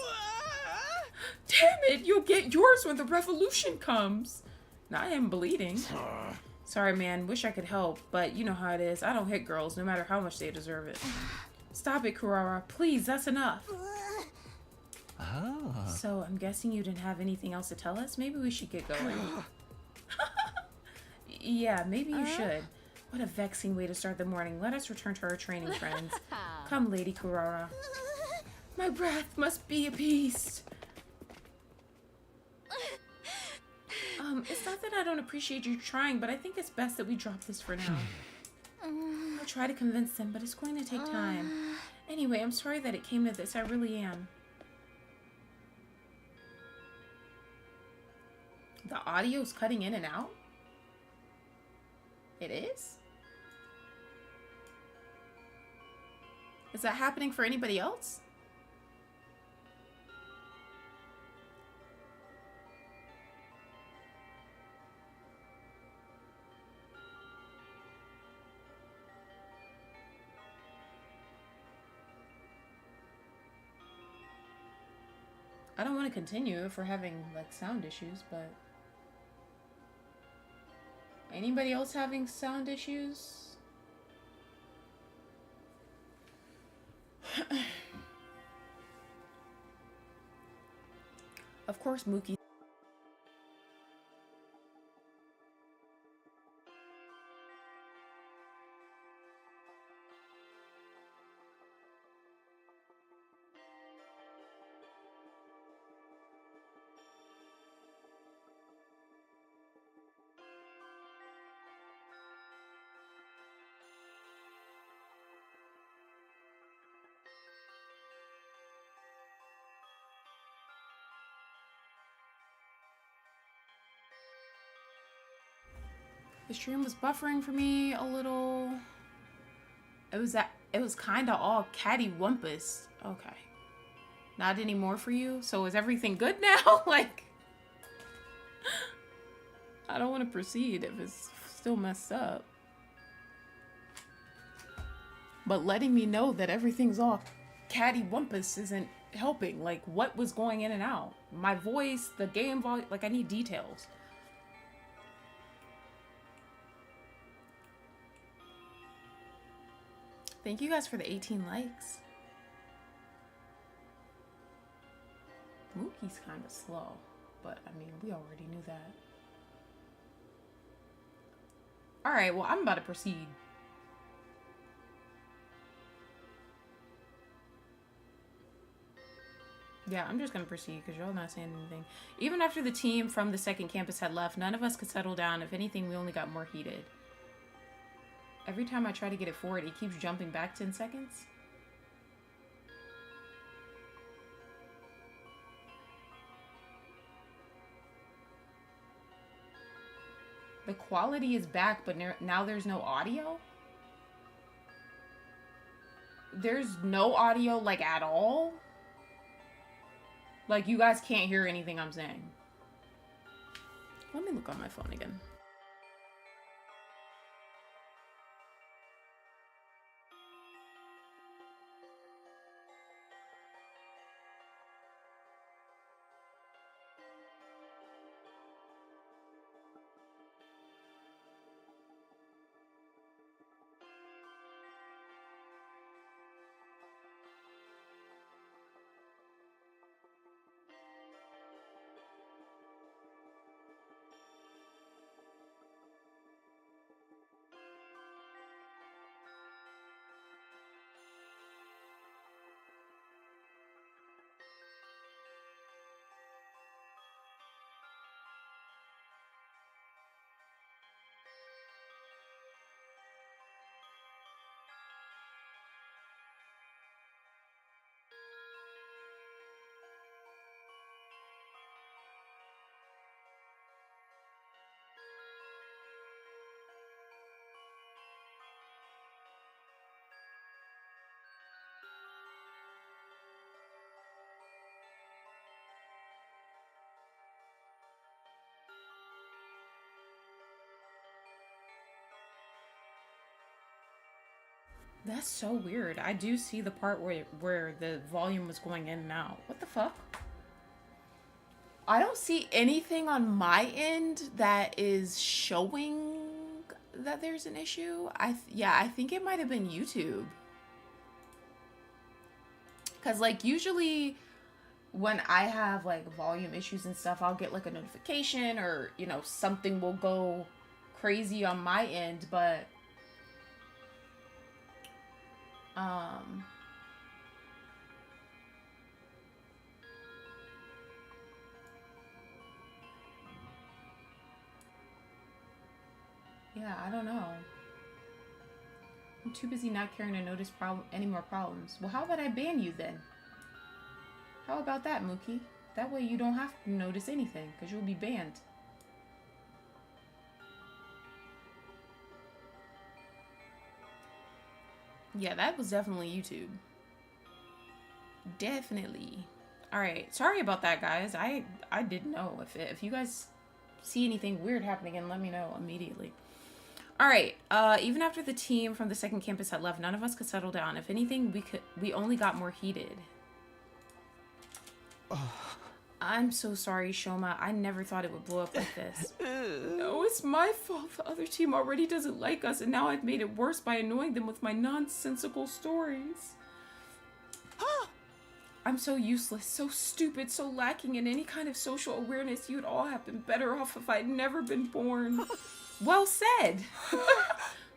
Damn it, you'll get yours when the revolution comes. Now I am bleeding. Sorry, man, wish I could help, but you know how it is. I don't hit girls, no matter how much they deserve it. Stop it, Kurara. Please, that's enough. Oh. So, I'm guessing you didn't have anything else to tell us? Maybe we should get going. Yeah, maybe you should. What a vexing way to start the morning. Let us return to our training, friends. Come, Lady Kurara. My breath must be appeased. It's not that I don't appreciate you trying, but I think it's best that we drop this for now. I'll try to convince them, but it's going to take time. Anyway, I'm sorry that it came to this. I really am. The audio's cutting in and out? It is? Is that happening for anybody else? I don't want to continue if we're having like sound issues, but anybody else having sound issues? Of course, Mookie. The stream was buffering for me a little. It was kind of all cattywampus. Okay. Not anymore for you? So is everything good now? Like, I don't want to proceed if it's still messed up. But letting me know that everything's all cattywampus isn't helping. Like, what was going in and out? My voice, the game volume, like, I need details. Thank you guys for the 18 likes. Mookie's kind of slow, but I mean, we already knew that. All right, well, I'm about to proceed. Yeah, I'm just gonna proceed because y'all not saying anything. Even after the team from the second campus had left, none of us could settle down. If anything, we only got more heated. Every time I try to get it forward, it keeps jumping back 10 seconds. The quality is back, but now there's no audio? There's no audio, like, at all? Like, you guys can't hear anything I'm saying. Let me look on my phone again. That's so weird. I do see the part where the volume was going in and out. What the fuck? I don't see anything on my end that is showing that there's an issue. Yeah, I think it might have been YouTube. Cause like usually when I have like volume issues and stuff, I'll get like a notification or, you know, something will go crazy on my end, but yeah, I don't know. I'm too busy not caring to notice any more problems. Well, how about I ban you then? How about that, Mookie? That way you don't have to notice anything, because you'll be banned. Yeah, that was definitely YouTube. Definitely. Alright, sorry about that, guys. I didn't know. If you guys see anything weird happening, and let me know immediately. Alright, even after the team from the second campus had left, none of us could settle down. If anything, we only got more heated. I'm so sorry, Shoma. I never thought it would blow up like this. No, it's my fault. The other team already doesn't like us, and now I've made it worse by annoying them with my nonsensical stories. I'm so useless, so stupid, so lacking in any kind of social awareness. You'd all have been better off if I'd never been born. Well said.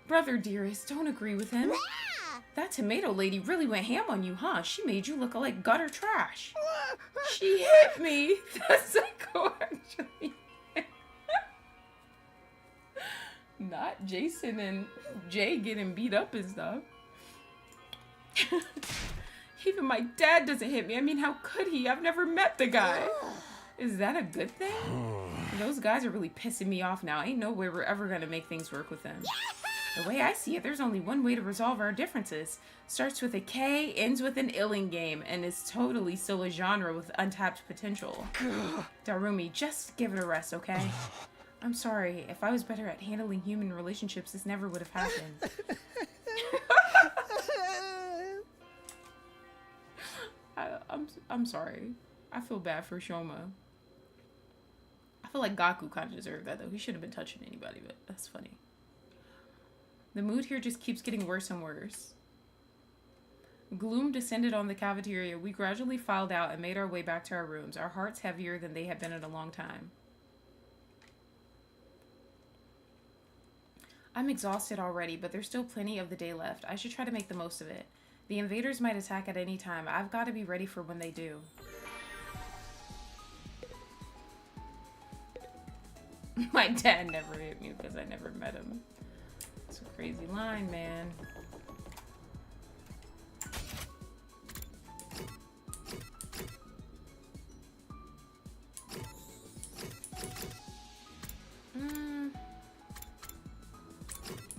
Brother dearest, don't agree with him. That tomato lady really went ham on you, huh? She made you look like gutter trash. She hit me. That's psycho, actually. Not Jason and Jay getting beat up and stuff. Even my dad doesn't hit me. I mean, how could he? I've never met the guy. Is that a good thing? Those guys are really pissing me off now. Ain't no way we're ever gonna make things work with them. The way I see it, there's only one way to resolve our differences. Starts with a K, ends with an illing game, and is totally still a genre with untapped potential. Darumi, just give it a rest, okay? I'm sorry. If I was better at handling human relationships, this never would have happened. I'm sorry. I feel bad for Shoma. I feel like Gaku kind of deserved that, though. He shouldn't have been touching anybody, but that's funny. The mood here just keeps getting worse and worse. Gloom descended on the cafeteria. We gradually filed out and made our way back to our rooms, our hearts heavier than they had been in a long time. I'm exhausted already, but there's still plenty of the day left. I should try to make the most of it. The invaders might attack at any time. I've got to be ready for when they do. My dad never hit me because I never met him. It's a crazy line, man.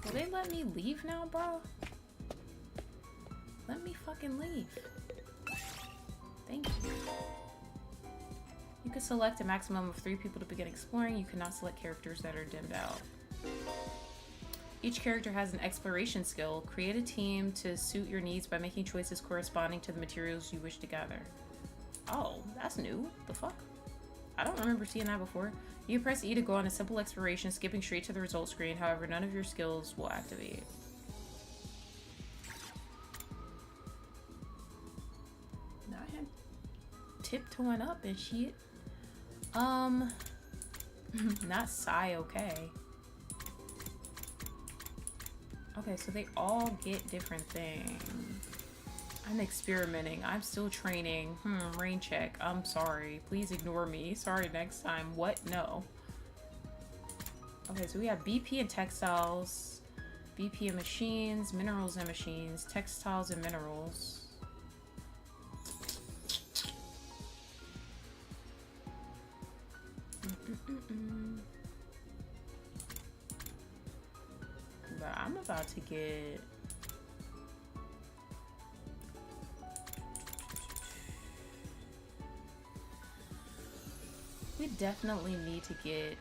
Will they let me leave now, bro? Let me fucking leave. Thank you. You can select a maximum of 3 people to begin exploring. You cannot select characters that are dimmed out. Each character has an exploration skill. Create a team to suit your needs by making choices corresponding to the materials you wish to gather. Oh, that's new. The fuck? I don't remember seeing that before. You press E to go on a simple exploration, skipping straight to the results screen. However, none of your skills will activate. Now I had tiptoeing up and shit. Not Psy, okay. Okay, so they all get different things. I'm experimenting. I'm still training. Rain check. I'm sorry. Please ignore me. Sorry, next time. What? No. Okay, so we have BP and textiles. BP and machines. Minerals and machines. Textiles and minerals. But I'm about to get... We definitely need to get...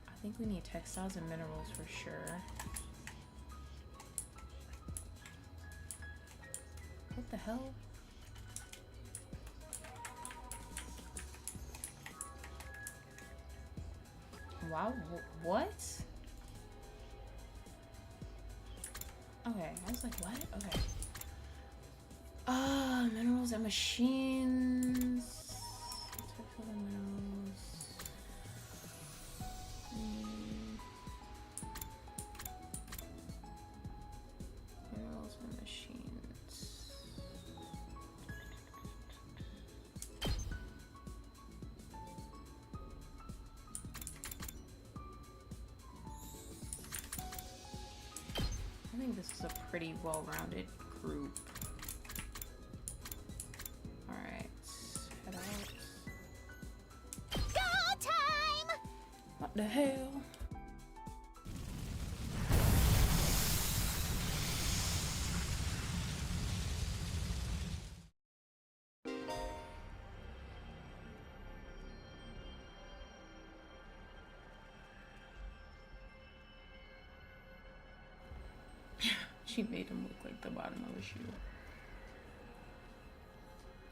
I think we need textiles and minerals for sure. What the hell? Wow, what? Okay, I was like, what? Okay. Minerals and machines. Textiles and minerals. Minerals and machines. I think this is a pretty well-rounded group. Alright, head out. Go time! What the hell? She made him look like the bottom of a shoe.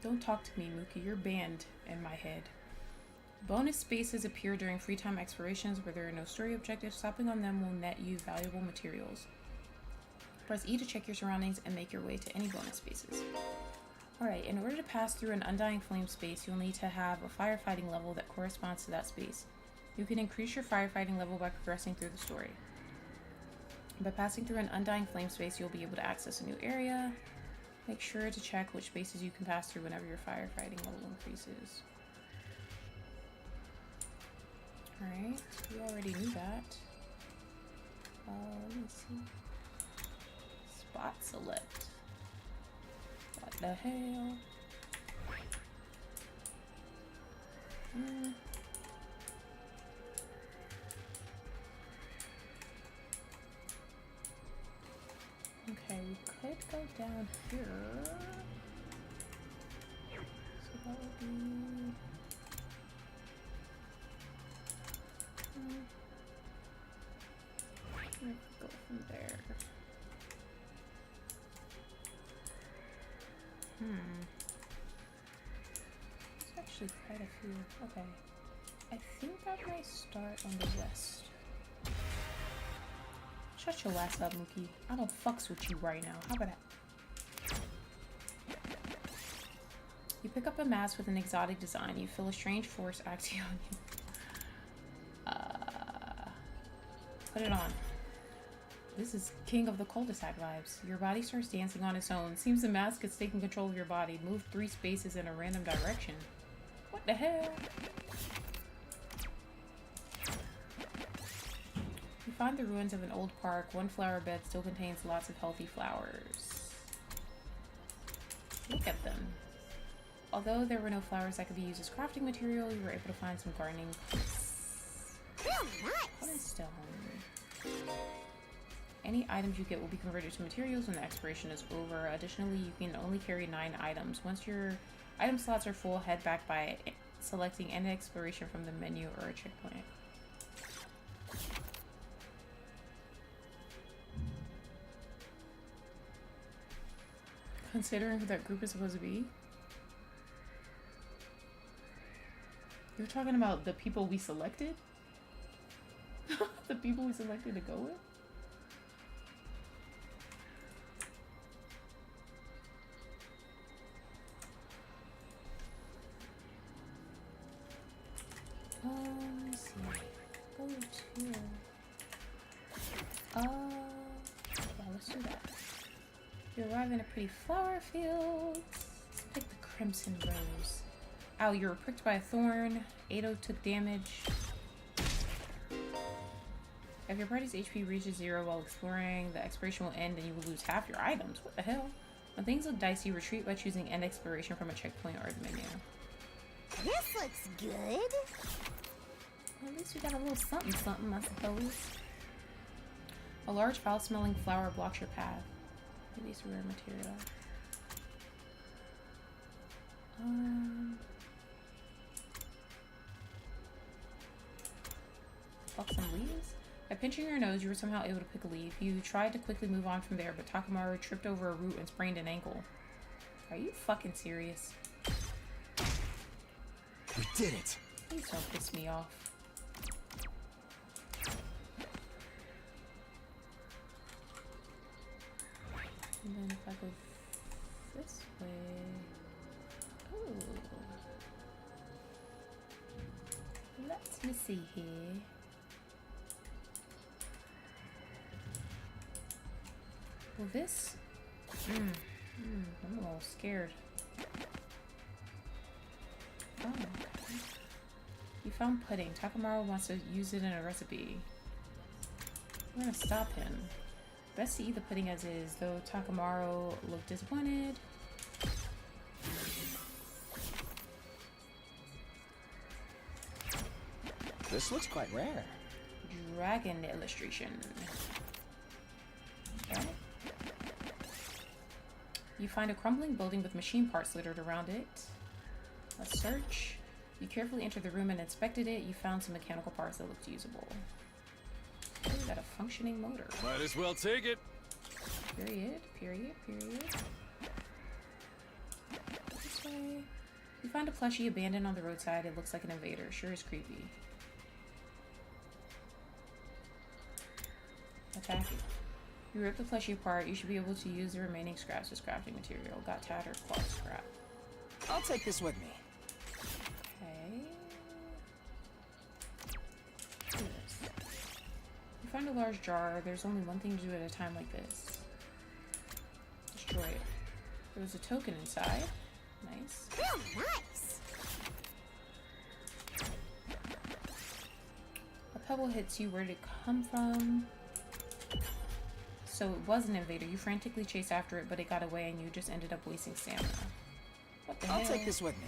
Don't talk to me, Mookie. You're banned in my head. Bonus spaces appear during free time explorations where there are no story objectives. Stopping on them will net you valuable materials. Press E to check your surroundings and make your way to any bonus spaces. Alright, in order to pass through an Undying Flame space, you'll need to have a firefighting level that corresponds to that space. You can increase your firefighting level by progressing through the story. By passing through an Undying Flame space, you'll be able to access a new area. Make sure to check which spaces you can pass through whenever your firefighting level increases. Alright, we already knew that. Let me see. Spot select. What the hell? Okay, we could go down here. So that would be... Go from there. There's actually quite a few. Okay. I think I might start on the west. Shut your ass up, Mookie. I don't fucks with you right now. How about that? You pick up a mask with an exotic design. You feel a strange force acting on you. Put it on. This is King of the Cul-de-sac vibes. Your body starts dancing on its own. Seems the mask is taking control of your body. Move 3 spaces in a random direction. What the hell? You find the ruins of an old park. One flower bed still contains lots of healthy flowers. Look at them. Although there were no flowers that could be used as crafting material, you were able to find some gardening tips. What is stone? Any items you get will be converted to materials when the expiration is over. Additionally, you can only carry 9 items. Once your item slots are full, head back by selecting end exploration from the menu or a checkpoint. Considering who that group is supposed to be? You're talking about the people we selected? The people we selected to go with? Let's see. Go to... yeah, let's do that. You arrive in a pretty flower field. Let's pick the Crimson Rose. Ow, you were pricked by a thorn. Ado took damage. If your party's HP reaches 0 while exploring, the exploration will end and you will lose half your items. What the hell? When things look dicey, retreat by choosing end exploration from a checkpoint or the menu. This looks good. Well, at least we got a little something something, I suppose. A large foul-smelling flower blocks your path. Maybe it's a rare material. Pluck some leaves? By pinching your nose, you were somehow able to pick a leaf. You tried to quickly move on from there, but Takamaru tripped over a root and sprained an ankle. Are you fucking serious? We did it! Please don't piss me off. And then if I go this way... Ooh. Let me see here. Well, this... I'm a little scared. Oh, okay. You found pudding. Takamaru wants to use it in a recipe. We're gonna stop him. Best to eat the pudding as is, though Takamaru looked disappointed. This looks quite rare. Dragon illustration. Okay. You find a crumbling building with machine parts littered around it. Let's search. You carefully entered the room and inspected it. You found some mechanical parts that looked usable. Oh, we got a functioning motor. Might as well take it. Period, period, period. This Okay. You find a plushie abandoned on the roadside. It looks like an invader. Sure is creepy. Attack it. You rip the plushie apart. You should be able to use the remaining scraps as crafting material. Got tattered cloth scrap. I'll take this with me. Okay. Do this. You find a large jar. There's only one thing to do at a time like this. Destroy it. There was a token inside. Nice. Oh, nice. A pebble hits you. Where did it come from? So it was an invader. You frantically chased after it, but it got away and you just ended up wasting stamina. What the hell? I'll take this with me.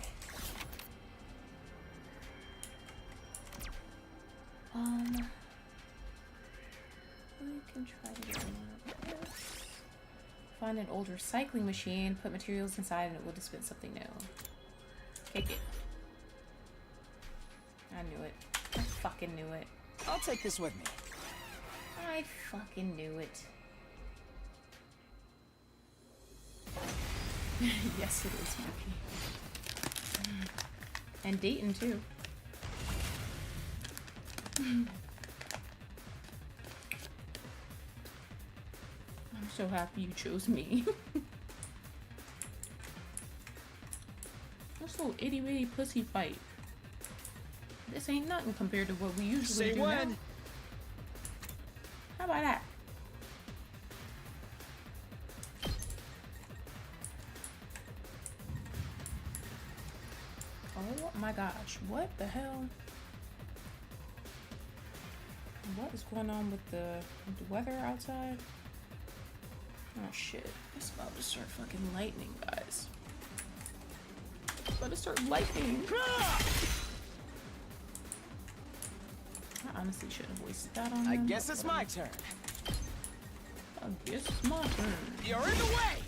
We can try to get more of this. Find an old recycling machine, put materials inside, and it will dispense something new. Kick it. I knew it. I fucking knew it. I'll take this with me. I fucking knew it. Yes, it is Mickey. And Dayton, too. I'm so happy you chose me. This little itty bitty pussy fight. This ain't nothing compared to what we usually do now. How about that? Oh my gosh, what the hell? What is going on with the weather outside? Oh shit, it's about to start fucking lightning, guys. It's about to start lightning. I honestly shouldn't have wasted that on I him, guess but it's my turn. I guess it's my turn. You're in the way!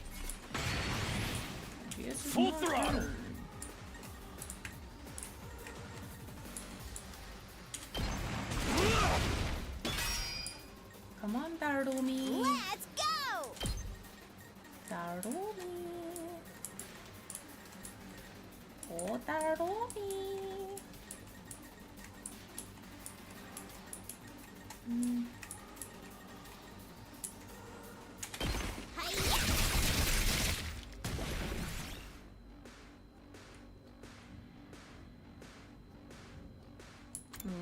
I guess it's Full my throttle. turn. Come on, Dartle me. Let's go! Dartle me. Oh, Dartle me.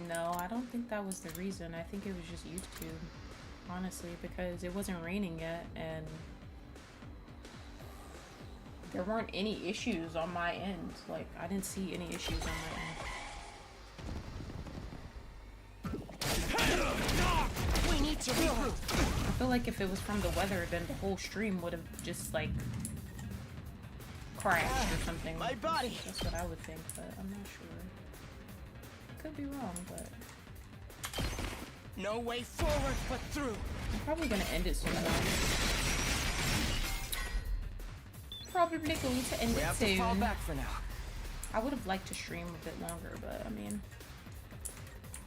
No, I don't think that was the reason. I think it was just YouTube, honestly, because it wasn't raining yet and there weren't any issues on my end. Like, I didn't see any issues on my end. We need to regroup. I feel like if it was from the weather, then the whole stream would have just, like, crashed or something. My body. That's what I would think, but I'm not sure. Could be wrong, but No way forward but through. I'm probably gonna end it soon. Probably going to end We it have to fall soon. back for now. I would have liked to stream a bit longer, but I mean,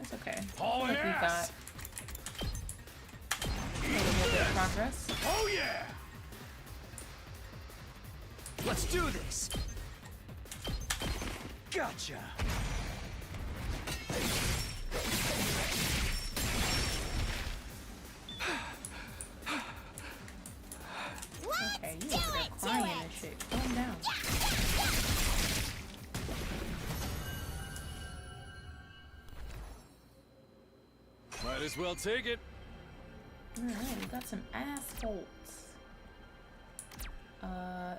it's okay. Oh, I feel like yes! we've got a little bit of progress. Oh yeah! Let's do this. Gotcha. Okay, you over there crying and shit. Calm down. Might as well take it. Alright, we got some assholes.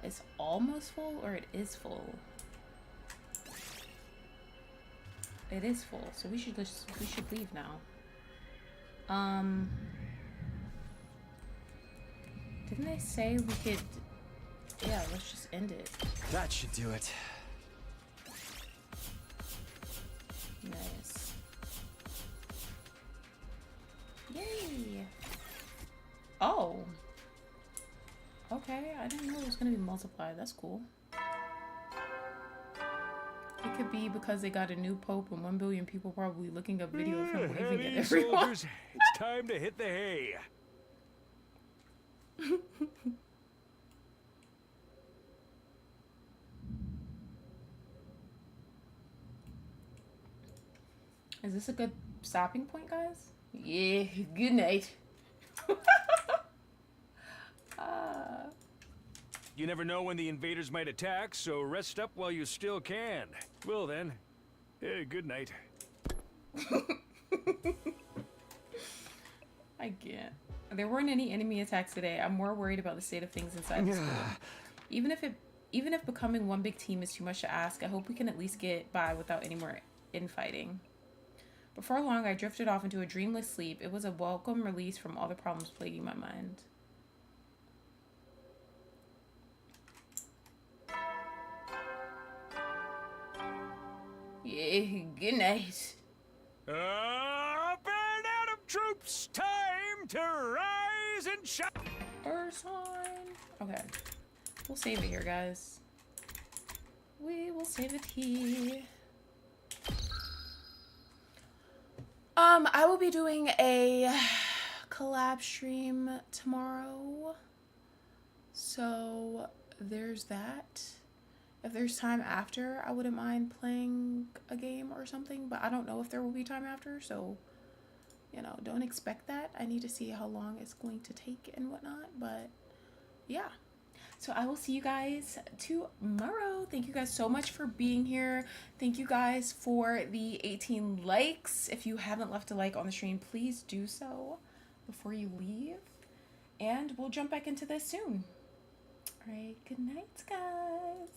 It's almost full or it is full? It is full, so we should leave now. Didn't they say we could? Yeah, let's just end it. That should do it. Nice. Yay! Oh. Okay, I didn't know it was gonna be multiplied. That's cool. It could be because they got a new pope and 1 billion people probably looking up video of him waving at Heavy everyone. soldiers, it's time to hit the hay. Is this a good stopping point, guys? Yeah, good night. You never know when the invaders might attack, so rest up while you still can. Well then, good night. I can't. There weren't any enemy attacks today. I'm more worried about the state of things inside the school. Even if becoming one big team is too much to ask, I hope we can at least get by without any more infighting. Before long, I drifted off into a dreamless sleep. It was a welcome release from all the problems plaguing my mind. Yeah, good night. Burn out of troops! Time to rise and shine! Sign. Okay. We'll save it here, guys. We will save it here. I will be doing a collab stream tomorrow. So there's that. If there's time after, I wouldn't mind playing a game or something, but I don't know if there will be time after, so, you know, don't expect that. I need to see how long it's going to take and whatnot, but yeah. So I will see you guys tomorrow. Thank you guys so much for being here. Thank you guys for the 18 likes. If you haven't left a like on the stream, please do so before you leave. And we'll jump back into this soon. All right, good night, guys.